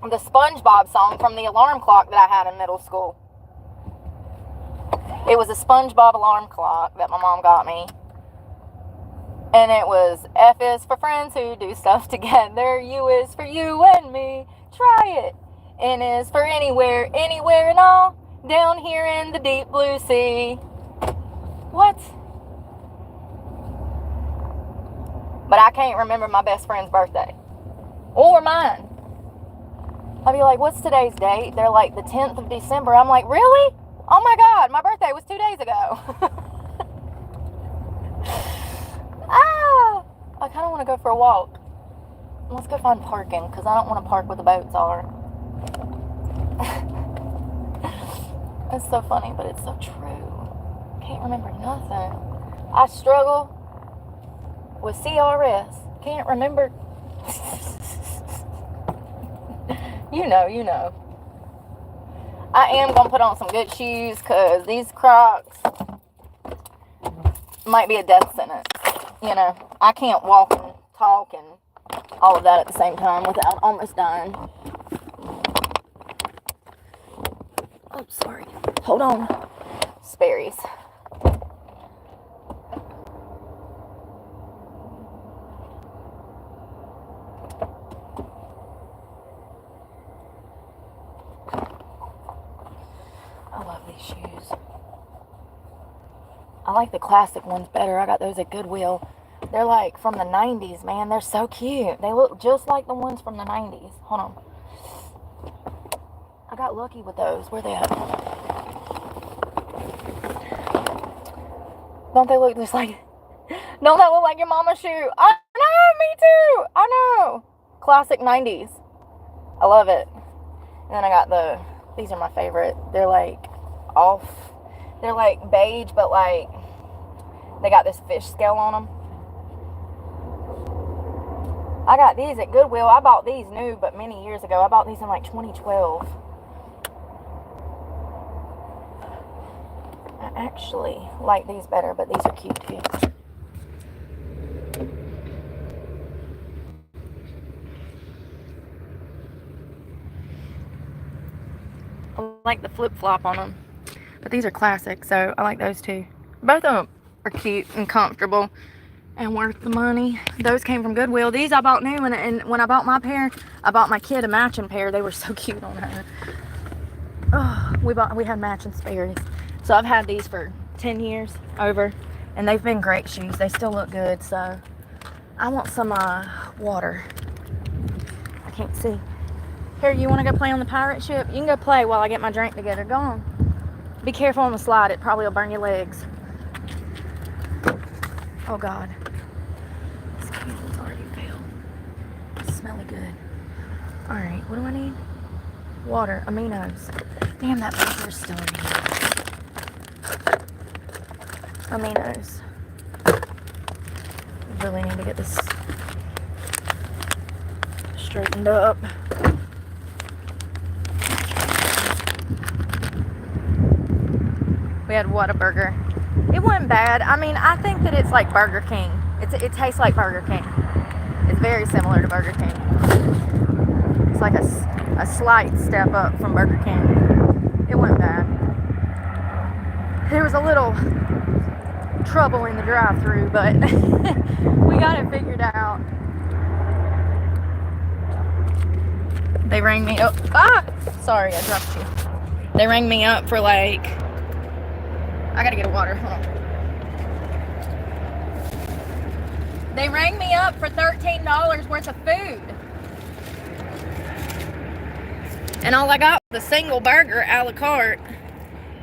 the SpongeBob song from the alarm clock that I had in middle school. It was a SpongeBob alarm clock that my mom got me. And it was F is for friends who do stuff together. U is for you and me. Try it. N is for anywhere and all. Down here in the deep blue sea. What? But I can't remember my best friend's birthday. Or mine. I'll be like, what's today's date? They're like, the 10th of December. I'm like, really? Oh my God, my birthday was 2 days ago. I kind of want to go for a walk. Let's go find parking, because I don't want to park where the boats are. It's so funny, but it's so true. Can't remember nothing. I struggle with CRS. Can't remember. You know. I am going to put on some good shoes because these Crocs might be a death sentence. I can't walk and talk and all of that at the same time without almost dying. Oh, sorry. Hold on. Sperry's. Shoes. I like the classic ones better. I got those at Goodwill. They're like from the 90s, man. They're so cute. They look just like the ones from the 90s. Hold on. I got lucky with those. Where they at? Don't they look just like... Don't that look like your mama's shoe? I know, me too. I know. Classic 90s. I love it. And then I got these are my favorite. They're like they're like beige, but like they got this fish scale on them. I got these at Goodwill. I bought these new, but many years ago. I bought these in like 2012. I actually like these better, but these are cute too. I like the flip-flop on them. But these are classic, so I like those too. Both of them are cute and comfortable and worth the money. Those came from Goodwill. These I bought new, and when I bought my pair, I bought my kid a matching pair. They were so cute on her. Oh, we had matching Sperry's. So I've had these for 10 years over, and they've been great shoes. They still look good, so I want some water. I can't see. Here, you want to go play on the pirate ship? You can go play while I get my drink together. Go on. Be careful on the slide. It probably will burn your legs. Oh, God. This candle's already failed. It's smelling good. All right, what do I need? Water, aminos. Damn, that paper's still in here. Aminos. Really need to get this straightened up. We had Whataburger. It wasn't bad. I mean, I think that it's like Burger King. It tastes like Burger King. It's very similar to Burger King. So like a slight step up from Burger King. It wasn't bad. There was a little trouble in the drive-thru, but we got it figured out. They rang me up. Sorry, I dropped you. They rang me up for like, I gotta get a water. Hold on. They rang me up for $13 worth of food. And all I got was a single burger a la carte.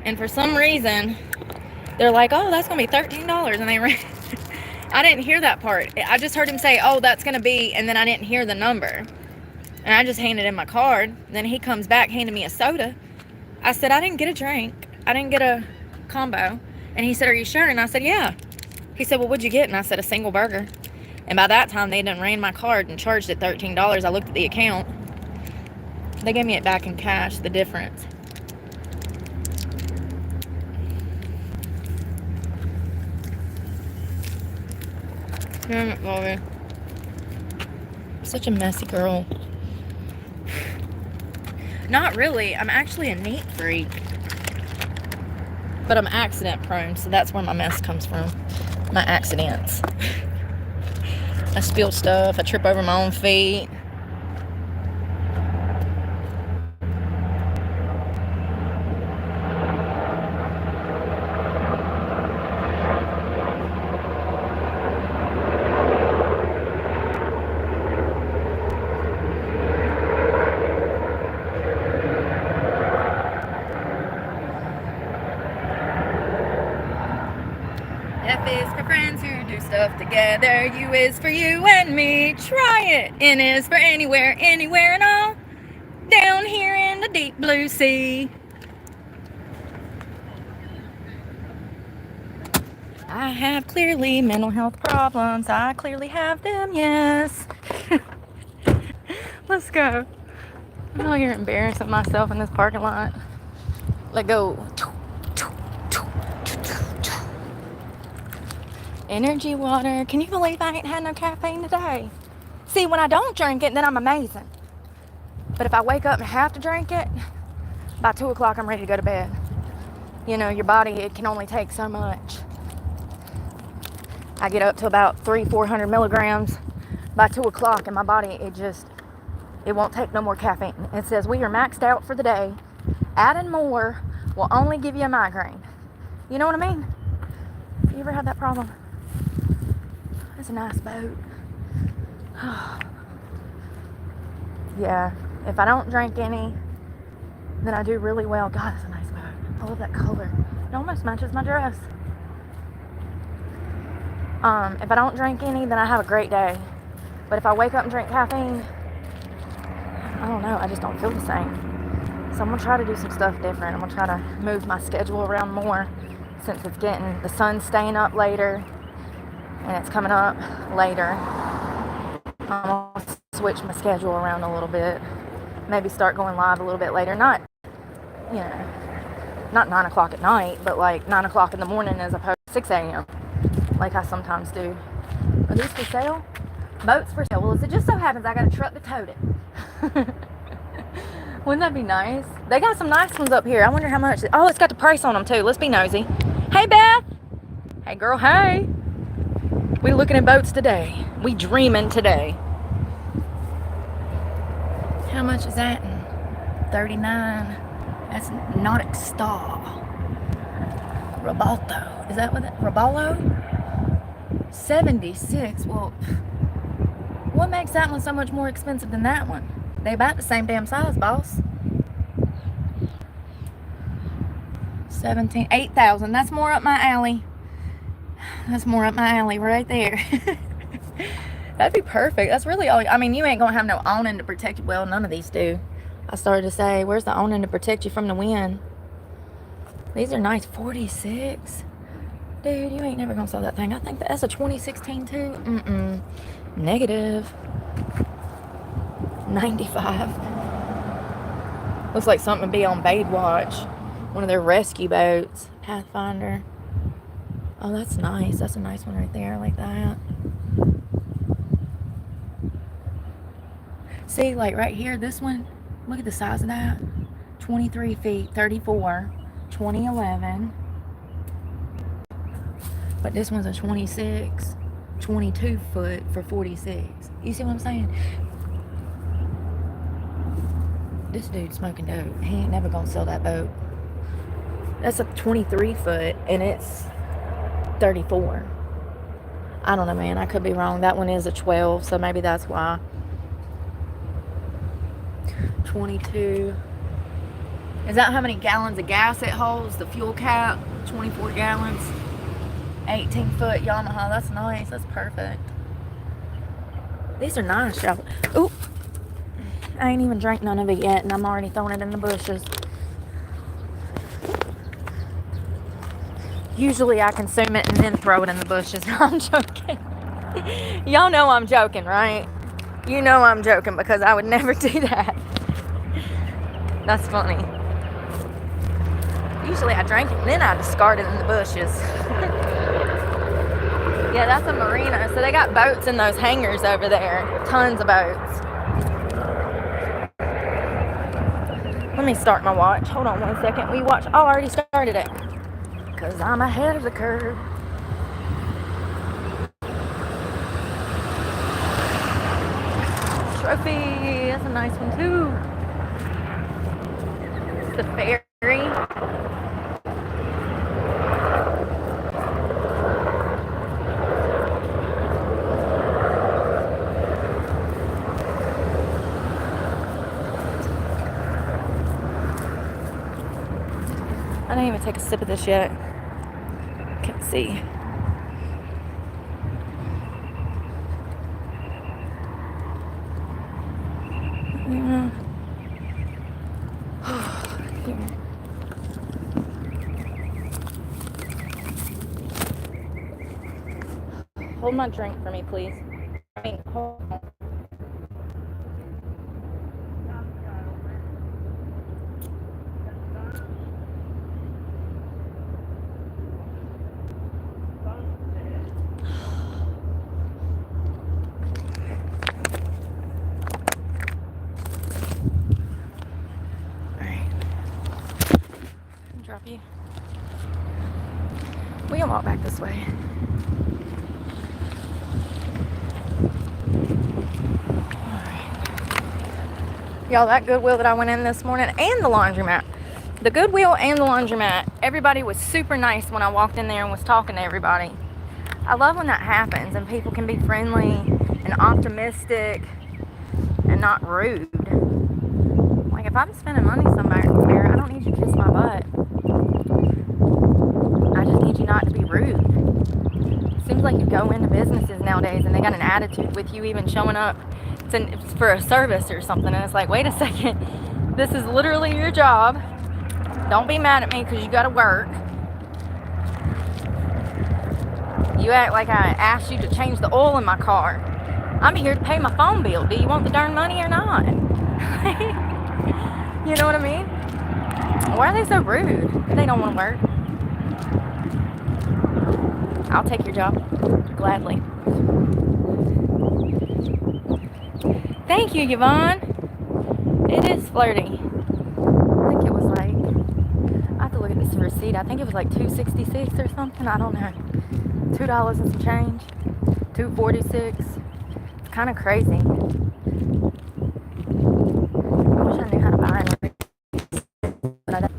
And for some reason, they're like, oh, that's gonna be $13. And they rang. I didn't hear that part. I just heard him say, oh, that's gonna be, and then I didn't hear the number. And I just handed him my card. Then he comes back, handed me a soda. I said, I didn't get a drink. I didn't get a combo. And he said, are you sure? And I said, yeah. He said, well, what'd you get? And I said, a single burger. And by that time, they done ran my card and charged it $13. I looked at the account. They gave me it back in cash, the difference. Damn it, Bobby. Such a messy girl. Not really. I'm actually a neat freak. But I'm accident prone, so that's where my mess comes from. My accidents. I spill stuff. I trip over my own feet. F is for friends who do stuff together. U is for you and me. Try it. N is for anywhere, anywhere and all. Down here in the deep blue sea. I have clearly mental health problems. I clearly have them, yes. Let's go. I'm out here embarrassing myself in this parking lot. Let go. Energy water. Can you believe I ain't had no caffeine today? See, when I don't drink it, then I'm amazing. But if I wake up and have to drink it, by 2 o'clock I'm ready to go to bed. You know, your body, it can only take so much. I get up to about 300-400 milligrams by 2 o'clock, and my body, it won't take no more caffeine. It says we are maxed out for the day. Adding more will only give you a migraine. You know what I mean? You ever had that problem? That's a nice boat. Yeah, if I don't drink any, then I do really well. God, that's a nice boat. I love that color. It almost matches my dress. If I don't drink any, then I have a great day. But if I wake up and drink caffeine, I don't know, I just don't feel the same. So I'm gonna try to do some stuff different. I'm gonna try to move my schedule around more, since it's getting, the sun's staying up later and it's coming up later. I'm gonna switch my schedule around a little bit. Maybe start going live a little bit later. Not, you know, not 9 o'clock at night, but like 9 o'clock in the morning as opposed to 6 a.m. like I sometimes do. Are these for sale? Boats for sale. Well, as it just so happens, I got a truck to tote it. Wouldn't that be nice? They got some nice ones up here. I wonder how much. Oh, it's got the price on them too. Let's be nosy. Hey, Beth. Hey, girl. Hey. We looking at boats today. We dreaming today. How much is that? 39. That's Nautic Star. Robalto. Is that what that? Robalo? 76. Well, what makes that one so much more expensive than that one? They about the same damn size, boss. 8,000. That's more up my alley. That's more up my alley right there. That'd be perfect. That's really all. I mean, you ain't gonna have no awning to protect you. Well, none of these do. I started to say, where's the awning to protect you from the wind? These are nice. 46. Dude, you ain't never gonna sell that thing. I think that's a 2016 too. Negative. 95. Looks like something would be on Baitwatch. One of their rescue boats. Pathfinder. Oh, that's nice. That's a nice one right there. I like that. See, like right here, this one, look at the size of that. 23 feet, 34, 2011. But this one's a 26, 22 foot for 46. You see what I'm saying? This dude's smoking dope. He ain't never gonna sell that boat. That's a 23 foot and it's 34. I don't know, man. I could be wrong. That one is a 12, so maybe that's why. 22. Is that how many gallons of gas it holds? The fuel cap, 24 gallons. 18 foot Yamaha. That's nice. That's perfect. These are nice, y'all. Ooh. I ain't even drank none of it yet, and I'm already throwing it in the bushes. Usually I consume it and then throw it in the bushes. No, I'm joking. Y'all know I'm joking, right? You know I'm joking because I would never do that. That's funny. Usually I drink it and then I discard it in the bushes. Yeah, that's a marina. So they got boats in those hangars over there. Tons of boats. Let me start my watch. Hold on one second. We watch. Oh, I already started it. Because I'm ahead of the curve. Trophy. That's a nice one too. It's the ferry. I didn't even take a sip of this yet. Can't see. Yeah. Here. Hold my drink for me, please. I mean, hold on. Drop you. We can walk back this way. Y'all, that Goodwill that I went in this morning and the laundromat. The Goodwill and the laundromat, everybody was super nice when I walked in there and was talking to everybody. I love when that happens and people can be friendly and optimistic and not rude. Like if I'm spending money somewhere, I don't need you to kiss my butt. I just need you not to be rude. Seems like you go into businesses nowadays and they got an attitude with you even showing up it's for a service or something, and it's like, wait a second, this is literally your job. Don't be mad at me because you got to work. You act like I asked you to change the oil in my car. I'm here to pay my phone bill. Do you want the darn money or not? You know what I mean? Why are they so rude? They don't want to work. I'll take your job gladly. Thank you, Yvonne. It is flirty. I think it was like, I have to look at this receipt. I think it was like $2.66 or something. I don't know. $2 and some change. $2.46. It's kind of crazy. I wish I knew how to buy it, but I don't.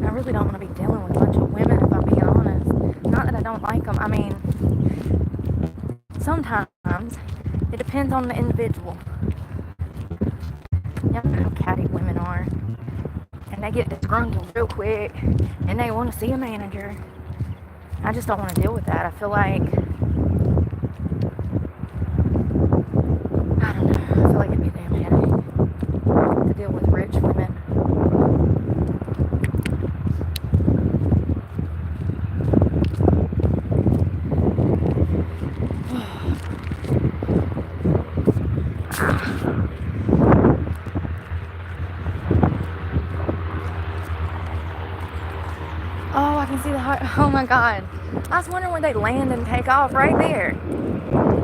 I really don't want to be dealing with a bunch of women, if I'm being honest. Not that I don't like them. I mean, sometimes it depends on the individual. You know how catty women are. And they get disgruntled real quick. And they want to see a manager. I just don't want to deal with that. I feel like, I don't know. I feel like it'd be a damn headache to deal with rich women. see the heart? Oh my God. I was wondering where they land and take off right there.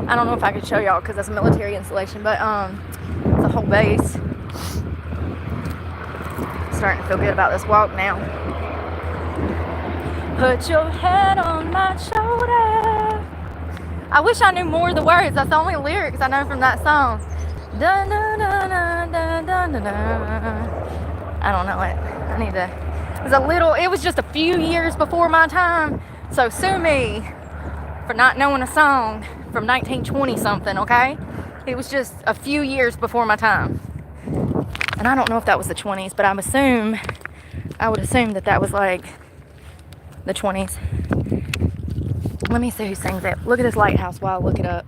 I don't know if I could show y'all because that's a military installation, but it's a whole base. Starting to feel good about this walk now. Put your head on my shoulder. I wish I knew more of the words. That's the only lyrics I know from that song. Dun, dun, dun, dun, dun, dun, dun, dun. I don't know it. I need to. It was just a few years before my time. So sue me for not knowing a song from 1920 something, okay? It was just a few years before my time. And I don't know if that was the 20s, but I would assume that was like the 20s. Let me see who sings it. Look at this lighthouse while I look it up.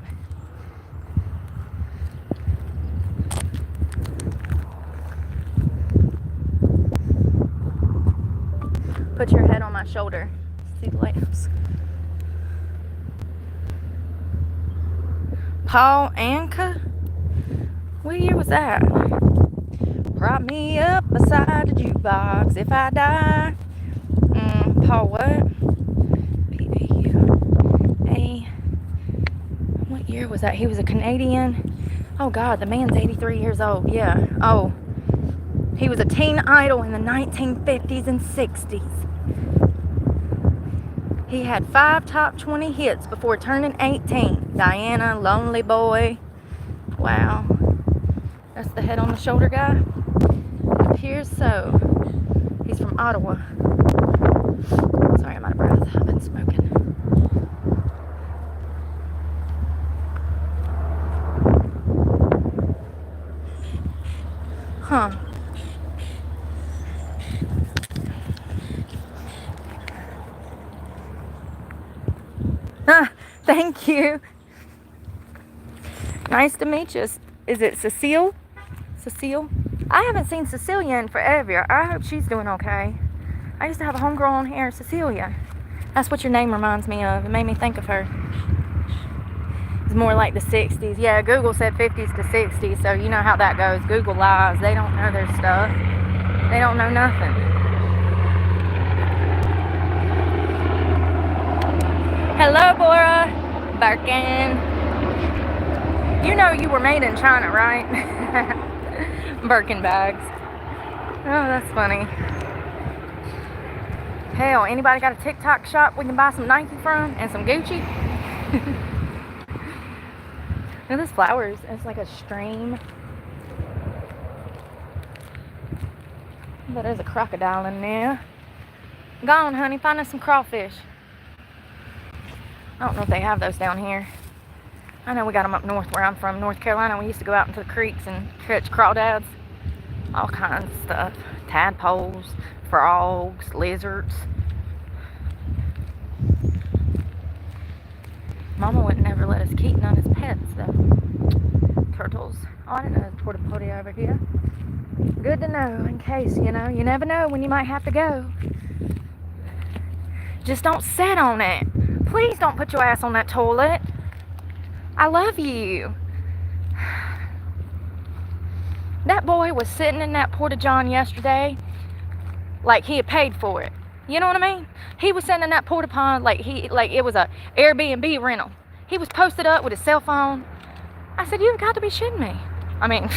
Put your head on my shoulder. See the lighthouse. Paul Anka? What year was that? Prop me up beside the jukebox if I die. Paul what? P-A-U-A. What year was that? He was a Canadian. Oh God, the man's 83 years old. Yeah. Oh. He was a teen idol in the 1950s and 60s. He had 5 top 20 hits before turning 18. Diana, Lonely Boy. Wow. That's the head on the shoulder guy. Appears so. He's from Ottawa. Sorry, I'm out of breath. I've been smoking. Huh. Thank you. Nice to meet you. Is it Cecile? Cecile? I haven't seen Cecilia in forever. I hope she's doing okay. I used to have a homegirl on here, Cecilia. That's what your name reminds me of. It made me think of her. It's more like the 60s. Yeah, Google said 50s to 60s, so you know how that goes. Google lies. They don't know their stuff. They don't know nothing. Hello, Bora. Birkin. You know you were made in China, right? Birkin bags. Oh, that's funny. Hell, anybody got a TikTok shop we can buy some Nike from and some Gucci? Look at these flowers. It's like a stream. But there's a crocodile in there. Go on, honey. Find us some crawfish. I don't know if they have those down here. I know we got them up north where I'm from, North Carolina. We used to go out into the creeks and catch crawdads. All kinds of stuff. Tadpoles, frogs, lizards. Mama would never let us keep none of his pets, though. Turtles. Oh, I didn't know there's a porta potty over here. Good to know, in case, you know. You never know when you might have to go. Just don't sit on it. Please don't put your ass on that toilet. I love you. That boy was sitting in that porta-john yesterday like he had paid for it. You know what I mean? He was sitting in that porta-pond like it was a Airbnb rental. He was posted up with his cell phone. I said, you've got to be shitting me. I mean,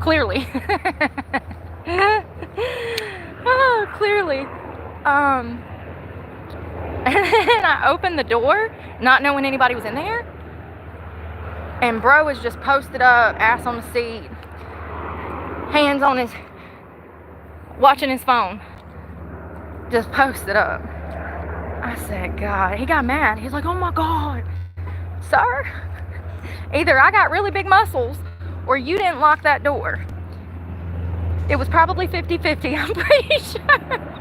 clearly. Oh, clearly. And then I opened the door, not knowing anybody was in there. And bro was just posted up, ass on the seat, hands on his, watching his phone. Just posted up. I said, God, he got mad. He's like, oh my God, sir. Either I got really big muscles or you didn't lock that door. It was probably 50-50, I'm pretty sure.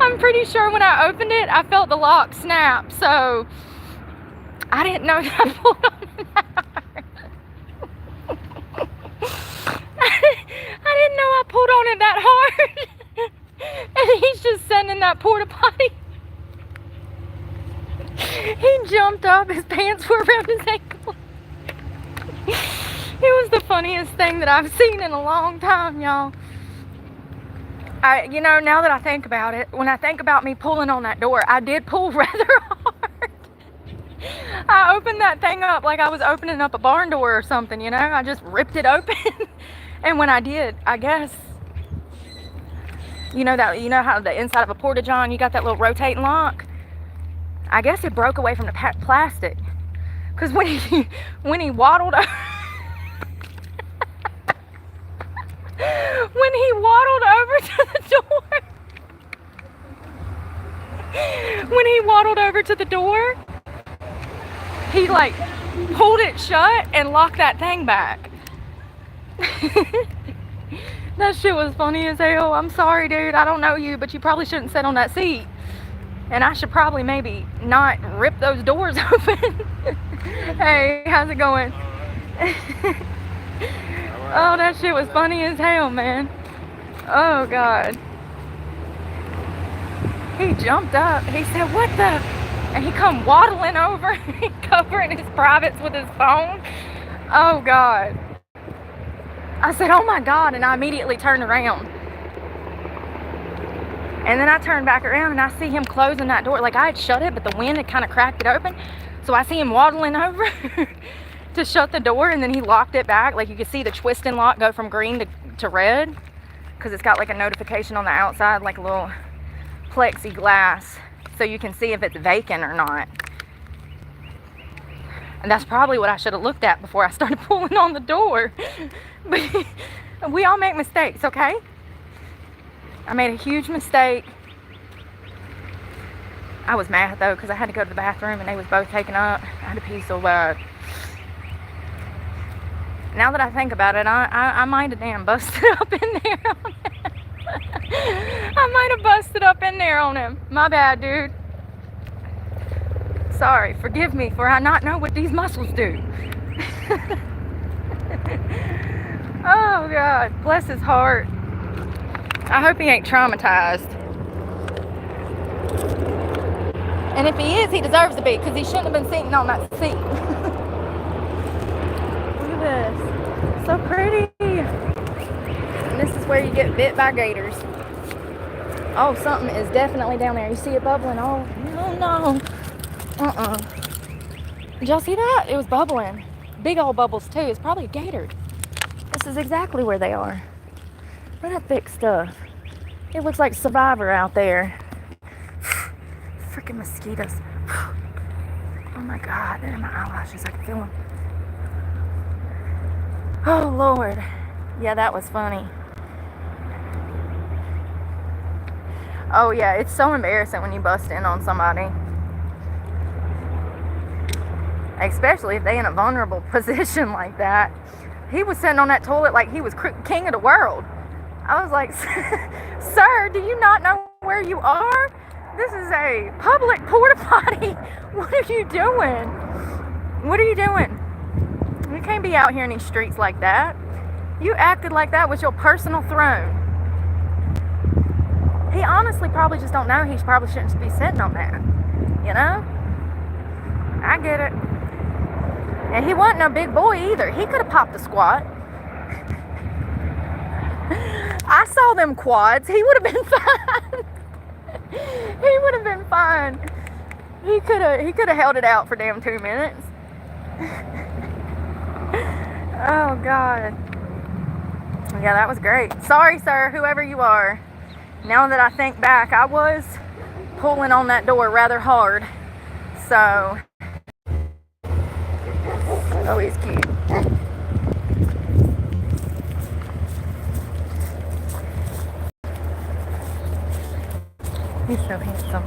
I'm pretty sure when I opened it, I felt the lock snap. So I didn't know that I pulled on that hard. I didn't know I pulled on it that hard. And he's just sitting in that porta potty. He jumped up, his pants were around his ankle. It was the funniest thing that I've seen in a long time, y'all. You know, now that I think about it, when I think about me pulling on that door, I did pull rather hard. I opened that thing up like I was opening up a barn door or something, you know? I just ripped it open. And when I did, I guess, you know how the inside of a porta-john, you got that little rotating lock? I guess it broke away from the plastic. Because when he waddled over, when he waddled over to the door, he like pulled it shut and locked that thing back. That shit was funny as hell. I'm sorry, dude. I don't know you, but you probably shouldn't sit on that seat. And I should probably maybe not rip those doors open. Hey, how's it going? Oh, that shit was funny as hell, man. Oh, God. He jumped up. He said, what the? And he come waddling over, covering his privates with his phone. Oh, God. I said, oh, my God. And I immediately turned around. And then I turned back around and I see him closing that door. Like I had shut it, but the wind had kind of cracked it open. So I see him waddling over to shut the door, and then he locked it back. Like you could see the twisting lock go from green to red, because it's got like a notification on the outside, like a little plexiglass, so you can see if it's vacant or not. And that's probably what I should have looked at before I started pulling on the door. But we all make mistakes, okay? I made a huge mistake. I was mad though, because I had to go to the bathroom and they was both taken up. I had to pee so bad. Now that I think about it, I might have damn busted up in there on him. I might have busted up in there on him. My bad, dude. Sorry, forgive me for I not know what these muscles do. Oh God, bless his heart. I hope he ain't traumatized. And if he is, he deserves to be, because he shouldn't have been sitting on that seat. Look at this. So pretty. And this is where you get bit by gators. Oh, something is definitely down there. You see it bubbling? Oh, no. Did y'all see that? It was bubbling. Big old bubbles, too. It's probably a gator. This is exactly where they are. Look at that thick stuff. It looks like Survivor out there. Freaking mosquitoes. Oh my God, they're in my eyelashes. I can feel them. Oh Lord. Yeah, that was funny. Oh yeah, it's so embarrassing when you bust in on somebody. Especially if they're in a vulnerable position like that. He was sitting on that toilet like he was king of the world. I was like, sir, do you not know where you are? This is a public porta potty. What are you doing? What are you doing? You can't be out here in these streets like that. You acted like that was your personal throne. He honestly probably just don't know he probably shouldn't be sitting on that. You know? I get it. And he wasn't no big boy either. He could have popped a squat. I saw them quads. He would have been fine. He would have been fine. He could have held it out for damn 2 minutes. Oh God. Yeah, that was great. Sorry, sir, whoever you are. Now that I think back, I was pulling on that door rather hard. So. Oh, he's cute. He's so handsome.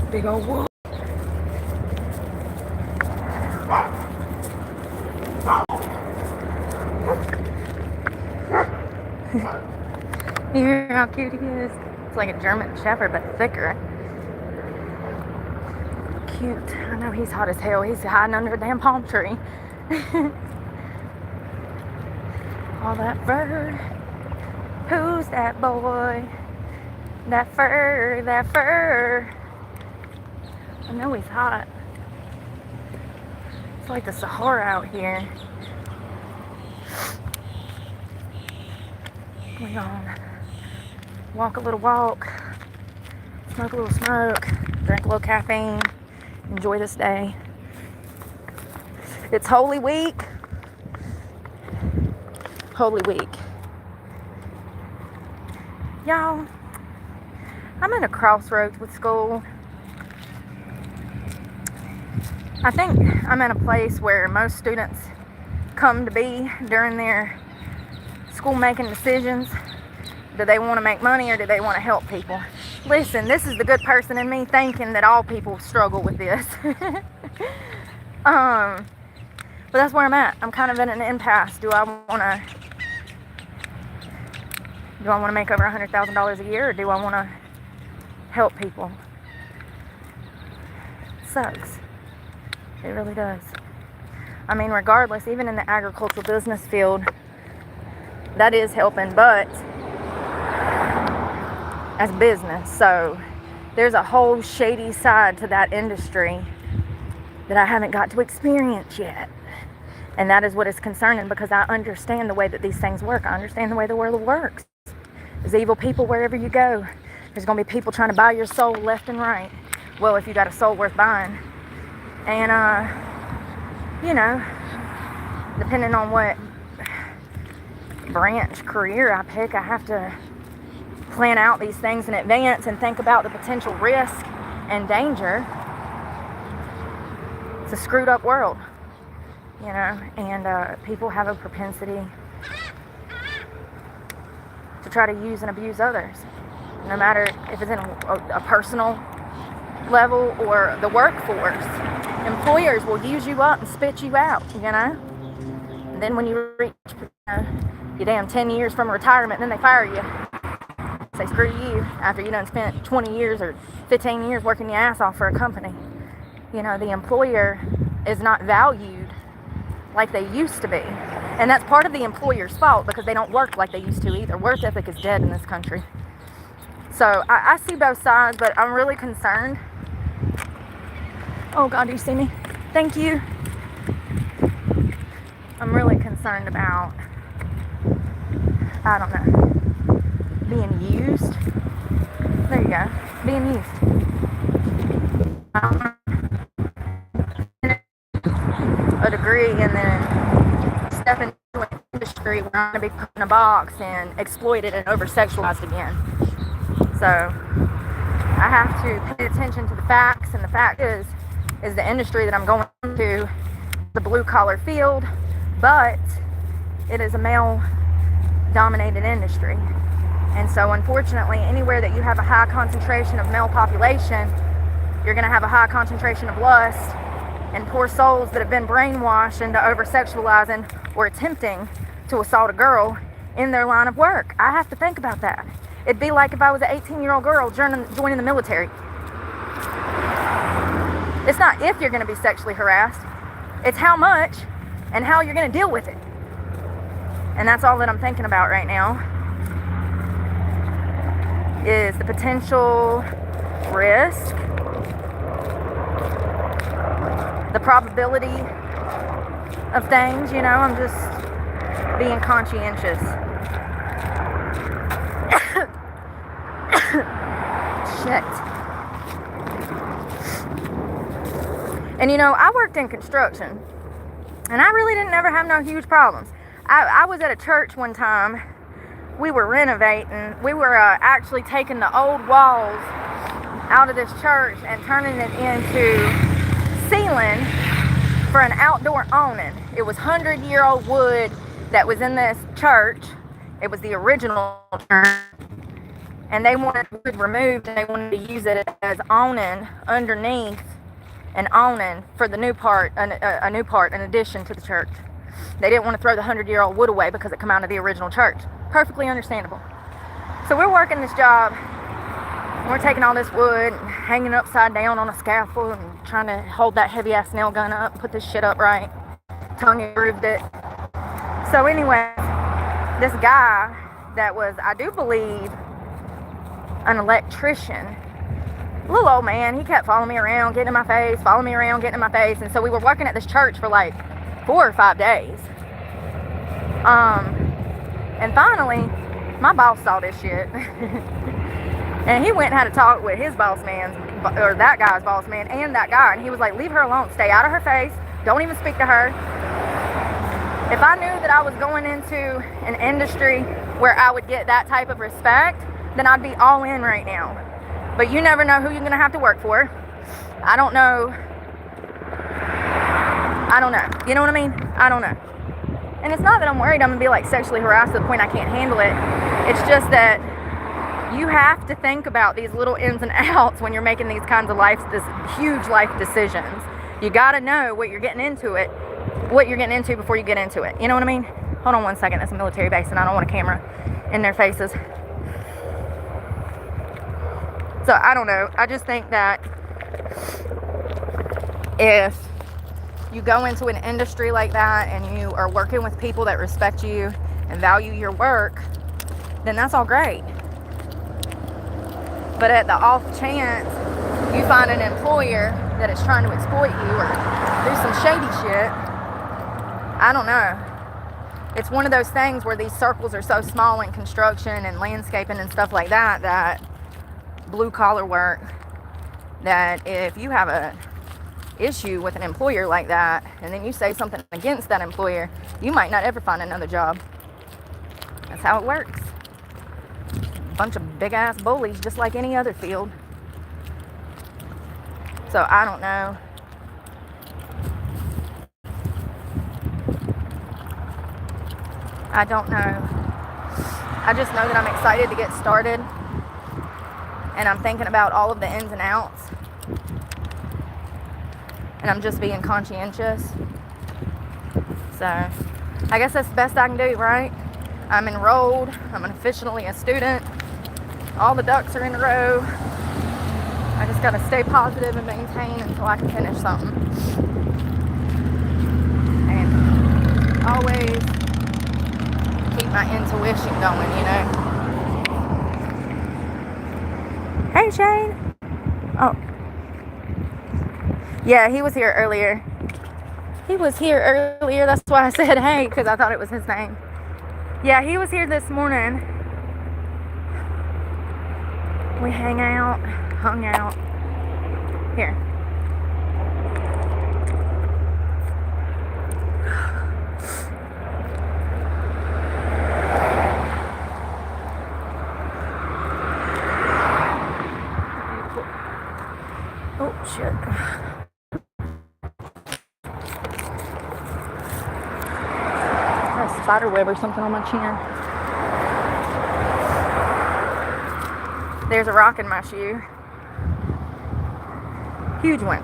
Big old wolf. You hear how cute he is? It's like a German Shepherd, but thicker. Cute. I know he's hot as hell. He's hiding under a damn palm tree. All that fur. Who's that boy? That fur, that fur. I know he's hot. It's like the Sahara out here. Going on. walk a little walk, smoke a little smoke, drink a little caffeine, enjoy this day. It's Holy Week. Holy Week. Y'all, I'm at a crossroads with school. I think I'm at a place where most students come to be during their school making decisions. Do they want to make money or do they want to help people? Listen, this is the good person in me thinking that all people struggle with this. But that's where I'm at. I'm kind of in an impasse. Do I want to make over $100,000 a year, or do I want to help people? It sucks. It really does. I mean, regardless, even in the agricultural business field, that is helping, but as business. So there's a whole shady side to that industry that I haven't got to experience yet. And that is what is concerning, because I understand the way that these things work. I understand the way the world works. There's evil people wherever you go. There's going to be people trying to buy your soul left and right. Well, if you got a soul worth buying. And, depending on what branch career I pick, I have to plan out these things in advance and think about the potential risk and danger. It's a screwed up world, and people have a propensity to try to use and abuse others, no matter if it's in a personal level or the workforce. Employers will use you up and spit you out, and then when you reach your damn 10 years from retirement, then they fire you. Say screw you after you done spent 20 years or 15 years working your ass off for a company. The employer is not valued like they used to be. And that's part of the employer's fault, because they don't work like they used to either. Work ethic is dead in this country. So I see both sides, but I'm really concerned. Oh God, do you see me? Thank you. I'm really concerned about, I don't know, being used. There you go. Being used. A degree and then step into an industry where I'm going to be put in a box and exploited and over-sexualized again. So I have to pay attention to the facts, and the fact is the industry that I'm going into, the blue-collar field, but it is a male-dominated industry. And so unfortunately, anywhere that you have a high concentration of male population, you're going to have a high concentration of lust and poor souls that have been brainwashed into over-sexualizing or attempting to assault a girl in their line of work. I have to think about that. It'd be like if I was an 18-year-old girl joining the military. It's not if you're going to be sexually harassed. It's how much and how you're going to deal with it. And that's all that I'm thinking about right now, is the potential risk, the probability of things. I'm just being conscientious. Shit. And I worked in construction, and I really didn't ever have no huge problems. I was at a church one time. We were renovating. We were actually taking the old walls out of this church and turning it into ceiling for an outdoor awning. It was 100-year-old wood that was in this church. It was the original church. And they wanted wood removed, and they wanted to use it as awning underneath an awning for the new part, a new part in addition to the church. They didn't want to throw the 100-year-old wood away because it came out of the original church. Perfectly understandable. So we're working this job. We're taking all this wood and hanging it upside down on a scaffold and trying to hold that heavy-ass nail gun up and put this shit up right. Tongue grooved it. So anyway, this guy that was, I do believe, an electrician, little old man, he kept following me around, getting in my face, following me around, getting in my face. And so we were working at this church for like 4 or 5 days. And finally, My boss saw this shit. And he went and had a talk with his boss man, or that guy's boss man, and that guy. And he was like, leave her alone. Stay out of her face. Don't even speak to her. If I knew that I was going into an industry where I would get that type of respect, then I'd be all in right now. But you never know who you're going to have to work for. I don't know. You know what I mean? I don't know. And it's not that I'm worried I'm going to be like sexually harassed to the point I can't handle it. It's just that you have to think about these little ins and outs when you're making these kinds of huge life decisions. You got to know what you're getting into before you get into it. You know what I mean? Hold on one second. It's a military base and I don't want a camera in their faces. So I don't know. I just think that if you go into an industry like that and you are working with people that respect you and value your work, then that's all great. But at the off chance you find an employer that is trying to exploit you or do some shady shit, I don't know. It's one of those things where these circles are so small in construction and landscaping and stuff like that, that blue collar work, that if you have a issue with an employer like that and then you say something against that employer, you might not ever find another job. That's how it works. Bunch of big ass bullies, just like any other field. So I don't know. I don't know. I just know that I'm excited to get started, and I'm thinking about all of the ins and outs, and I'm just being conscientious. So I guess that's the best I can do, right? I'm enrolled. I'm officially a student. All the ducks are in a row. I just gotta stay positive and maintain until I can finish something. And always keep my intuition going, you know. Hey, Shane. Oh. Yeah, he was here earlier. That's why I said hey, because I thought it was his name. Yeah, he was here this morning. We hung out. Here. Oh, shit. A spider web or something on my chin. There's a rock in my shoe. Huge one.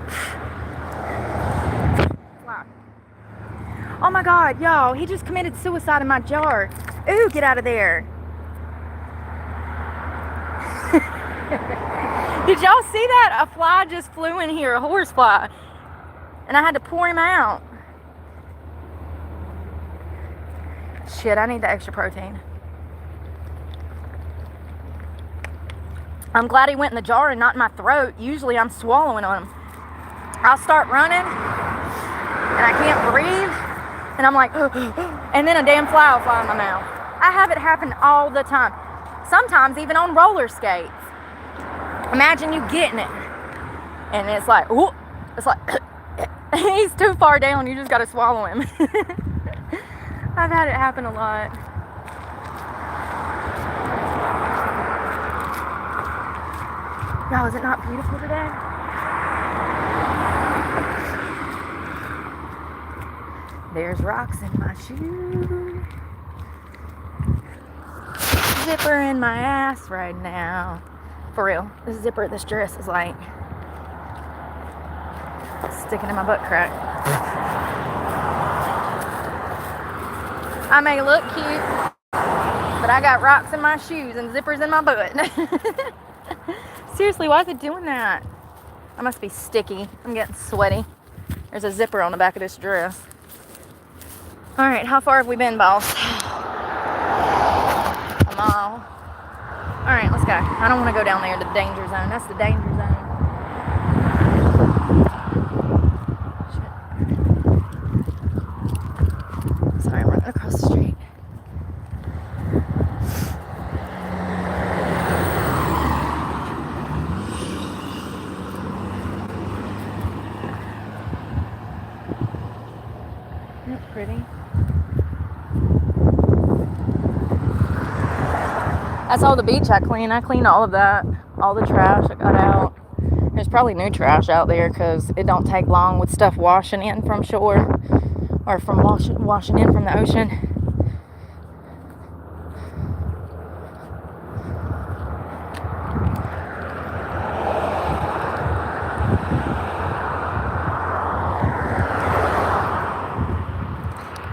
Wow. Oh my God, y'all, he just committed suicide in my jar. Ooh, get out of there. Did y'all see that? A fly just flew in here, a horse fly. And I had to pour him out. Shit, I need the extra protein. I'm glad he went in the jar and not in my throat. Usually I'm swallowing on him. I'll start running and I can't breathe. And I'm like, and then a damn fly will fly in my mouth. I have it happen all the time. Sometimes even on roller skates. Imagine you getting it. And it's like, ooh, it's like, he's too far down. You just got to swallow him. I've had it happen a lot. Wow, is it not beautiful today? There's rocks in my shoe. Zipper in my ass right now. For real, the zipper of this dress is like sticking in my butt crack. I may look cute, but I got rocks in my shoes and zippers in my butt. Seriously, why is it doing that? I must be sticky. I'm getting sweaty. There's a zipper on the back of this dress. All right, how far have we been, boss? A mile. All right, let's go. I don't want to go down there to the danger zone. That's the danger zone. Shit. Sorry, I'm running across the street. That's all the beach I clean. I clean all of that. All the trash I got out. There's probably new trash out there because it don't take long with stuff washing in from shore or from washing in from the ocean.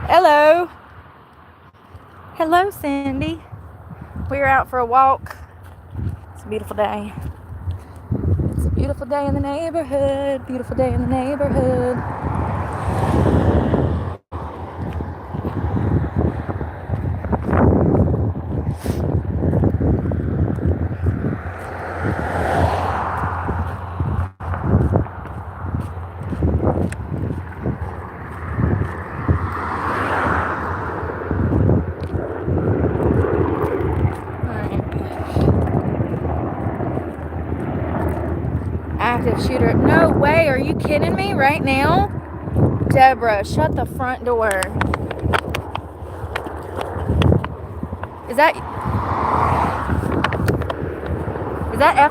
Hello. Hello, Cindy. We're out for a walk. It's a beautiful day. It's a beautiful day in the neighborhood. Beautiful day in the neighborhood. Active shooter. No way. Are you kidding me right now? Deborah, shut the front door. Is that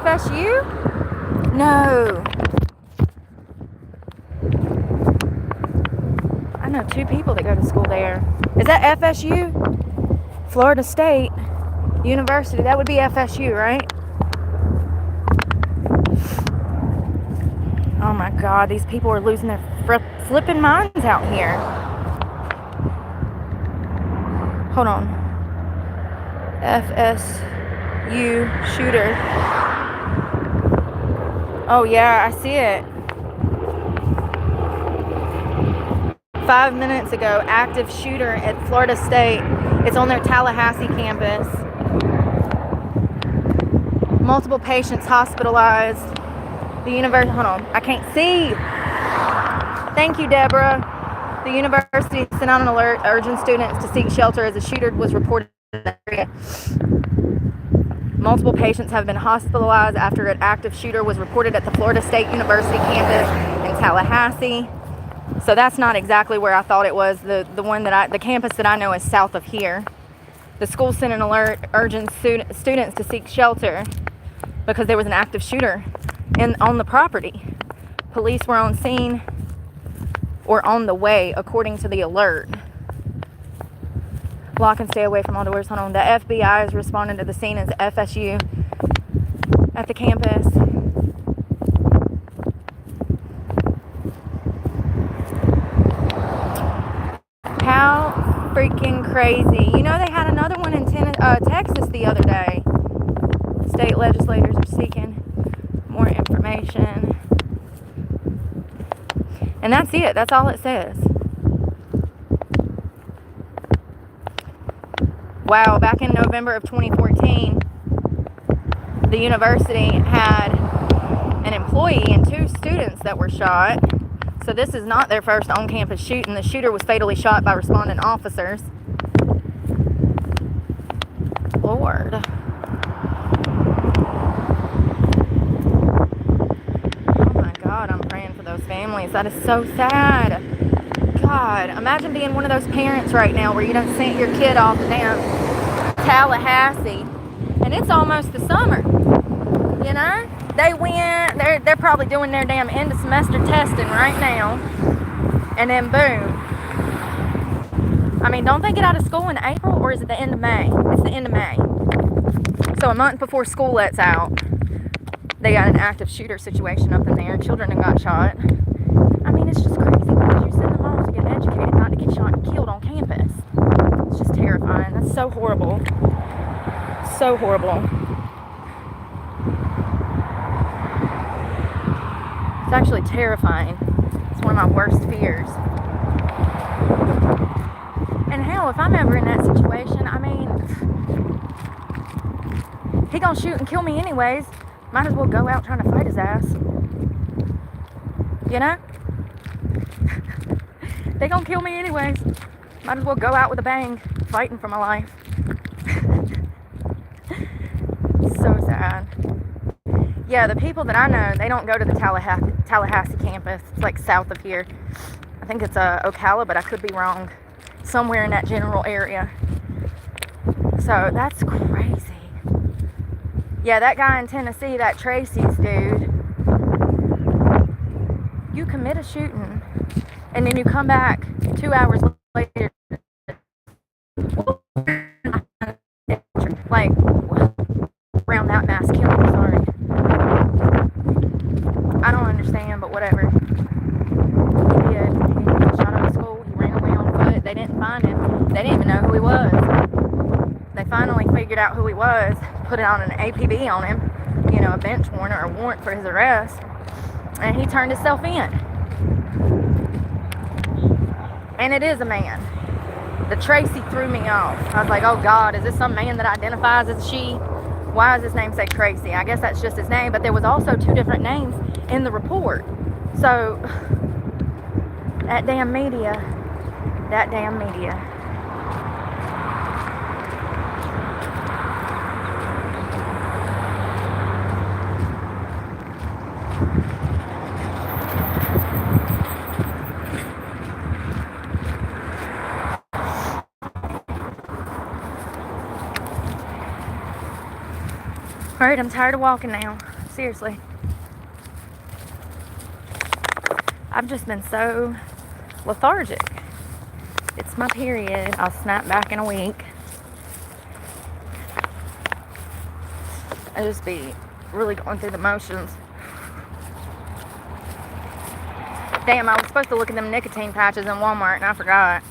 FSU? No. I know 2 people that go to school there. Is that FSU? Florida State University. That would be FSU, right? Oh my God, these people are losing their flipping minds out here. Hold on. FSU shooter. Oh yeah, I see it. 5 minutes ago, active shooter at Florida State. It's on their Tallahassee campus. Multiple patients hospitalized. The university, hold on, I can't see. Thank you, Deborah. The university sent out an alert urging students to seek shelter as a shooter was reported in the area. Multiple patients have been hospitalized after an active shooter was reported at the Florida State University campus in Tallahassee. So that's not exactly where I thought it was. The campus that I know is south of here. The school sent an alert urging students to seek shelter because there was an active shooter on the property. Police were on scene or on the way, according to the alert. Block and stay away from all doors. Hold on. The FBI is responding to the scene as FSU at the campus. How freaking crazy. You know, they had another one in Texas the other day. State legislators are seeking more information. And that's it. That's all it says. Wow, back in November of 2014, the university had an employee and 2 students that were shot. So this is not their first on-campus shooting. The shooter was fatally shot by responding officers. Lord. Oh my God, I'm praying for those families. That is so sad. God, imagine being one of those parents right now where you done sent your kid off to damn Tallahassee and it's almost the summer. You know? They went, they're probably doing their damn end of semester testing right now. And then boom. I mean, don't they get out of school in April or is it the end of May? It's the end of May. So a month before school lets out, they got an active shooter situation up in there. Children have got shot. I mean, it's just crazy because you send them off to get educated, not to get shot and killed on campus. It's just terrifying. That's so horrible. So horrible. It's actually terrifying. It's one of my worst fears. And hell, if I'm ever in that situation, I mean, he gonna shoot and kill me anyways. Might as well go out trying to fight his ass. You know? They gonna kill me anyways. Might as well go out with a bang, fighting for my life. So sad. Yeah, the people that I know, they don't go to the Tallahassee campus. It's like south of here. I think it's Ocala, but I could be wrong. Somewhere in that general area. So that's crazy. Yeah, that guy in Tennessee, that Tracy's dude, you commit a shooting and then you come back 2 hours later, like, around that mass killing, sorry. I don't understand, but whatever. He shot up a school, he ran away on foot, they didn't find him, they didn't even know who he was. They finally figured out who he was, put it on an APB on him, you know, a bench warrant or a warrant for his arrest, and he turned himself in. And it is a man. The Tracy threw me off. I was like, oh God, is this some man that identifies as she? Why does his name say Tracy? I guess that's just his name, but there was also 2 different names in the report. So, that damn media. Alright, I'm tired of walking now. Seriously. I've just been so lethargic. It's my period. I'll snap back in a week. I just be really going through the motions. Damn, I was supposed to look at them nicotine patches in Walmart and I forgot.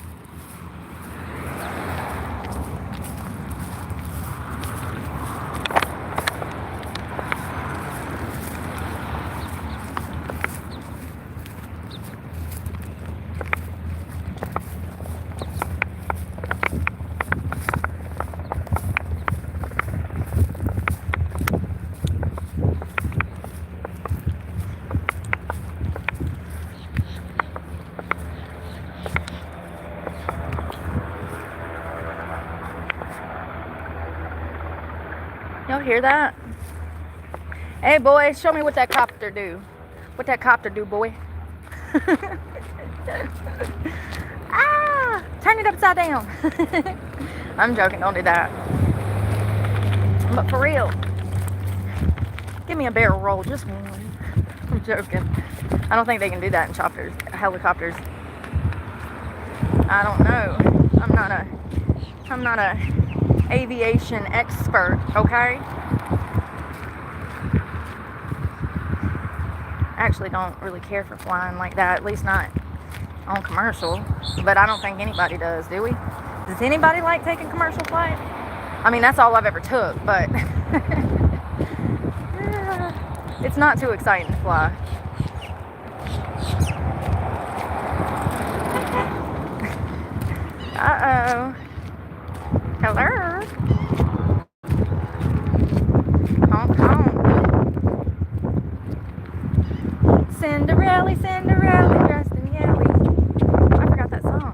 Y'all hear that? Hey boy, show me what that copter do. What that copter do, boy? Ah! Turn it upside down. I'm joking, don't do that. But for real, give me a barrel roll, just one. I'm joking. I don't think they can do that in helicopters. I don't know. I'm not a aviation expert, okay? I actually don't really care for flying like that, at least not on commercial. But I don't think anybody does, do we? Does anybody like taking commercial flight? I mean, that's all I've ever took, but it's not too exciting to fly. Uh-oh. Hello? Honk, honk. Cinderella, dressed in yellow. I forgot that song.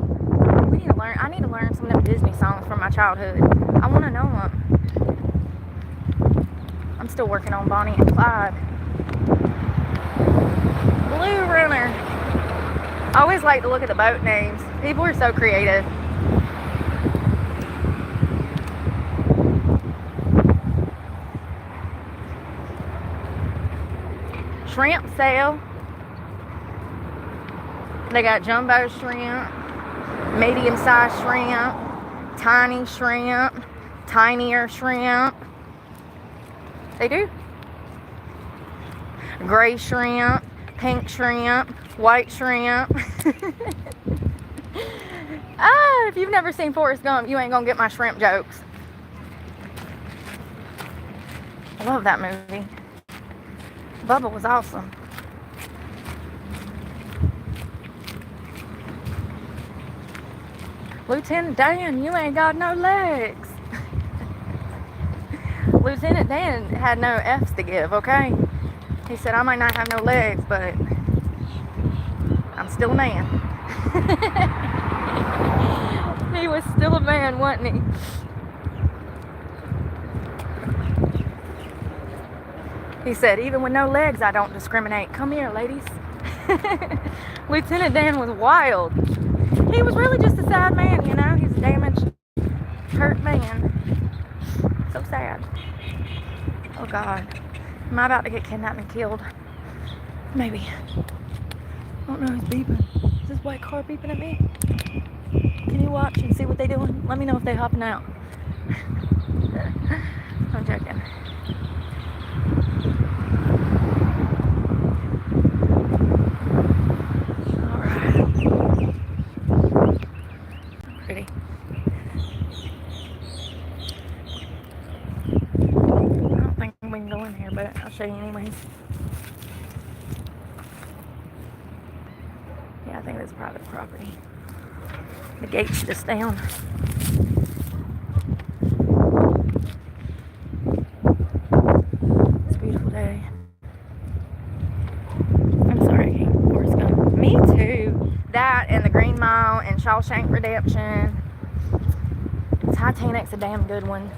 I need to learn some of them Disney songs from my childhood. I want to know them. I'm still working on Bonnie and Clyde. Blue Runner. I always like to look at the boat names. People are so creative. Shrimp sale. They got jumbo shrimp, medium-sized shrimp, tiny shrimp, tinier shrimp. They do. Gray shrimp, pink shrimp, white shrimp. If you've never seen Forrest Gump, you ain't gonna get my shrimp jokes. I love that movie. Bubba was awesome. Lieutenant Dan, you ain't got no legs. Lieutenant Dan had no F's to give, okay? He said, I might not have no legs, but I'm still a man. He was still a man, wasn't he? He said, even with no legs, I don't discriminate. Come here, ladies. Lieutenant Dan was wild. He was really just a sad man, you know? He's a damaged, hurt man. So sad. Oh God. Am I about to get kidnapped and killed? Maybe. I don't know who's beeping. Is this white car beeping at me? Can you watch and see what they doing? Let me know if they hopping out. I'm joking. Alright. Pretty. I don't think we can go in here, but I'll show you anyways. Yeah, I think that's private property. The gate's just down. It's a beautiful day. I'm sorry, I can't Forrest Gump. Me too. That and the Green Mile and Shawshank Redemption. Titanic's a damn good one.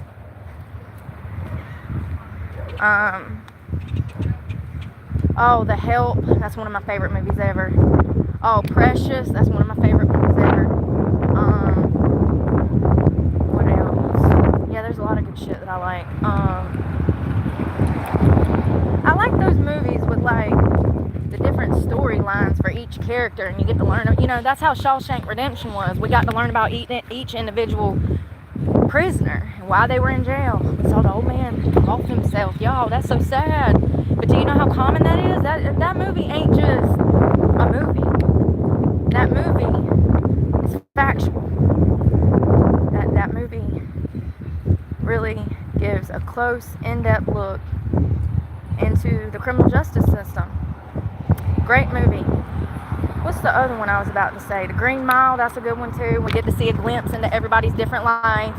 Oh, The Help. That's one of my favorite movies ever. Oh, Precious. That's one of my favorite movies ever. What else? Yeah, there's a lot of good shit that I like. I like those movies with like the different storylines for each character, and you get to learn. You know, that's how Shawshank Redemption was. We got to learn about each individual prisoner and why they were in jail. We saw the old man off himself. Y'all, that's so sad. But do you know how common that is? That movie ain't just a movie. That movie is factual. That movie really gives a close, in-depth look into the criminal justice system. Great movie. What's the other one I was about to say? The Green Mile, that's a good one too. We get to see a glimpse into everybody's different life.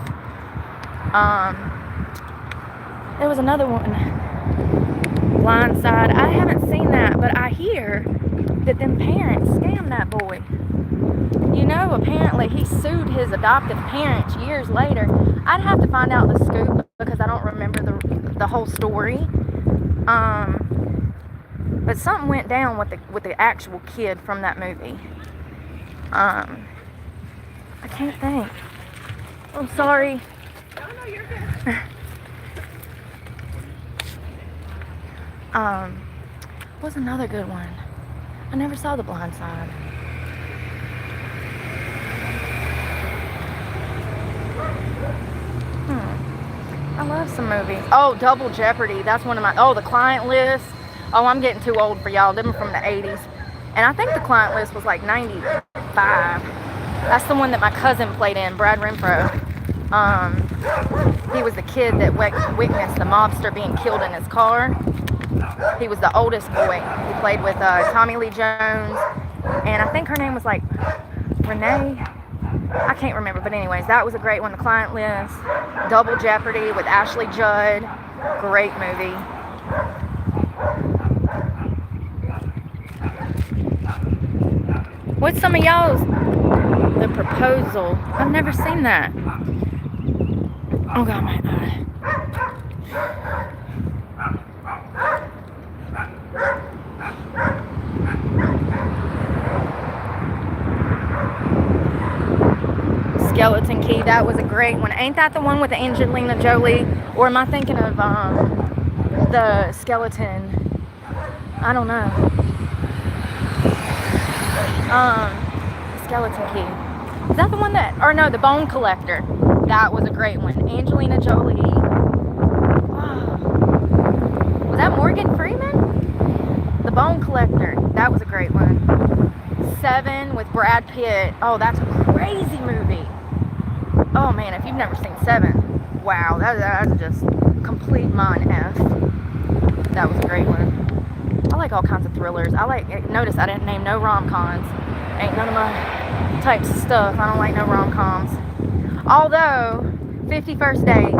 There was another one, Blind Side. I haven't seen that, but I hear that them parents scammed that boy. You know, apparently he sued his adoptive parents years later. I'd have to find out the scoop because I don't remember the whole story. But something went down with the actual kid from that movie. I can't think. I'm sorry. No, you're good. What's another good one? I never saw The Blind Side. I love some movies. Oh, Double Jeopardy. That's one of my... Oh, The Client List. Oh, I'm getting too old for y'all. Them are from the 80s. And I think The Client List was like 95. That's the one that my cousin played in, Brad Renfro. He was the kid that witnessed the mobster being killed in his car. He was the oldest boy. He played with Tommy Lee Jones. And I think her name was like Renee. I can't remember. But anyways, that was a great one. The Client List. Double Jeopardy with Ashley Judd. Great movie. What's some of y'all's? The Proposal. I've never seen that. Oh God, my eye. Skeleton Key, that was a great one. Ain't that the one with Angelina Jolie? Or am I thinking of the skeleton? I don't know. Skeleton Key. Is that the one that, or no, The Bone Collector. That was a great one. Angelina Jolie. Wow. Was that Morgan Freeman? The Bone Collector. That was a great one. Seven with Brad Pitt. Oh, that's a crazy movie. Oh man, if you've never seen Seven, wow, that's just complete mind F. That was a great one. I like all kinds of thrillers. Notice I didn't name no rom-coms. Ain't none of my types of stuff. I don't like no rom-coms. Although, 50 First Dates.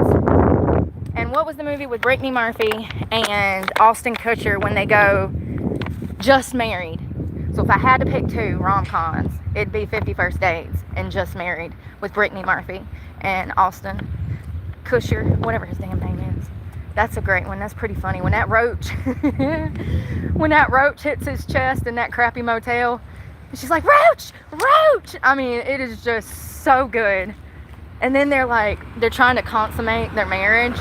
And what was the movie with Brittany Murphy and Austin Kutcher when they go Just Married? So if I had to pick two rom-coms, it'd be 50 First Dates and Just Married with Brittany Murphy and Austin Kutcher, whatever his damn name is. That's a great one. That's pretty funny. When that roach hits his chest in that crappy motel, and she's like, Roach! Roach! I mean, it is just so good. And then they're trying to consummate their marriage.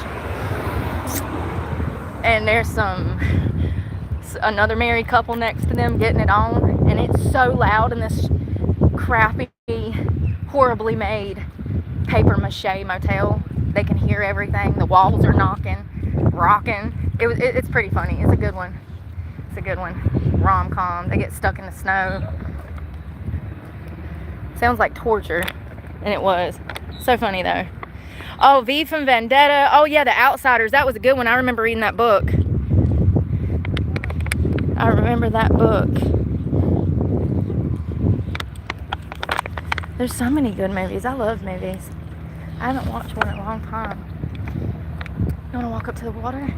and there's another married couple next to them getting it on, and it's so loud in this crappy, horribly made paper mache motel. They can hear everything. The walls are knocking, rocking. It's pretty funny. It's a good one. Rom-com. They get stuck in the snow. Sounds like torture, and it was. So funny though. Oh, V from Vendetta. Oh yeah, The Outsiders. That was a good one. I remember reading that book. I remember that book. There's so many good movies. I love movies. I haven't watched one in a long time. You want to walk up to the water?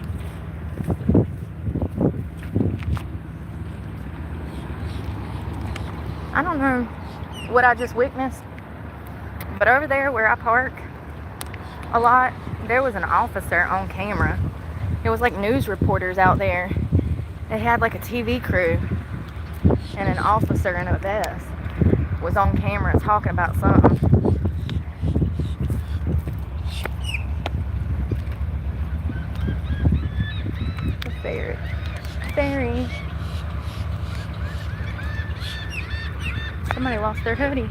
I don't know what I just witnessed, but over there where I park a lot, there was an officer on camera. It was like news reporters out there. They had like a TV crew, and an officer in a vest was on camera talking about something. The ferry. Somebody lost their hoodie.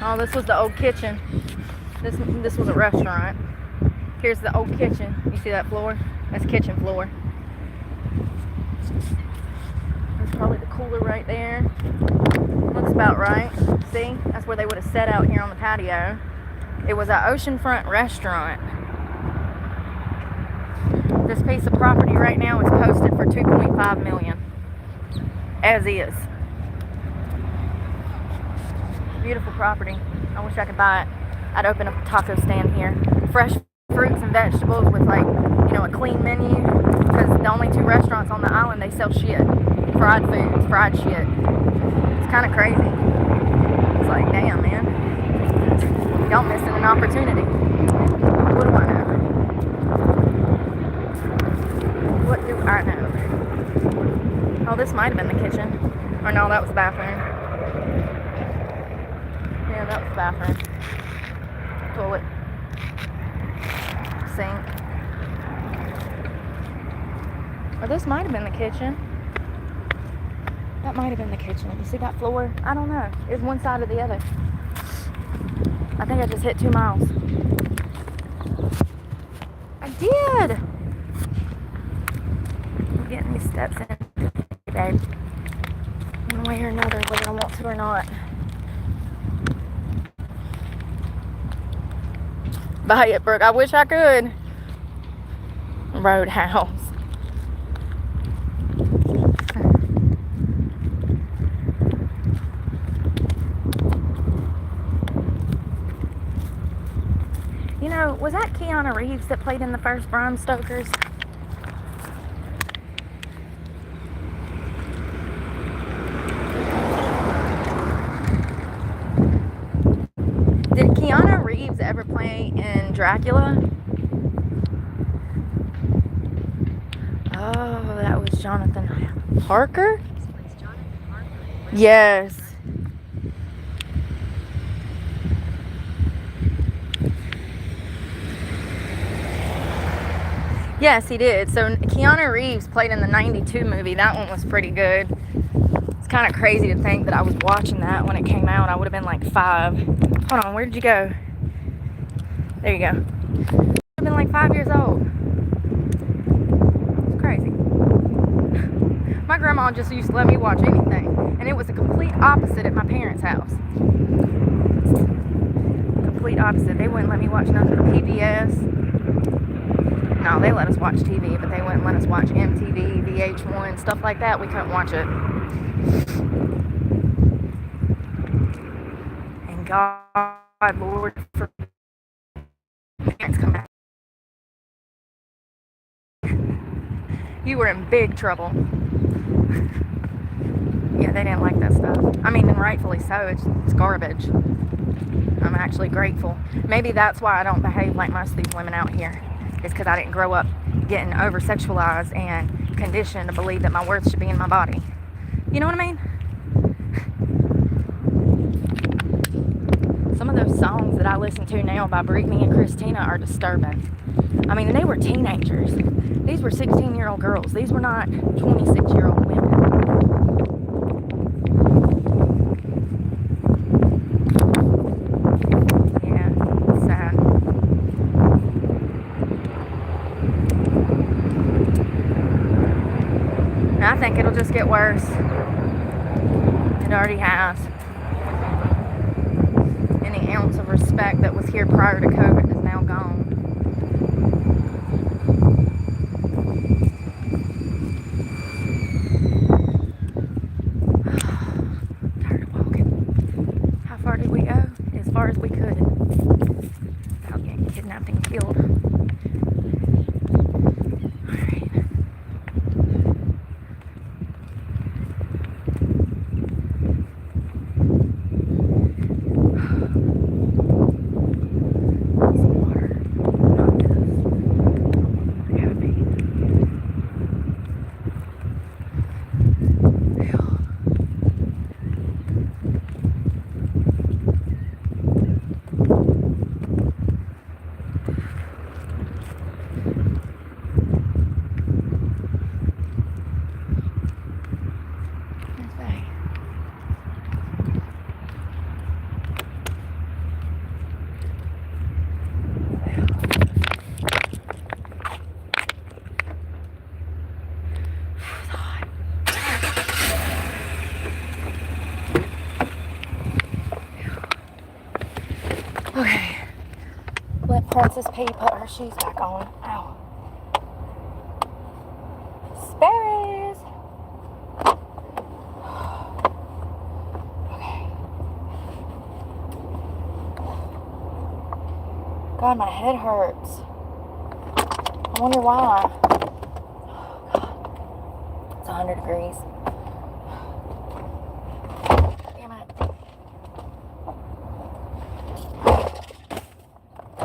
Oh, this was the old kitchen. This was a restaurant. Here's the old kitchen. You see that floor? That's kitchen floor. There's probably the cooler right there. Looks about right. See? That's where they would have sat out here on the patio. It was an oceanfront restaurant. This piece of property right now is posted for $2.5 million. As is. Beautiful property. I wish I could buy it. I'd open up a taco stand here. Fresh fruits and vegetables with a clean menu. Because the only two restaurants on the island, they sell shit. Fried foods, fried shit. It's kind of crazy. It's like, damn, man. Y'all missing an opportunity. What do I know? What do I know? Oh, this might have been the kitchen. Or no, that was the bathroom. Yeah, that was the bathroom. Toilet. Sink. Or this might have been the kitchen. That might have been the kitchen. You see that floor? I don't know. It's one side or the other. I think I just hit 2 miles. I did! I'm getting these steps in, babe. One way or another, whether I want to or not. Buy it, Brooke. I wish I could. Roadhouse. You know, was that Keanu Reeves that played in the first Bram Stoker's? Did Keanu Reeves ever play in Dracula? Oh, that was Jonathan Harker? Yes. Yes, he did. So Keanu Reeves played in the 92 movie. That one was pretty good. It's kind of crazy to think that I was watching that when it came out. I would have been like 5. Hold on, where did you go? There you go. I would have been like 5 years old. It's crazy. My grandma just used to let me watch anything. And it was the complete opposite at my parents' house. Complete opposite. They wouldn't let me watch nothing but PBS. No, they let us watch TV, but they wouldn't let us watch MTV, VH1, stuff like that. We couldn't watch it. And God, Lord, for parents come out. You were in big trouble. Yeah, they didn't like that stuff. I mean, and rightfully so. It's garbage. I'm actually grateful. Maybe that's why I don't behave like most of these women out here. It's because I didn't grow up getting over-sexualized and conditioned to believe that my worth should be in my body. You know what I mean? Some of of those songs that I listen to now by Britney and Christina are disturbing. I mean, they were teenagers. These were 16-year-old girls. These were not 26-year-old women. Yeah, it's sad. And I think it'll just get worse. It already has. Any ounce of respect that was here prior to COVID is now gone. Tired of walking. How far did we go? As far as we could. Without getting kidnapped and killed. Alright. Some water. Not this. Gotta be. Okay. Let Princess P put her shoes back on. Ow. Sparrows. Okay. God, my head hurts. I wonder why. Oh, God. It's 100 degrees. Damn it.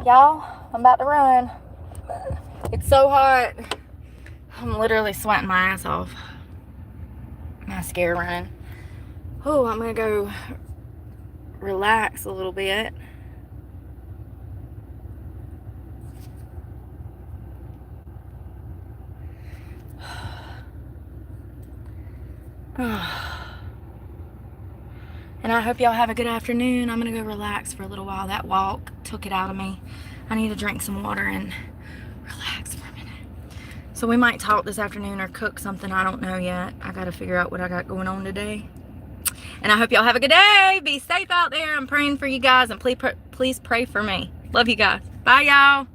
Y'all, I'm about to run. It's so hot. I'm literally sweating my ass off. My scare running. Oh, I'm gonna go relax a little bit. And I hope y'all have a good afternoon. I'm gonna go relax for a little while. That walk took it out of me. I need to drink some water and relax for a minute. So we might talk this afternoon or cook something. I don't know yet. I gotta figure out what I got going on today. And I hope y'all have a good day. Be safe out there. I'm praying for you guys, and please pray for me. Love you guys. Bye, y'all.